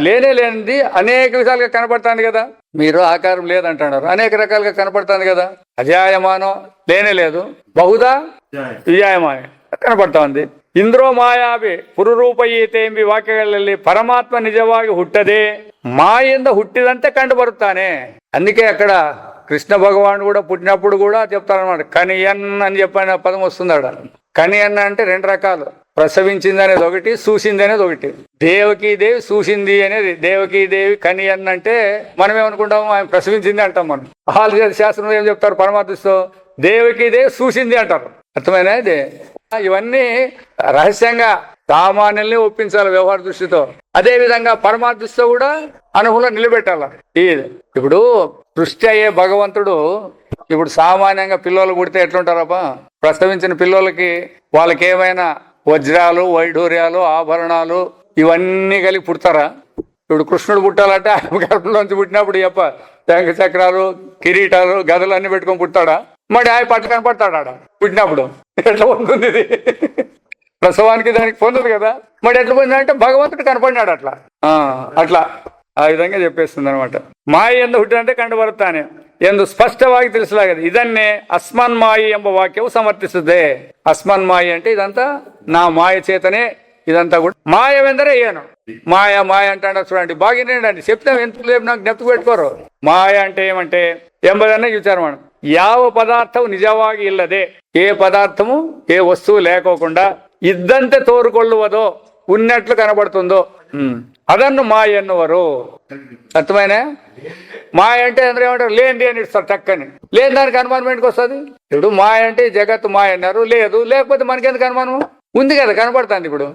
లేనిది అనేక విధాలుగా కనపడుతుంది కదా. మీరు ఆకారం లేదంటున్నారు, అనేక రకాలుగా కనపడుతుంది కదా. అజాయమానో లేనే లేదు, బహుదా ವಿಜಾಯಮಾನ ಕನಪಡ್ತಾ ఉంది. ಇಂದ್ರೋ ಮಾಯಾವಿ ಪುರುರೂಪಯೀತೆ ಎಂಬ ವಾಕ್ಯಗಳಲ್ಲಿ ಪರಮಾತ್ಮ ನಿಜವಾಗಿ ಹುಟ್ಟದೆ మాయంద ಹುಟ್ಟಿದಂತೆ కండు బరుతానే. అందుకే అక్కడ కృష్ణ భగవాన్ కూడా పుట్టినప్పుడు కూడా చెప్తారనమాట. కనియన్ అని చెప్పిన పదం వస్తుంది అక్కడ. కనియన్ అంటే రెండు రకాలు. ప్రసవించింది అనేది ఒకటి, చూసింది అనేది ఒకటి. దేవకీదేవి చూసింది అనేది దేవకీదేవి. కనియన్ అంటే మనం ఏమనుకుంటాము, ఆయన ప్రసవించింది అంటాం. మనం శాస్త్రం ఏం చెప్తారు, పరమాత్మతో దేవకీదేవి చూసింది అంటారు. అర్థమైనా? ఇది ఇవన్నీ రహస్యంగా సామాన్యుల్ని ఒప్పించాలి వ్యవహార దృష్టితో. అదే విధంగా పరమాత్మ దృష్టితో కూడా అనుకూలంగా నిలబెట్టాల. ఇప్పుడు సృష్టి అయ్యే భగవంతుడు ఇప్పుడు సామాన్యంగా పిల్లలు పుడితే ఎట్లుంటారబ్బా? ప్రసవించిన పిల్లలకి వాళ్ళకి ఏమైనా వజ్రాలు, వైఢూర్యాలు, ఆభరణాలు ఇవన్నీ కలిగి పుడతారా? ఇప్పుడు కృష్ణుడు పుట్టాలంటే ఆయన గర్భంలోంచి పుట్టినప్పుడు శంఖ చక్రాలు, కిరీటాలు, గదలు అన్ని పెట్టుకొని పుట్టాడా? మరి ఆయన పట్ల కనపడతాడా పుట్టినప్పుడు? ఎట్లా పొందుతుంది ఇది? ప్రసవానికి దానికి పొందదు కదా. మరి ఎట్లా పొందిందంటే భగవంతుడు కనపడినాడు అట్లా. అట్లా ఆ విధంగా చెప్పేస్తుంది అనమాట. మాయ ಎಂದು ಹುಟ್ಟಿದಂತೆ ಕಂಡು ಬರುತ್ತಾನೆ ಎಂದು ಸ್ಪಷ್ಟವಾಗಿ ತಿಳಿಸಲಾಗಿದೆ. ಇದನ್ನೇ ಅಸ್ಮನ್ಮಾಯಿ ಎಂಬ ವಾಕ್ಯವು ಸಮರ್ಥಿಸುತ್ತದೆ. ಅಸ್ಮನ್ಮಾಯಿ అంటే ఇదంతా నా మాయ చేతనే ఇదంతా కూడా. మాయವೆಂದರೆ ಏನು? మాయ మాయ అంటాడు చూడండి. బాగినండి చెప్తాం, ఎంత లేపు నాకు జ్ఞప్తికి పెట్టుకోరు. మాయ అంటే ఏమంటే ಎಂಬುದನ್ನ విచారం. ಯಾವ ಪದಾರ್ಥವು ನಿಜವಾಗಿ ಇಲ್ಲದೆ, ఏ పదార్థము ఏ వస్తువు లేకోకుండా ఇద్దంతే తోరుకొళ్ళువదో, ఉన్నట్లు కనబడుతుందో ಅದನ್ನು మాయ ఎన్నువరు. అర్థమైనా? మాయ అంటే అందరూ ఏమంటారు, లేనిది అని ఇస్తారు టక్కని. లేని దానికి అనుమానం ఎందుకు వస్తుంది? ఇప్పుడు మాయ అంటే జగత్తు మాయ అన్నారు. లేదు, లేకపోతే మనకెందుకు అనుమానం? ఉంది కదా, కనపడుతుంది ఇప్పుడు.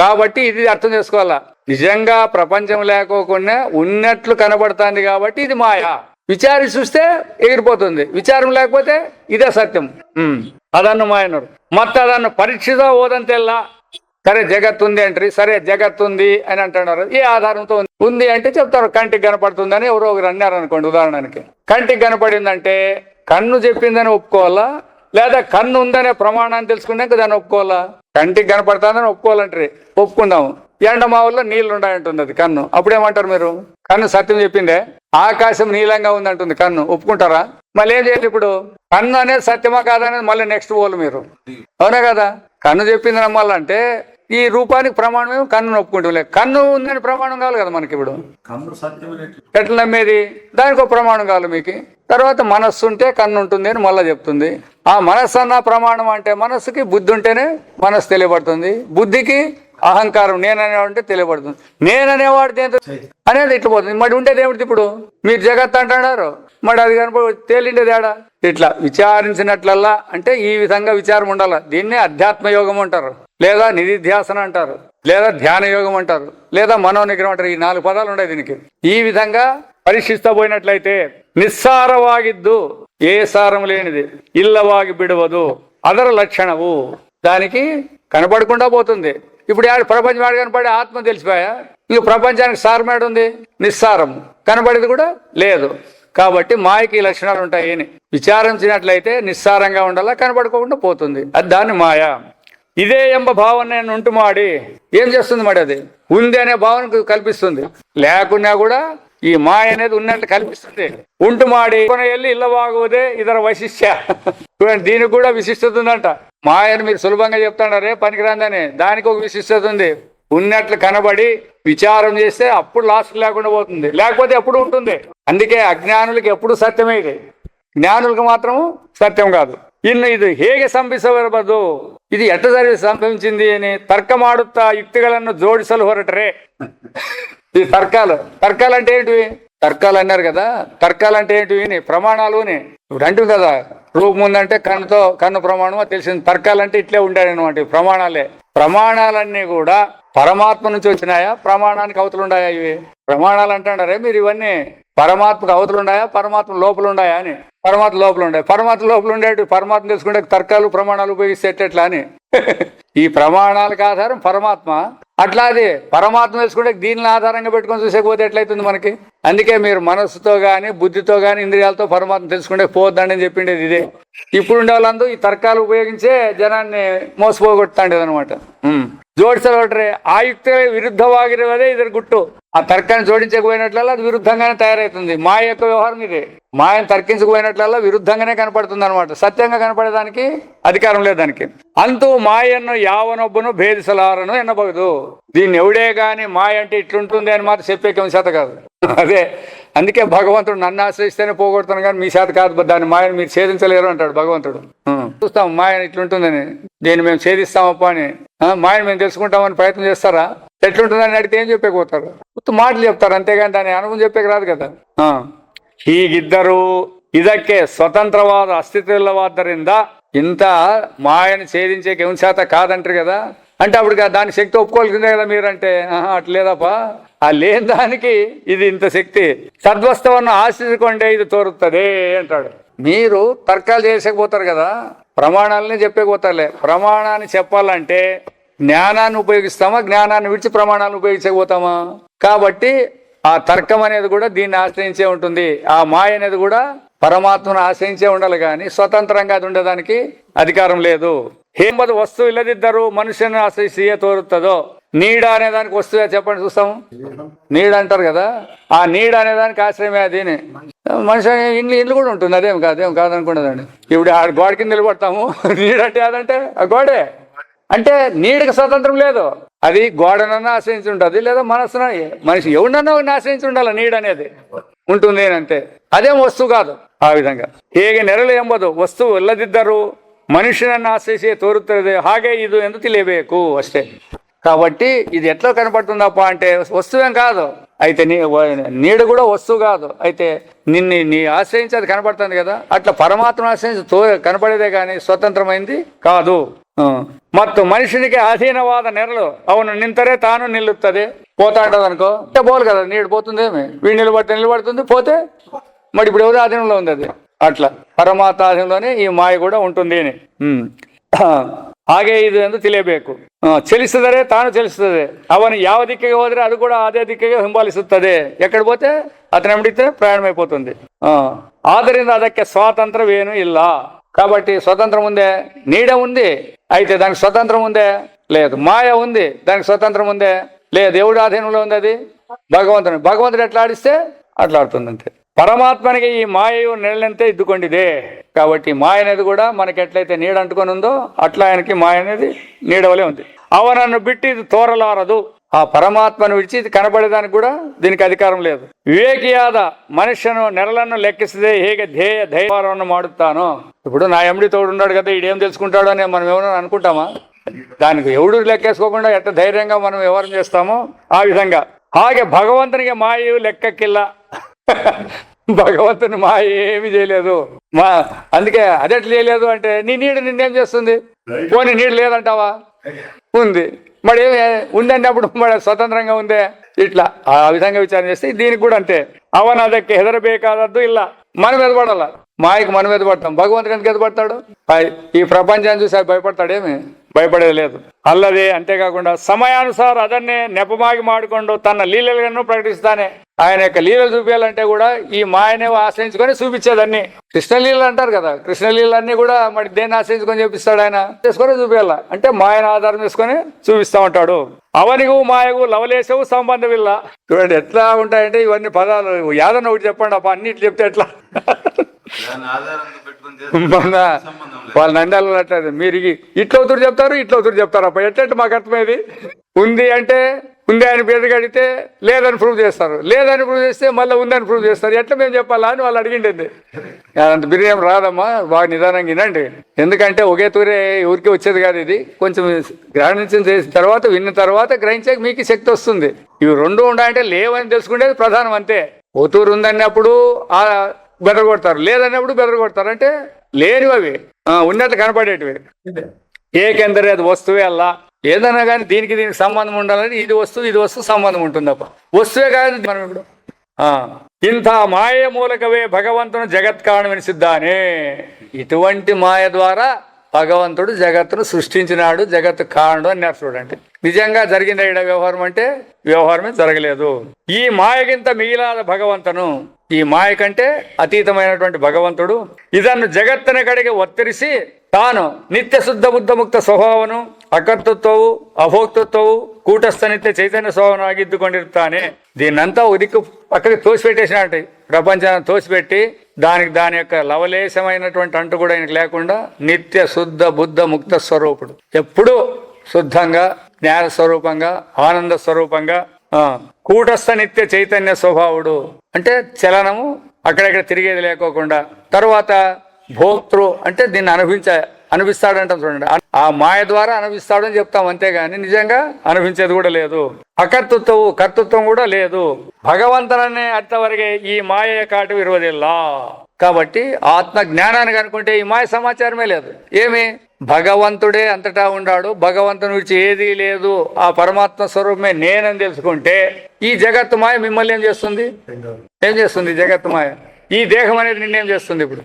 కాబట్టి ఇది అర్థం చేసుకోవాలా. నిజంగా ప్రపంచం లేకోకుండా ఉన్నట్లు కనబడుతుంది కాబట్టి ఇది మాయ. విచారి చూస్తే ఎగిరిపోతుంది, విచారం లేకపోతే ఇదే సత్యం. ಅದನ್ನು మాయ అన్నారు. ಮತ್ತೆ ಅದನ್ನು పరీక్షిత ఓదంతెల్లా. సరే జగత్తు ఉంది అంటారు. సరే జగత్తు ఉంది అని అంటున్నారు. ఏ ఆధారంతో ఉంది అంటే చెప్తారు, కంటికి కనపడుతుందని ఎవరో ఒకరు అన్నారు అనుకోండి. ఉదాహరణకి కంటికి కనపడిందంటే కన్ను చెప్పిందని ఒప్పుకోవాలా, లేదా కన్ను ఉందనే ప్రమాణాన్ని తెలుసుకున్నాక దాన్ని ఒప్పుకోవాలా? కంటికి కనపడుతుందని ఒప్పుకోవాలంటారు, ఒప్పుకుందాము. ఎండమావుల్లో నీళ్లు ఉన్నాయంటుంది అది కన్ను. అప్పుడేమంటారు మీరు? కన్ను సత్యం చెప్పిందే. ఆకాశం నీలంగా ఉందంటుంది కన్ను, ఒప్పుకుంటారా? మళ్ళీ ఏం చేయాలి ఇప్పుడు? కన్ను అనేది సత్యమా కాదనేది మళ్ళీ నెక్స్ట్ పోలు మీరు. అవునా కదా? కన్ను చెప్పింది నమ్మాలంటే ఈ రూపానికి ప్రమాణం కన్ను ఒప్పుకుంటాం. కన్ను ఉందని ప్రమాణం కావాలి కదా మనకి. ఇప్పుడు ఎట్లా నమ్మేది? దానికి ఒక ప్రమాణం కావాలి మీకు. తర్వాత మనస్సు ఉంటే కన్ను ఉంటుంది అని మళ్ళీ చెప్తుంది. ఆ మనస్సు అన్న ప్రమాణం అంటే మనస్సుకి బుద్ధి ఉంటేనే మనస్సు తెలియబడుతుంది. బుద్ధికి అహంకారం నేననేవాడంటే తెలియబడుతుంది. నేననేవాడు అనేది ఇట్లా పోతుంది. మరి ఉండేది ఏమిటి? ఇప్పుడు మీరు జగత్ అంటున్నారు, మరి అది కనుక తేలిండేది ఏడా? ఇట్లా విచారించినట్లల్లా అంటే ఈ విధంగా విచారం ఉండాలి. దీన్నే అధ్యాత్మ యోగం అంటారు, లేదా నిధిధ్యాసన అంటారు, లేదా ధ్యాన యోగం అంటారు, లేదా మనోనిగ్రహం అంటారు. ఈ 4 పదాలు ఉన్నాయి దీనికి. ఈ విధంగా పరీక్షిస్తా పోయినట్లయితే నిస్సారವಾಗಿದ್ದು ఏ సారం లేనిది, ఇల్లವಾಗಿ బిడవదు ಅದರ లక్షణము. దానికి కనపడకుండా పోతుంది. ఇప్పుడు ప్రపంచం ఆడ కనపడే ఆత్మ తెలిసిపోయా? ఇంక ప్రపంచానికి సారమేడు ఉంది, నిస్సారం. కనపడేది కూడా లేదు. కాబట్టి మాయకి ఈ లక్షణాలు ఉంటాయని విచారించినట్లయితే నిస్సారంగా ఉండాలా, కనపడుకోకుండా పోతుంది. అది దాన్ని మాయ. ఇదే ఎంబ భావన నేను ఉంటు మాడి ఏం చేస్తుంది? మరి అది ఉంది అనే భావన కల్పిస్తుంది. లేకున్నా కూడా ఈ మాయ అనేది ఉన్నట్టు కల్పిస్తుంది. ఉంటు మాడి వెళ్ళి ఇల్లవాగుదే ఇతర వైశిష్య. చూడండి, దీనికి కూడా విశిష్టత ఉందంట. మాయని మీరు సులభంగా చెప్తాడారే పనికిరాందని, దానికి ఒక విశిష్టత ఉంది. ఉన్నట్లు కనబడి విచారం చేస్తే అప్పుడు లాస్ట్ లేకుండా పోతుంది, లేకపోతే ఎప్పుడు ఉంటుంది. అందుకే అజ్ఞానులకి ఎప్పుడు సత్యమే ఇది, జ్ఞానులకు మాత్రము సత్యం కాదు. ఇನ್ನು ಇದು ಹೇಗೆ ಸಂಭವಿಸಬಾರದು, ఇది ఎట్లా సంభవించింది అని తర్కమాడుతా యుక్తిಗಳನ್ನು జోడిసలు ಹೊರటరే. ఈ తర్కాలు అంటే ఏంటివి? తర్కాలు అన్నారు కదా, తర్కాలు అంటే ఏంటివి? ప్రమాణాలుని ఇప్పుడు అంటుంది కదా, రూపం ఉందంటే కన్ను ప్రమాణమో తెలిసింది. తర్కాలు అంటే ఇట్లే ఉంటాయన్నమాట, ప్రమాణాలే. ప్రమాణాలన్నీ కూడా పరమాత్మ నుంచి వచ్చినాయా, ప్రమాణానికి అవతలు ఉన్నాయా? ఇవి ప్రమాణాలు అంటారే మీరు, ఇవన్నీ పరమాత్మకు అవతలు ఉన్నాయా, పరమాత్మ లోపల ఉన్నాయా అని. పరమాత్మ లోపల ఉండే, పరమాత్మ లోపల ఉండేవి పరమాత్మ తెలుసుకుంటే తర్కాలు ప్రమాణాలు ఉపయోగిస్తే ఎట్లా అని. ఈ ప్రమాణాలకు ఆధారం పరమాత్మ, అట్లా అది పరమాత్మ తెలుసుకుంటే దీనిని ఆధారంగా పెట్టుకొని చూసేకపోతే ఎట్లయితుంది మనకి. అందుకే మీరు మనస్సుతో గాని బుద్ధితో గాని ఇంద్రియాలతో పరమాత్మ తెలుసుకుంటే పోద్దండి అని చెప్పిండేది ఇదే. ఇప్పుడు ఉండే వాళ్ళందరూ ఈ తర్కాలు ఉపయోగించే జనాన్ని మోసపోగొట్టాండేది అనమాట. జోడిసే ఆ యుక్తి విరుద్ధವಾಗಿರುವುದೇ ఇద్దరు గుట్టు. ఆ తర్కాన్ని జోడించకపోయినట్లల్లా అది విరుద్ధంగానే తయారవుతుంది. మాయ యొక్క వ్యవహారం ఇది. మాయను తర్కించకపోయినట్లల్లా విరుద్ధంగానే కనపడుతుంది అనమాట. సత్యంగా కనపడేదానికి అధికారం లేదు దానికి. అంతూ మాయను యావనొబ్బను భేదిసలారను ఎన్నబగదు. దీన్ని ఎవడే గాని మాయ అంటే ఇట్లుంటుంది అని మాత్రం చెప్పేకేం చేత కాదు. అదే అందుకే భగవంతుడు నన్ను ఆశ్రయిస్తేనే పోగొడతాను కానీ మీ చేత కాదు, దాన్ని మాయను మీరు ఛేదించలేరు అంటాడు భగవంతుడు. చూస్తాం మాయను ఇట్లుంటుందని, దీన్ని మేము ఛేదిస్తామప్ప అని. మాయను మేము తెలుసుకుంటామని ప్రయత్నం చేస్తారా? ఎట్లుంటుందని అడిగితే ఏం చెప్పేకపోతారు? మాటలు చెప్తారు అంతేగాని దాని అనుభవం చెప్పేకి రాదు కదా. ಹೀಗಿದ್ದರೂ ಇದಕ್ಕೆ ಸ್ವತಂತ್ರವಾದ ಅಸ್ತಿತ್ವವಿಲ್ಲವಾದ್ದರಿಂದ ఇంత మాయను ఛేదించేకి ఏం చేత కాదంటారు కదా. అంటే అప్పుడు దాని శక్తి ఒప్పుకోవాల్సిందే కదా మీరంటే. అట్లేదప్పా, ఆ లేని దానికి ఇది ఇంత శక్తి. సద్వస్తువును ఆశ్రయించుకోండి ఇది తోరుతుంది అంటాడు. మీరు తర్కాలు చేసేకపోతారు కదా, ప్రమాణాలని చెప్పేకపోతారులే. ప్రమాణాన్ని చెప్పాలంటే జ్ఞానాన్ని ఉపయోగిస్తామా, జ్ఞానాన్ని విడిచి ప్రమాణాలను ఉపయోగించకపోతామా? కాబట్టి ఆ తర్కం అనేది కూడా దీన్ని ఆశ్రయించే ఉంటుంది. ఆ మాయ అనేది కూడా పరమాత్మను ఆశ్రయించే ఉండాలి కానీ స్వతంత్రంగా అది ఉండడానికి అధికారం లేదు. హేమది వస్తువు ఇల్లదిద్దరు మనుషుని ఆశ్రయిస్తే తోరుతుందో. నీడ అనే దానికి వస్తువే చెప్పండి చూస్తాము. నీడ అంటారు కదా, ఆ నీడ అనే దానికి ఆశ్రయమే దీని. మనిషి ఇల్లు కూడా ఉంటుంది, అదేం కాదనుకున్నదండి. ఇప్పుడు ఆ గోడ కింద నిలబడతాము, నీడ అంటే అదంటే ఆ గోడే. అంటే నీడకి స్వతంత్రం లేదు, అది గోడనన్నా ఆశ్రయించి ఉంటుంది లేదా మనస్సున మనిషి ఎవరినన్నా ఆశ్రయించి ఉండాలి. నీడ అనేది ఉంటుంది అంతే, అదేం వస్తువు కాదు. ఆ విధంగా ಹೇಗೆ ನೆರಳು ಎಂಬುದು ವಸ್ತುವು ಇಲ್ಲದಿದ್ದರೂ మనుషులను ఆశ్రయిసే తోరుతుంది, హాగే ఇది ఎందుకు తెలియಬೇಕು అಷ್ಟೇ. కాబట్టి ఇది ఎట్లా కనపడుతుందప్ప అంటే వస్తువేం కాదు. అయితే నీడ కూడా వస్తువు కాదు. అయితే నీ ఆశ్రయించి అది కనపడుతుంది కదా, అట్లా పరమాత్మను ఆశ్రయించి కనపడేదే కానీ స్వతంత్రమైంది కాదు. ಮತ್ತು మనిషినికి అధీనవాద నెరలు అవును నింతరే తాను నిలుస్తుంది. పోతా ఉంటుంది అనుకో, పోలు కదా, నీడు పోతుంది. ఏమి వీడు నిలబడుతుంది, పోతే మరి ఇప్పుడు ఎవరి ఆధీనంలో ఉంది అది. అట్లా పరమాత్మ ఆధీనంలోనే ఈ మాయ కూడా ఉంటుంది అని. ಹಾಗೆ ಇದು ಎಂದು ತಿಳಿಯಬೇಕು. ಚಲಿಸಿದರೆ ತಾನು ಚಲಿಸುತ್ತದೆ, ಅವನು ಯಾವ ದಿಕ್ಕಿಗೆ ಹೋದ್ರೆ ಅದು ಕೂಡ ಅದೇ ದಿಕ್ಕಿಗೆ ಹಿಂಬಾಲಿಸುತ್ತದೆ. ಎಕ್ಕಡೆ పోతే అతను ఎండితే ప్రయాణమైపోతుంది. ಆದ್ದರಿಂದ ಅದಕ್ಕೆ స్వాతంత్రమేమీ ಇಲ್ಲ. కాబట్టి స్వతంత్రం ఉందే, నీడ ఉంది అయితే దానికి స్వతంత్రం ఉందే లేదు. మాయ ఉంది దానికి స్వతంత్రం ఉందే లేదు. ఎవడి ఆధీనంలో ఉంది అది? భగవంతుడు ఎట్లా ఆడిస్తే అట్లా ఆడుతుంది అంతే. పరమాత్మనికి ఈ మాయయు నెలలంతే ఇద్దుకొండిదే. కాబట్టి మాయ అనేది కూడా మనకి ఎట్లయితే నీడ అంటుకొని ఉందో అట్లా ఆయనకి మాయ అనేది నీడవలే ఉంది. అవనన్ను బిట్టి ఇది తోరలారదు. ఆ పరమాత్మను విడిచి ఇది కనబడేదానికి కూడా దీనికి అధికారం లేదు. వివేకియాದ మనుష్యను నెరలను లెక్కిస్తే ಹೇಗೆ ధైర్యವನ್ನು ಮಾಡುತ್ತಾనో. ఇప్పుడు నా ఎండి తోడు ఉన్నాడు కదా, ఈడేం తెలుసుకుంటాడో అని మనం ఏమైనా అనుకుంటామా? దానికి ఎవడు లెక్కేసుకోకుండా ఎట్లా ధైర్యంగా మనం వ్యవహారం చేస్తామో ఆ విధంగా. ಹಾಗೆ భగవంతునికి మాయు లెక్కకిల్ల. భగవంతుని మాయ ఏమి చేయలేదు. అందుకే అదెట్లు చేయలేదు అంటే నీ నీడు నిన్నేం చేస్తుంది? పోనీ నీడు లేదంటావా? ఉంది. మరి ఏమి ఉందన్నప్పుడు మరి స్వతంత్రంగా ఉందే. ఇట్లా ఆ విధంగా విచారణ చేస్తే దీనికి కూడా అంతే. అవను ಅದಕ್ಕೆ ಹೆದರಬೇಕಾದದ್ದು ಇಲ್ಲ. మనం ఎదుపడాల, మాయకు మనం ఎదుపడతాం. భగవంతుడు ఎందుకు ఎదుపడతాడు? ఈ ప్రపంచాన్ని చూసి భయపడతాడేమి? భయపడేది లేదు. అల్లదే అంతేకాకుండా సమయానుసార అదన్నే నెపమాగి మాడుకోండు తన లీలలను ప్రకటిస్తానే. ఆయన యొక్క లీలలు చూపించాలంటే కూడా ఈ మాయనే ఆశ్రయించుకొని చూపించేదన్నీ. కృష్ణలీలలు అంటారు కదా, కృష్ణలీలన్నీ కూడా మరి దేన్ని ఆశ్రయించుకొని చూపిస్తాడు? ఆయన చేసుకొని చూపించాల అంటే మాయను ఆధారం చేసుకొని చూపిస్తా ఉంటాడు. అవనిగు మాయకు లవలేసవు సంబంధం ఇల్ల. చూడండి ఎట్లా ఉంటాయంటే ఇవన్నీ పదాలు. యాదన్న ఒకటి చెప్పండి అప్ప, అన్నిట్లు చెప్తే ఎట్లా? వాళ్ళ నందాలు అట్లా మీరు ఇట్లా అవుతుడు చెప్తారు, ఇట్లా అవుతుడు చెప్తారు అప్ప. ఎట్లంటే మాకు అర్థమైంది. ఉంది అంటే ఉంది అని పేరుగా అడిగితే లేదని ప్రూవ్ చేస్తారు, లేదని ప్రూవ్ చేస్తే మళ్ళీ ఉందని ప్రూవ్ చేస్తారు. ఎట్లా మేము చెప్పాలా అని వాళ్ళు అడిగిండేది. అంత బిర్యానీ రాదమ్మా, బాగా నిదానంగా వినండి. ఎందుకంటే ఒకే తూరే ఊరికి వచ్చేది కాదు. ఇది కొంచెం గ్రహణించిన చేసిన తర్వాత విన్న తర్వాత గ్రహించే మీకు శక్తి వస్తుంది. ఇవి రెండు ఉండాలంటే లేవని తెలుసుకునేది ప్రధానం అంతే. ఓ తూరు ఉందన్నప్పుడు బెదరగొడతారు, లేదన్నప్పుడు బెదరగొడతారు. అంటే లేనివి అవి ఉన్నట్లు కనపడేటివి. ఏకెందరే అది వస్తువే అల్లా. ఏదైనా కానీ దీనికి సంబంధం ఉండాలని ఇది వస్తువు సంబంధం ఉంటుంది తప్ప వస్తువే కాదు మనం ఇప్పుడు ఇంಥ మాయ మూలకవే భగవంతుని జగత్ కారణమనిసిద్దానే. ఇటువంటి మాయ ద్వారా భగవంతుడు జగత్తును సృష్టించినాడు, జగత్తు కారణం అన్నారు. చూడండి, నిజంగా జరిగింది ఇక్కడ వ్యవహారం అంటే వ్యవహారమే జరగలేదు. ఈ మాయకింత మిగిలాದ భగవంతను, ఈ మాయ కంటే అతీతమైనటువంటి భగవంతుడు ಇದನ್ನು ಜಗತ್ತಿನ ಕಡೆಗೆ ಒತ್ತರಿಸಿ ತಾನು ನಿತ್ಯ ಶುದ್ಧ ಬುದ್ಧ ಮುಕ್ತ ಸ್ವಭಾವನು ಅಕರ್ತೃತ್ವವು ಅಭೋಕ್ತೃತ್ವವು ಕೂಟಸ್ಥ ನಿತ್ಯ ಚೈತನ್ಯ ಸ್ವಭಾವನು ಆಗಿದ್ದುಕೊಂಡಿರ್ತಾನೆ. దీన్నంతా ఉదిక్కు పక్కకి తోసిపెట్టేసినట్టు, ప్రపంచాన్ని తోసిపెట్టి దాని యొక్క లవలేశమైనటువంటి అంటు కూడా ఆయనకు లేకుండా నిత్య శుద్ధ బుద్ధ ముక్త స్వరూపుడు, ఎప్పుడూ శుద్ధంగా జ్ఞాన స్వరూపంగా ఆనంద స్వరూపంగా కూటస్థ నిత్య చైతన్య స్వభావుడు అంటే చలనము అక్కడెక్కడ తిరిగేది లేకోకుండా. తర్వాత భోక్తృ అంటే దీన్ని అనుభవిస్తాడంటాం. చూడండి, ఆ మాయ ద్వారా అనుభవిస్తాడని చెప్తాం అంతేగాని నిజంగా అనుభవించేది కూడా లేదు. కర్తృత్వం కూడా లేదు. భగవంతుననే అర్థవరకే ఈ మాయ కాటు విరోధిల్లా. కాబట్టి ఆత్మ జ్ఞానానికి అనుకుంటే ఈ మాయ సమాచారమే లేదు. ఏమి భగవంతుడే అంతటా ఉన్నాడు, భగవంతుని విడిచి ఏదీ లేదు, ఆ పరమాత్మ స్వరూపమే నేనని తెలుసుకుంటే ఈ జగత్తు మాయ మిమ్మల్ని ఏం చేస్తుంది జగత్తు మాయ? ఈ దేహం అనేది నిన్నేం చేస్తుంది? ఇప్పుడు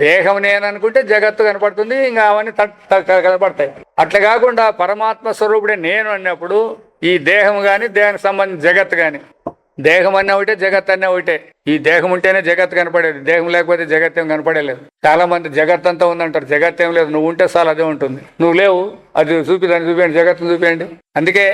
దేహం నేననుకుంటే జగత్తు కనపడుతుంది, ఇంకా అవన్నీ కనపడతాయి. అట్లా కాకుండా పరమాత్మ స్వరూపుడే నేను అన్నప్పుడు ఈ దేహం కానీ దేహానికి సంబంధించిన జగత్తు కానీ, దేహం అన్న ఒకటే జగత్ అన్న ఒకటే. ఈ దేహం ఉంటేనే జగత్తు కనపడేది, దేహం లేకపోతే జగత్ ఏం కనపడలేదు. చాలా మంది జగత్ అంతా ఉందంటారు, జగత్ ఏం లేదు, నువ్వు ఉంటే చాలు అదే ఉంటుంది. నువ్వు లేవు, అది చూపించండి, జగత్తును చూపించండి. అందుకే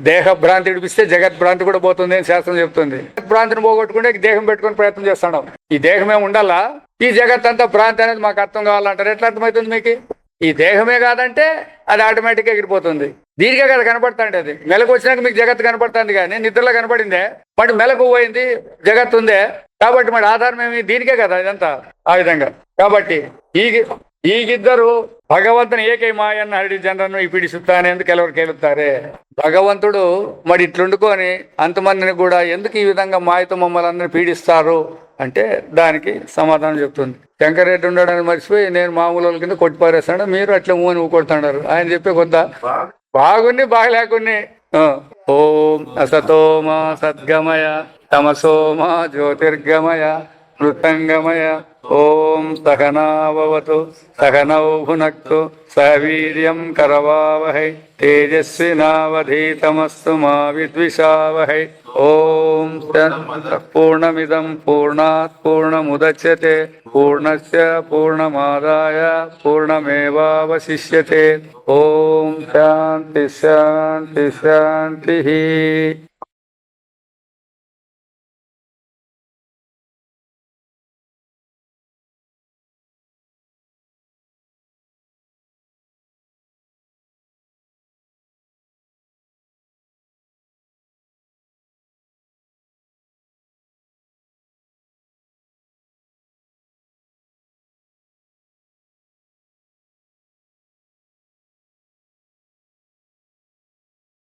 దేహ భ్రాంతి విడిపిస్తే జగత్ భ్రాంతి కూడా పోతుంది అని శాస్త్రం చెప్తుంది. భ్రాంతిని పోగొట్టుకుంటే దేహం పెట్టుకుని ప్రయత్నం చేస్తున్నాం. ఈ దేహమే ఉండాలా, ఈ జగత్ అంతా భ్రాంతి అనేది మాకు అర్థం కావాలంటారు. ఎట్లా అర్థమవుతుంది మీకు? ఈ దేహమే కాదంటే అది ఆటోమేటిక్గా ఎగిరిపోతుంది. దీనికే కదా కనపడుతుంది. అది మెలకు వచ్చినాక మీకు జగత్తు కనపడుతుంది, కానీ నిద్రలో కనపడిందే, మరి మెలకు పోయింది, జగత్తు ఉందే. కాబట్టి మరి ఆధారం ఏమి? దీనికే కదా ఇదంతా ఆ విధంగా. కాబట్టి ఈగిద్దరు భగవంతుని ఏకై మాయన్న హరి జనరను ఈ పీడిస్తానేందుకు ఎవరు కేలుతారే. భగవంతుడు మరి ఇట్లుండుకొని అంతమందిని కూడా ఎందుకు ఈ విధంగా మాయతో మమ్మల్ని అందరినీ పీడిస్తారు అంటే దానికి సమాధానం చెప్తుంది. శంకరెడ్డి ఉండడానికి మర్చిపోయి నేను మామూలు వాళ్ళ కింద కొట్టిపారేస్తాడు, మీరు అట్లా మూని ఊకొడుతున్నారు. ఆయన చెప్పే కొద్దా బాగున్ని బాగలేకున్ని. ఓం అసతోమా సద్గమయ తమసోమా జ్యోతిర్గమయ మృతంగమయ. ఓం సహనావతు సహనౌ భునక్తు సహ వీర్యం కరవావహై తేజస్వినావధీతమస్తు మా విద్విషావహై. ఓం పూర్ణమిదం పూర్ణాత్ పూర్ణముదచ్యతే పూర్ణస్య పూర్ణమాదాయ పూర్ణమేవావశిష్యతే. ఓం శాంతి శాంతి శాంతి.